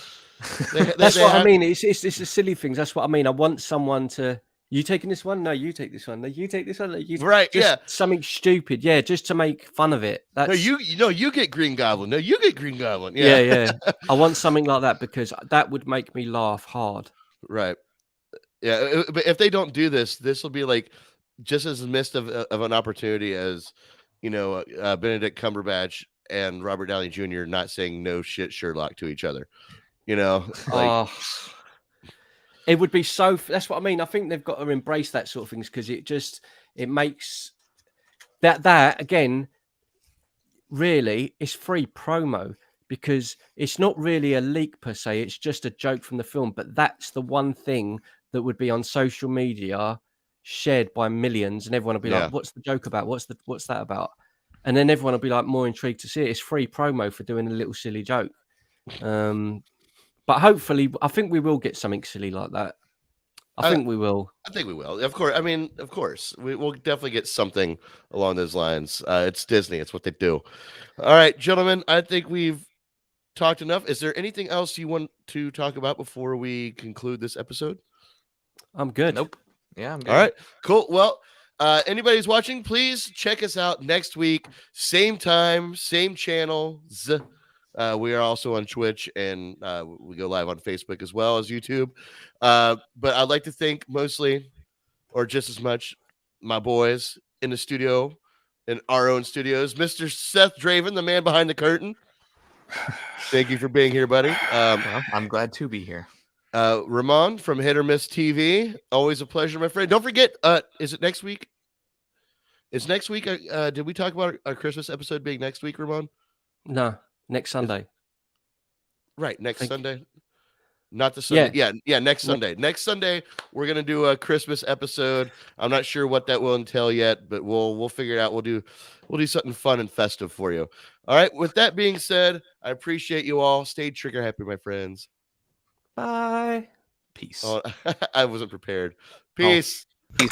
That's what I mean. It's the silly things. That's what I mean. I want someone to. You taking this one? No, you take this one. No, you take this one. No, right? Just yeah, something stupid. Yeah, just to make fun of it. That's... No, you get Green Goblin. No, you get Green Goblin. Yeah. I want something like that because that would make me laugh hard. Right. Yeah, but if they don't do this, this will be like just as missed of an opportunity as Benedict Cumberbatch and Robert Downey Jr. not saying no shit Sherlock to each other. It would be so. That's what I mean. I think they've got to embrace that sort of things because it makes that again. Really, it's free promo because it's not really a leak per se. It's just a joke from the film. But that's the one thing that would be on social media, shared by millions, and everyone will be like, "What's the joke about? What's that about?" And then everyone will be like more intrigued to see it. It's free promo for doing a little silly joke. But hopefully, I think we will get something silly like that. I think we will. I think we will. Of course. I mean, of course. We'll definitely get something along those lines. It's Disney. It's what they do. All right, gentlemen. I think we've talked enough. Is there anything else you want to talk about before we conclude this episode? I'm good. Nope. Yeah, I'm good. All right, cool. Well, anybody who's watching, please check us out next week. Same time, same channels. We are also on Twitch, and we go live on Facebook as well as YouTube. But I'd like to thank mostly, or just as much, my boys in the studio, in our own studios, Mr. Seth Draven, the man behind the curtain. Thank you for being here, buddy. Well, I'm glad to be here. Ramon from Hit or Miss TV. Always a pleasure, my friend. Don't forget, is it next week? Is next week? Did we talk about our Christmas episode being next week, Ramon? No. Next Sunday. Right, next Sunday. Not the Sunday. Yeah, next Sunday. Next Sunday, we're gonna do a Christmas episode. I'm not sure what that will entail yet, but we'll figure it out. We'll do something fun and festive for you. All right. With that being said, I appreciate you all. Stay trigger happy, my friends. Bye. Peace. Oh, I wasn't prepared. Peace. Peace.